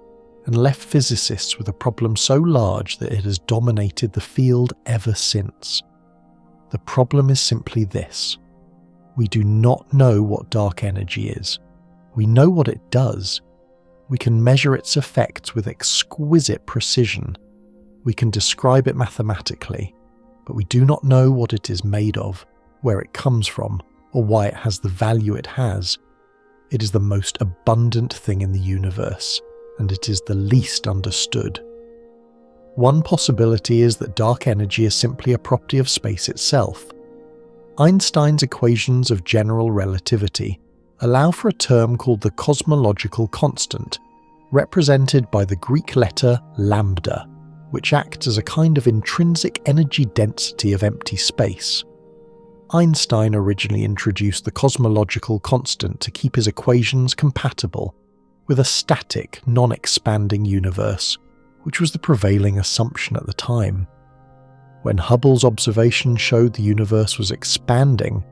[SPEAKER 1] and left physicists with a problem so large that it has dominated the field ever since. The problem is simply this. We do not know what dark energy is. We know what it does. We can measure its effects with exquisite precision. We can describe it mathematically, but we do not know what it is made of, where it comes from, or why it has the value it has. It is the most abundant thing in the universe, and it is the least understood. One possibility is that dark energy is simply a property of space itself. Einstein's equations of general relativity allow for a term called the cosmological constant, represented by the Greek letter lambda, which acts as a kind of intrinsic energy density of empty space. Einstein originally introduced the cosmological constant to keep his equations compatible with a static, non-expanding universe, which was the prevailing assumption at the time. When Hubble's observation showed the universe was expanding,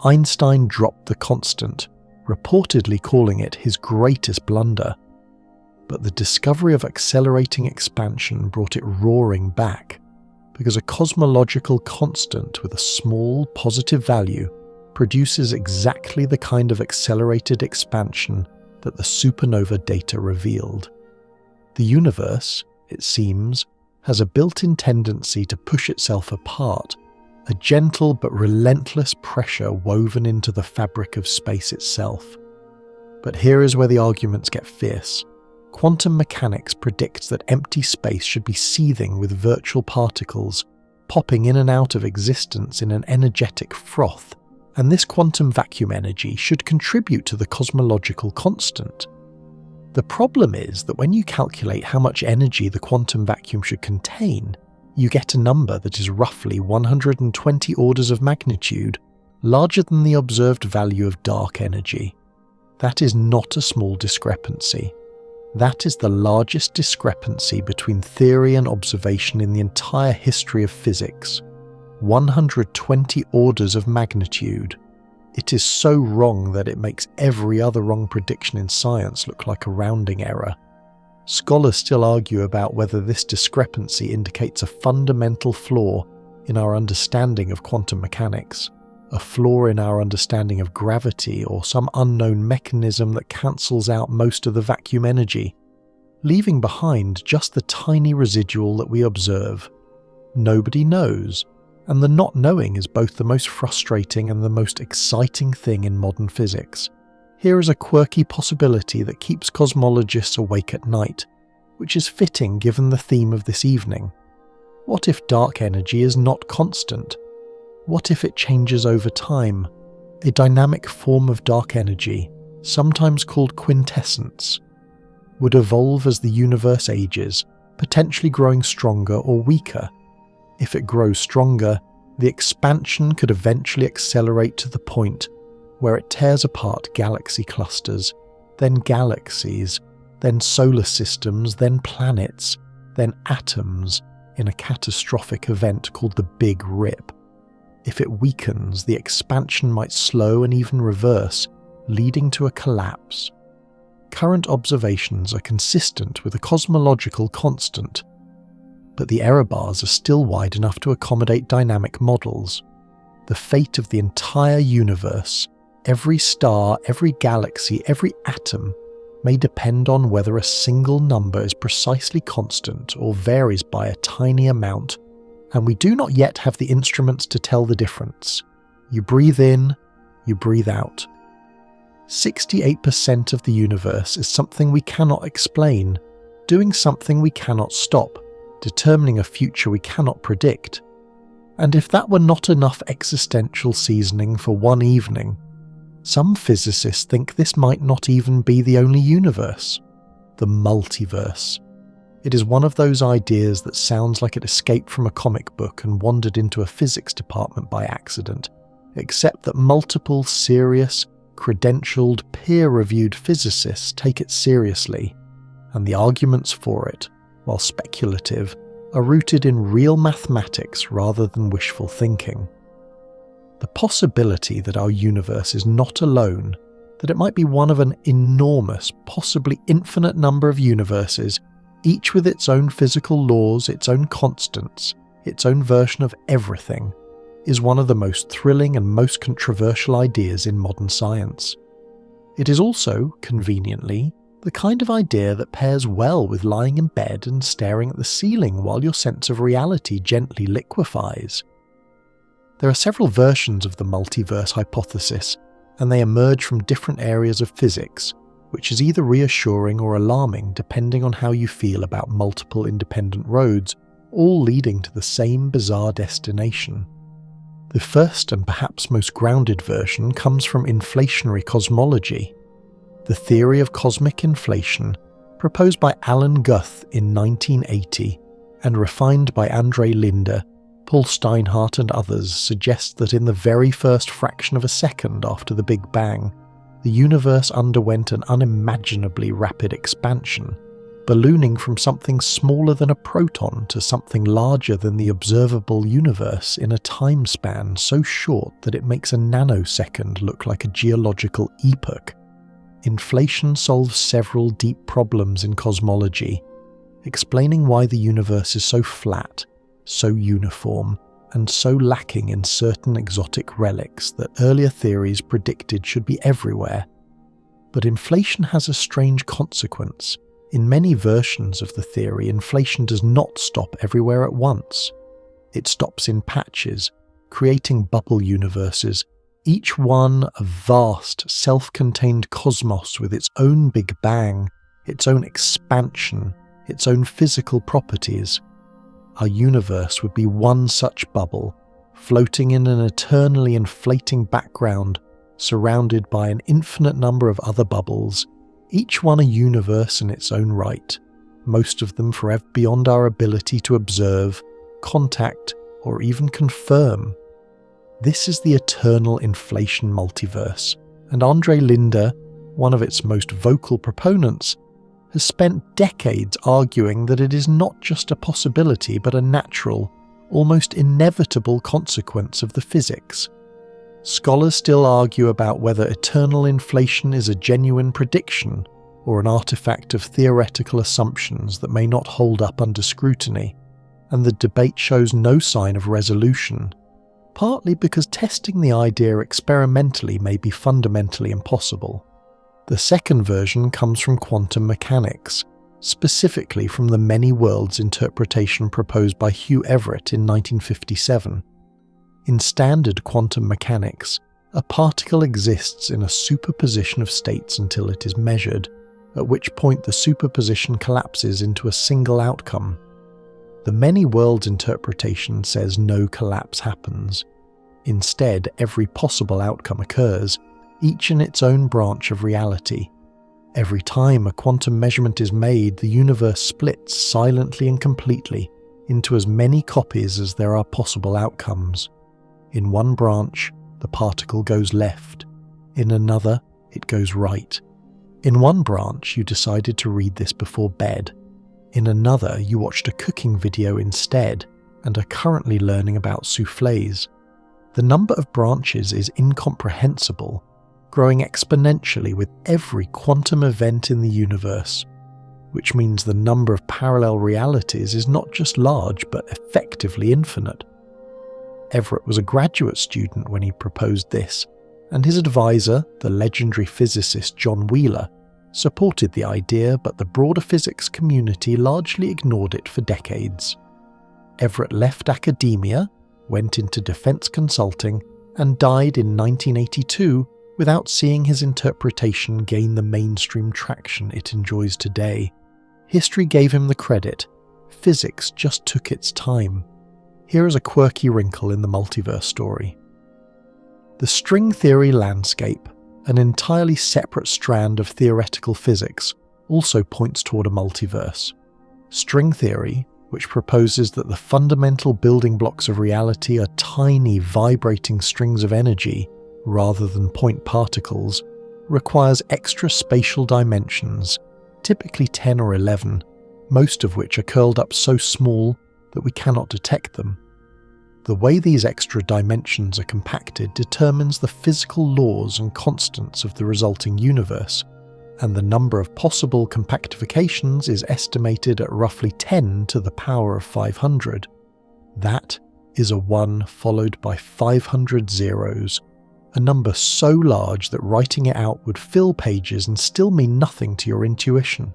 [SPEAKER 1] Einstein dropped the constant, reportedly calling it his greatest blunder. But the discovery of accelerating expansion brought it roaring back, because a cosmological constant with a small positive value produces exactly the kind of accelerated expansion that the supernova data revealed. The universe, it seems, has a built-in tendency to push itself apart, a gentle but relentless pressure woven into the fabric of space itself. But here is where the arguments get fierce. Quantum mechanics predicts that empty space should be seething with virtual particles, popping in and out of existence in an energetic froth, and this quantum vacuum energy should contribute to the cosmological constant. The problem is that when you calculate how much energy the quantum vacuum should contain, you get a number that is roughly 120 orders of magnitude larger than the observed value of dark energy. That is not a small discrepancy. That is the largest discrepancy between theory and observation in the entire history of physics. 120 orders of magnitude. It is so wrong that it makes every other wrong prediction in science look like a rounding error. Scholars still argue about whether this discrepancy indicates a fundamental flaw in our understanding of quantum mechanics, a flaw in our understanding of gravity, or some unknown mechanism that cancels out most of the vacuum energy, leaving behind just the tiny residual that we observe. Nobody knows, and the not knowing is both the most frustrating and the most exciting thing in modern physics. Here is a quirky possibility that keeps cosmologists awake at night, which is fitting given the theme of this evening. What if dark energy is not constant? What if it changes over time? A dynamic form of dark energy, sometimes called quintessence, would evolve as the universe ages, potentially growing stronger or weaker. If it grows stronger, the expansion could eventually accelerate to the point where it tears apart galaxy clusters, then galaxies, then solar systems, then planets, then atoms, in a catastrophic event called the Big Rip. If it weakens, the expansion might slow and even reverse, leading to a collapse. Current observations are consistent with a cosmological constant, but the error bars are still wide enough to accommodate dynamic models. The fate of the entire universe, every star, every galaxy, every atom, may depend on whether a single number is precisely constant or varies by a tiny amount, and we do not yet have the instruments to tell the difference. You breathe in, you breathe out. 68% of the universe is something we cannot explain, doing something we cannot stop, determining a future we cannot predict. And if that were not enough existential seasoning for one evening, some physicists think this might not even be the only universe. The multiverse. It is one of those ideas that sounds like it escaped from a comic book and wandered into a physics department by accident, except that multiple serious, credentialed, peer-reviewed physicists take it seriously, and the arguments for it, while speculative, are rooted in real mathematics rather than wishful thinking. The possibility that our universe is not alone, that it might be one of an enormous, possibly infinite number of universes, each with its own physical laws, its own constants, its own version of everything, is one of the most thrilling and most controversial ideas in modern science. It is also, conveniently, the kind of idea that pairs well with lying in bed and staring at the ceiling while your sense of reality gently liquefies. There are several versions of the multiverse hypothesis, and they emerge from different areas of physics, which is either reassuring or alarming depending on how you feel about multiple independent roads, all leading to the same bizarre destination. The first and perhaps most grounded version comes from inflationary cosmology, the theory of cosmic inflation, proposed by Alan Guth in 1980 and refined by Andre Linde. Paul Steinhardt and others suggest that in the very first fraction of a second after the Big Bang, the universe underwent an unimaginably rapid expansion. ballooning from something smaller than a proton to something larger than the observable universe in a time span so short that it makes a nanosecond look like a geological epoch. Inflation solves several deep problems in cosmology, explaining why the universe is so flat, so uniform, and so lacking in certain exotic relics that earlier theories predicted should be everywhere. But inflation has a strange consequence. In many versions of the theory, inflation does not stop everywhere at once. It stops in patches, creating bubble universes, each one a vast, self-contained cosmos with its own Big Bang, its own expansion, its own physical properties. Our universe would be one such bubble, floating in an eternally inflating background, surrounded by an infinite number of other bubbles, each one a universe in its own right, most of them forever beyond our ability to observe, contact, or even confirm. This is the eternal inflation multiverse, and Andre Linde, one of its most vocal proponents, has spent decades arguing that it is not just a possibility but a natural, almost inevitable consequence of the physics. Scholars still argue about whether eternal inflation is a genuine prediction or an artifact of theoretical assumptions that may not hold up under scrutiny, and the debate shows no sign of resolution, partly because testing the idea experimentally may be fundamentally impossible. The second version comes from quantum mechanics, specifically from the many worlds interpretation proposed by Hugh Everett in 1957. In standard quantum mechanics, a particle exists in a superposition of states until it is measured, at which point the superposition collapses into a single outcome. The many worlds interpretation says no collapse happens. Instead, every possible outcome occurs, each in its own branch of reality. Every time a quantum measurement is made, the universe splits silently and completely into as many copies as there are possible outcomes. In one branch, the particle goes left. In another, it goes right. In one branch, you decided to read this before bed. In another, you watched a cooking video instead and are currently learning about soufflés. The number of branches is incomprehensible, growing exponentially with every quantum event in the universe, which means the number of parallel realities is not just large but effectively infinite. Everett was a graduate student when he proposed this, and his advisor, the legendary physicist John Wheeler, supported the idea, but the broader physics community largely ignored it for decades. Everett left academia, went into defense consulting, and died in 1982 without seeing his interpretation gain the mainstream traction it enjoys today. History gave him the credit. Physics just took its time. Here is a quirky wrinkle in the multiverse story. The string theory landscape, an entirely separate strand of theoretical physics, also points toward a multiverse. String theory, which proposes that the fundamental building blocks of reality are tiny vibrating strings of energy rather than point particles, requires extra spatial dimensions, typically 10 or 11, most of which are curled up so small that we cannot detect them. The way these extra dimensions are compacted determines the physical laws and constants of the resulting universe, and the number of possible compactifications is estimated at roughly 10 to the power of 500. That is a 1 followed by 500 zeros, a number so large that writing it out would fill pages and still mean nothing to your intuition.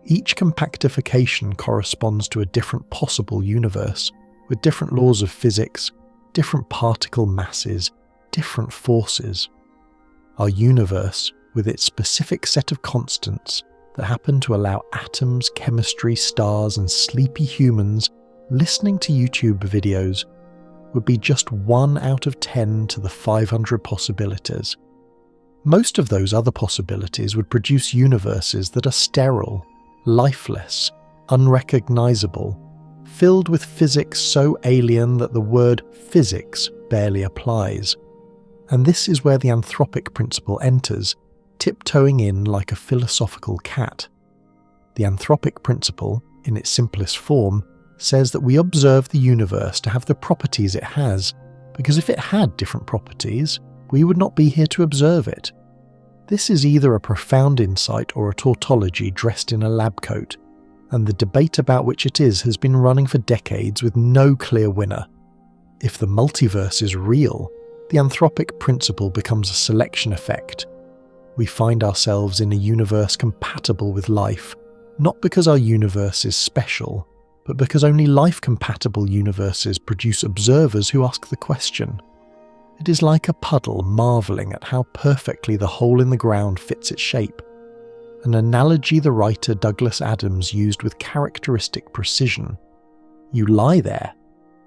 [SPEAKER 1] Each compactification corresponds to a different possible universe, with different laws of physics, different particle masses, different forces. Our universe, with its specific set of constants that happen to allow atoms, chemistry, stars, and sleepy humans listening to YouTube videos, would be just 1 out of 10 to the 500 possibilities. Most of those other possibilities would produce universes that are sterile, lifeless, unrecognizable, filled with physics so alien that the word physics barely applies. And this is where the anthropic principle enters, tiptoeing in like a philosophical cat. The anthropic principle, in its simplest form, says that we observe the universe to have the properties it has, because if it had different properties, we would not be here to observe it. This is either a profound insight or a tautology dressed in a lab coat, and the debate about which it is has been running for decades with no clear winner. If the multiverse is real, the anthropic principle becomes a selection effect. We find ourselves in a universe compatible with life, not because our universe is special, but because only life-compatible universes produce observers who ask the question. It is like a puddle marvelling at how perfectly the hole in the ground fits its shape, an analogy the writer Douglas Adams used with characteristic precision. You lie there,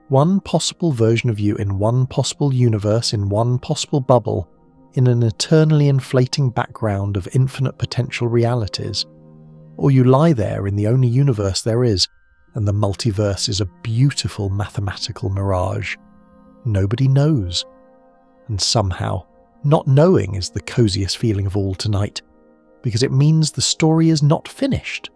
[SPEAKER 1] one possible version of you in one possible universe in one possible bubble, in an eternally inflating background of infinite potential realities. Or you lie there in the only universe there is, and the multiverse is a beautiful mathematical mirage. Nobody knows. And somehow, not knowing is the coziest feeling of all tonight, because it means the story is not finished.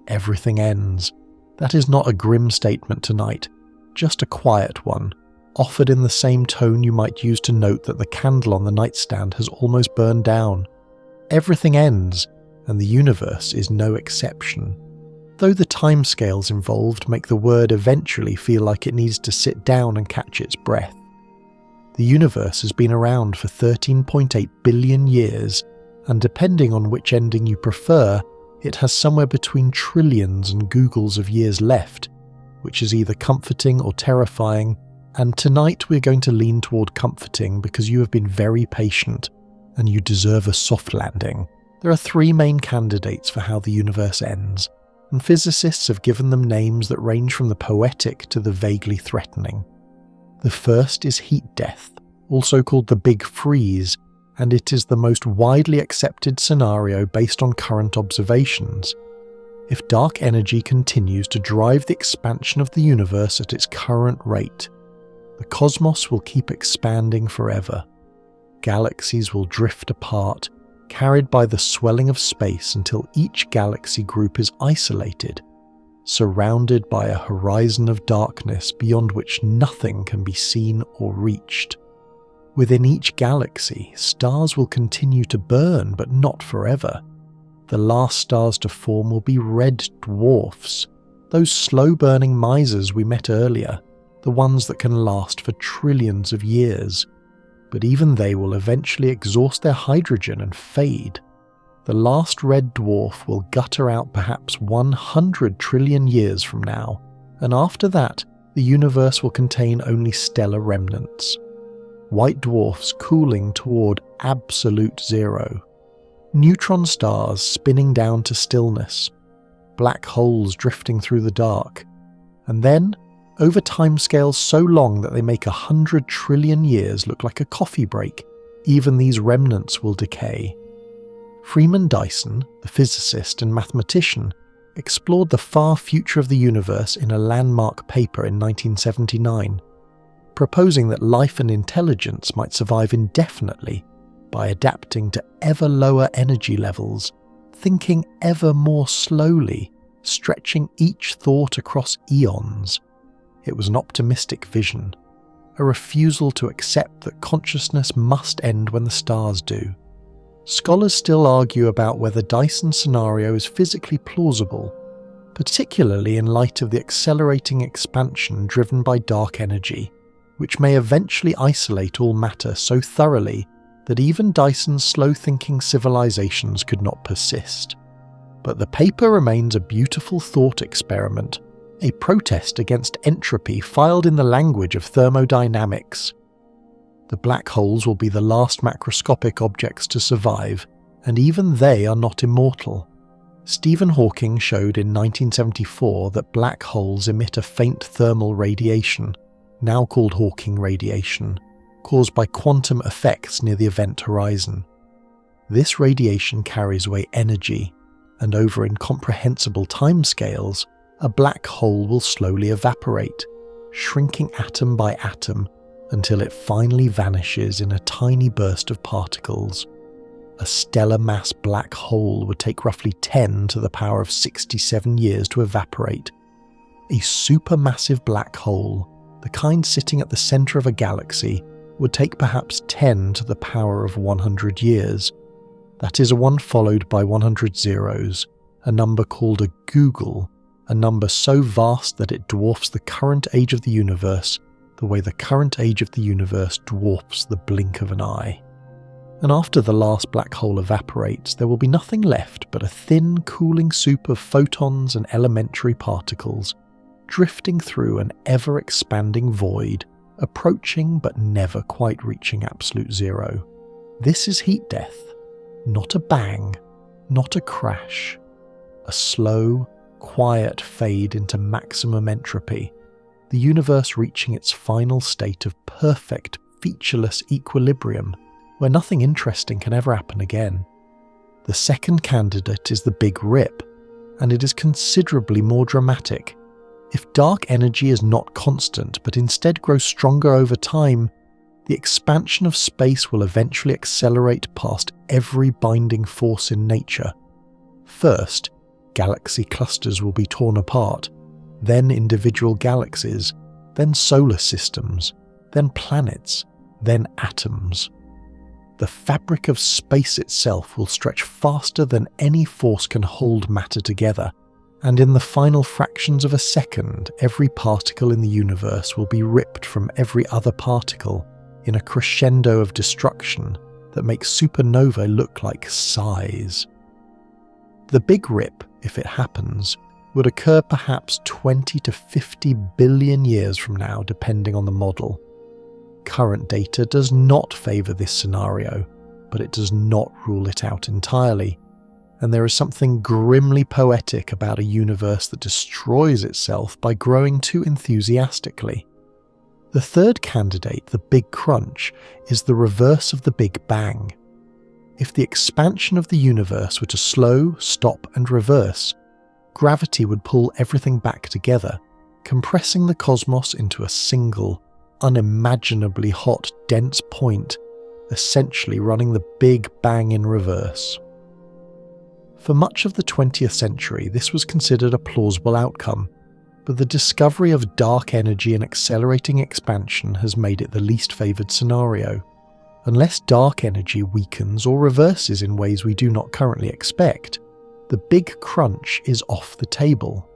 [SPEAKER 1] Everything ends. That is not a grim statement tonight, just a quiet one, offered in the same tone you might use to note that the candle on the nightstand has almost burned down. Everything ends, and the universe is no exception. Though the timescales involved make the word eventually feel like it needs to sit down and catch its breath. The universe has been around for 13.8 billion years, and depending on which ending you prefer, it has somewhere between trillions and googles of years left, which is either comforting or terrifying, and tonight we're going to lean toward comforting because you have been very patient, and you deserve a soft landing. There are three main candidates for how the universe ends, and physicists have given them names that range from the poetic to the vaguely threatening. The first is heat death, also called the Big Freeze, and it is the most widely accepted scenario based on current observations. If dark energy continues to drive the expansion of the universe at its current rate, the cosmos will keep expanding forever. Galaxies will drift apart, carried by the swelling of space until each galaxy group is isolated, surrounded by a horizon of darkness beyond which nothing can be seen or reached. Within each galaxy, stars will continue to burn, but not forever. The last stars to form will be red dwarfs, those slow-burning misers we met earlier, the ones that can last for trillions of years. But even they will eventually exhaust their hydrogen and fade. The last red dwarf will gutter out perhaps 100 trillion years from now, and after that, the universe will contain only stellar remnants. White dwarfs cooling toward absolute zero. Neutron stars spinning down to stillness. Black holes drifting through the dark. And then, over timescales so long that they make 100 trillion years look like a coffee break, even these remnants will decay. Freeman Dyson, the physicist and mathematician, explored the far future of the universe in a landmark paper in 1979, proposing that life and intelligence might survive indefinitely by adapting to ever lower energy levels, thinking ever more slowly, stretching each thought across eons. It was an optimistic vision, a refusal to accept that consciousness must end when the stars do. Scholars still argue about whether Dyson's scenario is physically plausible, particularly in light of the accelerating expansion driven by dark energy, which may eventually isolate all matter so thoroughly that even Dyson's slow-thinking civilizations could not persist. But the paper remains a beautiful thought experiment, a protest against entropy filed in the language of thermodynamics. The black holes will be the last macroscopic objects to survive, and even they are not immortal. Stephen Hawking showed in 1974 that black holes emit a faint thermal radiation, now called Hawking radiation, caused by quantum effects near the event horizon. This radiation carries away energy, and over incomprehensible timescales, a black hole will slowly evaporate, shrinking atom by atom until it finally vanishes in a tiny burst of particles. a stellar mass black hole would take roughly 10 to the power of 67 years to evaporate. A supermassive black hole, the kind sitting at the centre of a galaxy, would take perhaps 10 to the power of 100 years. That is a 1 followed by 100 zeros, a number called a googol, a number so vast that it dwarfs the current age of the universe the way the current age of the universe dwarfs the blink of an eye. And after the last black hole evaporates, there will be nothing left but a thin, cooling soup of photons and elementary particles, drifting through an ever-expanding void, approaching but never quite reaching absolute zero. This is heat death, not a bang, not a crash. A slow, quiet fade into maximum entropy, the universe reaching its final state of perfect, featureless equilibrium, where nothing interesting can ever happen again. The second candidate is the Big Rip, and it is considerably more dramatic. If dark energy is not constant but instead grows stronger over time, the expansion of space will eventually accelerate past every binding force in nature. First, galaxy clusters will be torn apart, then individual galaxies, then solar systems, then planets, then atoms. The fabric of space itself will stretch faster than any force can hold matter together, and in the final fractions of a second, every particle in the universe will be ripped from every other particle in a crescendo of destruction that makes supernovae look like sighs. The Big Rip, if it happens, would occur perhaps 20 to 50 billion years from now, depending on the model. Current data does not favour this scenario, but it does not rule it out entirely, and there is something grimly poetic about a universe that destroys itself by growing too enthusiastically. The third candidate, the Big Crunch, is the reverse of the Big Bang. If the expansion of the universe were to slow, stop and reverse, gravity would pull everything back together, compressing the cosmos into a single, unimaginably hot, dense point, essentially running the Big Bang in reverse. For much of the 20th century, this was considered a plausible outcome, but the discovery of dark energy and accelerating expansion has made it the least favoured scenario. Unless dark energy weakens or reverses in ways we do not currently expect, the Big Crunch is off the table.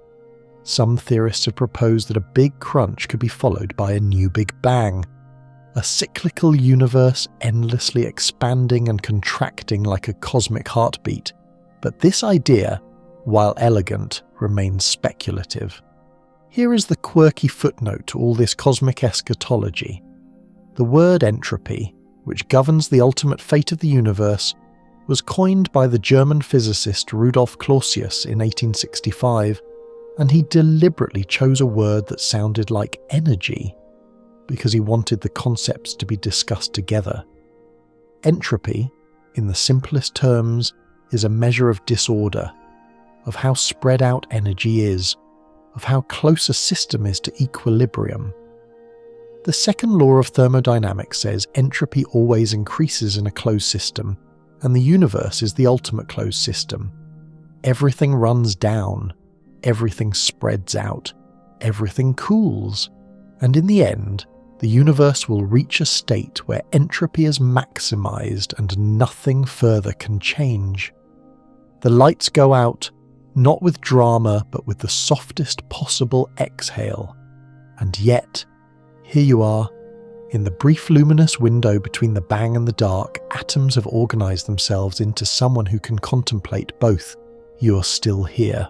[SPEAKER 1] Some theorists have proposed that a Big Crunch could be followed by a new Big Bang, a cyclical universe endlessly expanding and contracting like a cosmic heartbeat. But this idea, while elegant, remains speculative. Here is the quirky footnote to all this cosmic eschatology. The word entropy, which governs the ultimate fate of the universe, was coined by the German physicist Rudolf Clausius in 1865, and he deliberately chose a word that sounded like energy, because he wanted the concepts to be discussed together. Entropy, in the simplest terms, is a measure of disorder, of how spread out energy is, of how close a system is to equilibrium. The second law of thermodynamics says entropy always increases in a closed system, and the universe is the ultimate closed system. Everything runs down, everything spreads out, everything cools, and in the end, the universe will reach a state where entropy is maximized and nothing further can change. The lights go out, not with drama, but with the softest possible exhale. And yet, here you are, in the brief luminous window between the bang and the dark, atoms have organized themselves into someone who can contemplate both. You're still here.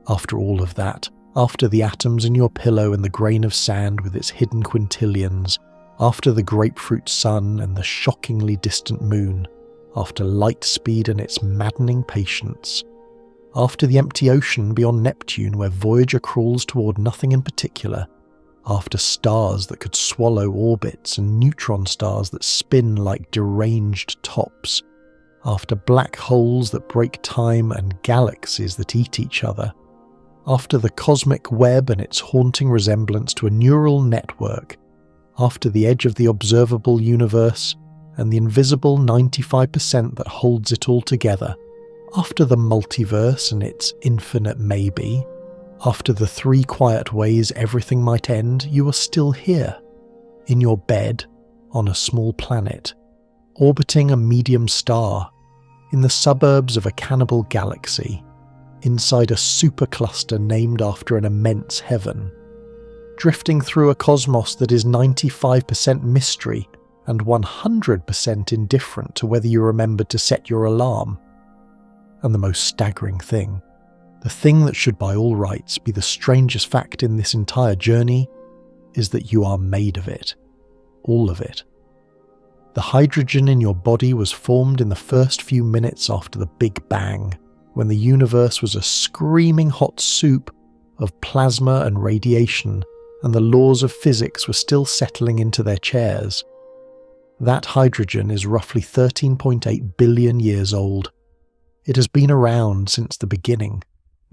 [SPEAKER 1] After all of that, after the atoms in your pillow and the grain of sand with its hidden quintillions, after the grapefruit sun and the shockingly distant moon, after light speed and its maddening patience, after the empty ocean beyond Neptune where Voyager crawls toward nothing in particular, after stars that could swallow orbits and neutron stars that spin like deranged tops, after black holes that break time and galaxies that eat each other, after the cosmic web and its haunting resemblance to a neural network, after the edge of the observable universe, and the invisible 95% that holds it all together. After the multiverse and its infinite maybe, after the 3 quiet ways everything might end, you are still here, in your bed, on a small planet, orbiting a medium star, in the suburbs of a cannibal galaxy, inside a supercluster named after an immense heaven, drifting through a cosmos that is 95% mystery and 100% indifferent to whether you remembered to set your alarm. And the most staggering thing, the thing that should by all rights be the strangest fact in this entire journey, is that you are made of it. All of it. The hydrogen in your body was formed in the first few minutes after the Big Bang, when the universe was a screaming hot soup of plasma and radiation, and the laws of physics were still settling into their chairs. That hydrogen is roughly 13.8 billion years old. It has been around since the beginning,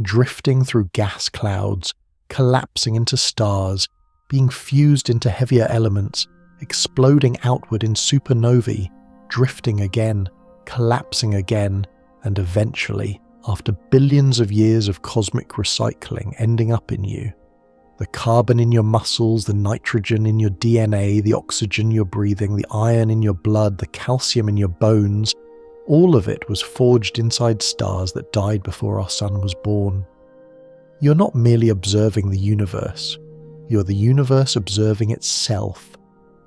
[SPEAKER 1] drifting through gas clouds, collapsing into stars, being fused into heavier elements, exploding outward in supernovae, drifting again, collapsing again, and eventually, after billions of years of cosmic recycling, ending up in you. The carbon in your muscles, the nitrogen in your DNA, the oxygen you're breathing, the iron in your blood, the calcium in your bones, all of it was forged inside stars that died before our sun was born. You're not merely observing the universe, you're the universe observing itself,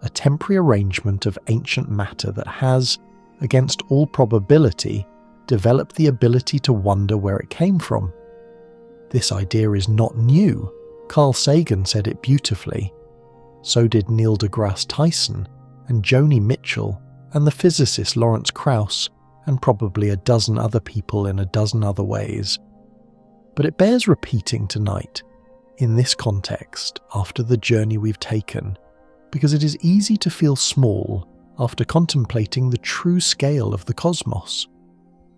[SPEAKER 1] a temporary arrangement of ancient matter that has, against all probability, developed the ability to wonder where it came from. This idea is not new. Carl Sagan said it beautifully. So did Neil deGrasse Tyson, and Joni Mitchell, and the physicist Lawrence Krauss, and probably a dozen other people in a dozen other ways. But it bears repeating tonight, in this context, after the journey we've taken, because it is easy to feel small after contemplating the true scale of the cosmos.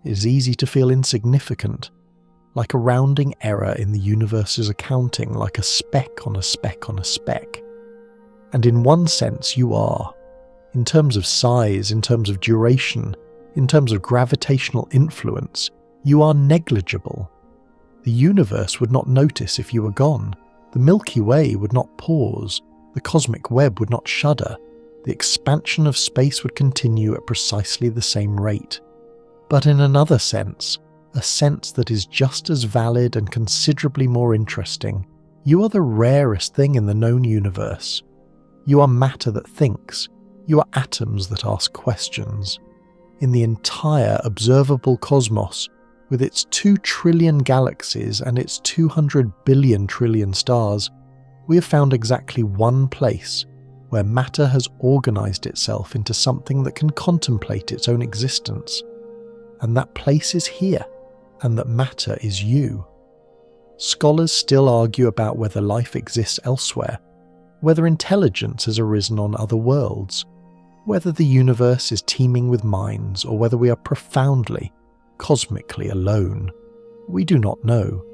[SPEAKER 1] It is easy to feel insignificant, like a rounding error in the universe's accounting, like a speck on a speck on a speck. And in one sense you are. In terms of size, in terms of duration, in terms of gravitational influence, you are negligible. The universe would not notice if you were gone. The Milky Way would not pause. The cosmic web would not shudder. The expansion of space would continue at precisely the same rate. But in another sense, a sense that is just as valid and considerably more interesting, you are the rarest thing in the known universe. You are matter that thinks. You are atoms that ask questions. In the entire observable cosmos, with its 2 trillion galaxies and its 200 billion trillion stars, we have found exactly one place where matter has organized itself into something that can contemplate its own existence. And that place is here, and that matter is you. Scholars still argue about whether life exists elsewhere, whether intelligence has arisen on other worlds, whether the universe is teeming with minds, or whether we are profoundly, cosmically alone. We do not know.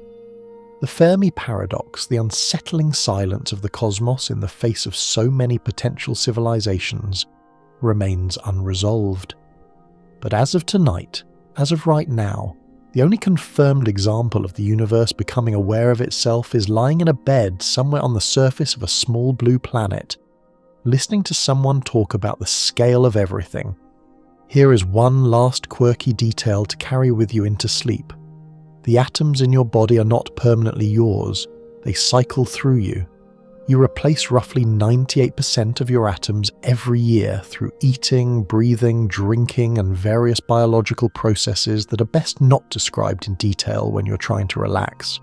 [SPEAKER 1] The Fermi paradox, the unsettling silence of the cosmos in the face of so many potential civilizations, remains unresolved. But as of tonight, as of right now, the only confirmed example of the universe becoming aware of itself is lying in a bed somewhere on the surface of a small blue planet, listening to someone talk about the scale of everything. Here is one last quirky detail to carry with you into sleep. The atoms in your body are not permanently yours, they cycle through you. You replace roughly 98% of your atoms every year through eating, breathing, drinking, and various biological processes that are best not described in detail when you're trying to relax.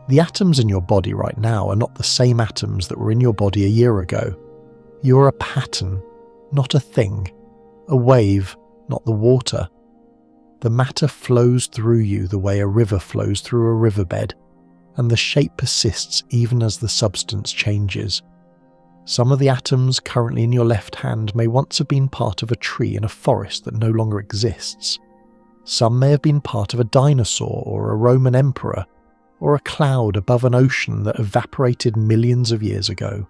[SPEAKER 1] The atoms in your body right now are not the same atoms that were in your body a year ago. You are a pattern, not a thing. A wave, not the water. The matter flows through you the way a river flows through a riverbed, and the shape persists even as the substance changes. Some of the atoms currently in your left hand may once have been part of a tree in a forest that no longer exists. Some may have been part of a dinosaur or a Roman emperor, or a cloud above an ocean that evaporated millions of years ago.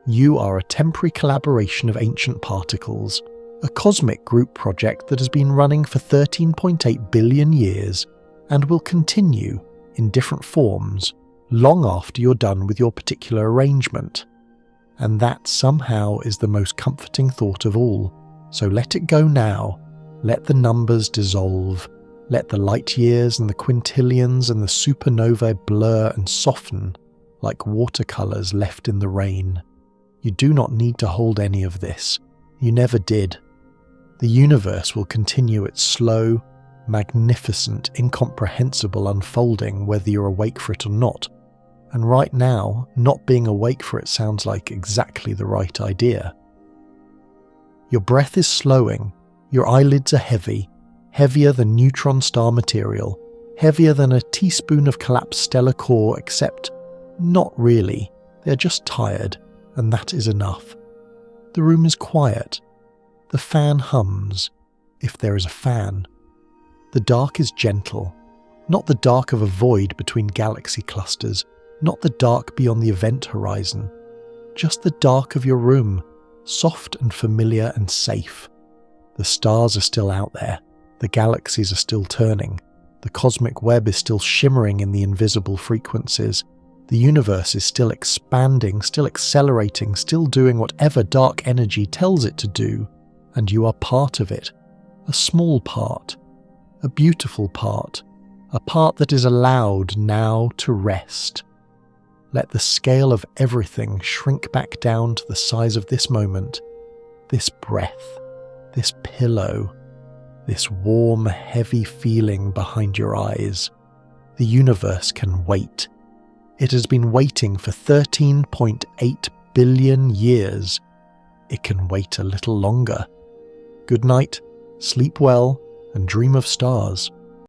[SPEAKER 1] You are a temporary collaboration of ancient particles, a cosmic group project that has been running for 13.8 billion years and will continue in different forms long after you're done with your particular arrangement. And that somehow is the most comforting thought of all. So let it go now. Let the numbers dissolve. Let the light years and the quintillions and the supernovae blur and soften like watercolours left in the rain. You do not need to hold any of this. You never did. The universe will continue its slow, magnificent, incomprehensible unfolding whether you're awake for it or not. And right now, not being awake for it sounds like exactly the right idea. Your breath is slowing, your eyelids are heavy, heavier than neutron star material, heavier than a teaspoon of collapsed stellar core, except not really. They're just tired, and that is enough. The room is quiet. The fan hums, if there is a fan. The dark is gentle, not the dark of a void between galaxy clusters, not the dark beyond the event horizon, just the dark of your room, soft and familiar and safe. The stars are still out there, the galaxies are still turning, the cosmic web is still shimmering in the invisible frequencies, the universe is still expanding, still accelerating, still doing whatever dark energy tells it to do, and you are part of it, a small part, a beautiful part, a part that is allowed now to rest. Let the scale of everything shrink back down to the size of this moment, this breath, this pillow, this warm, heavy feeling behind your eyes. The universe can wait. It has been waiting for 13.8 billion years. It can wait a little longer. Good night, sleep well, and dream of stars.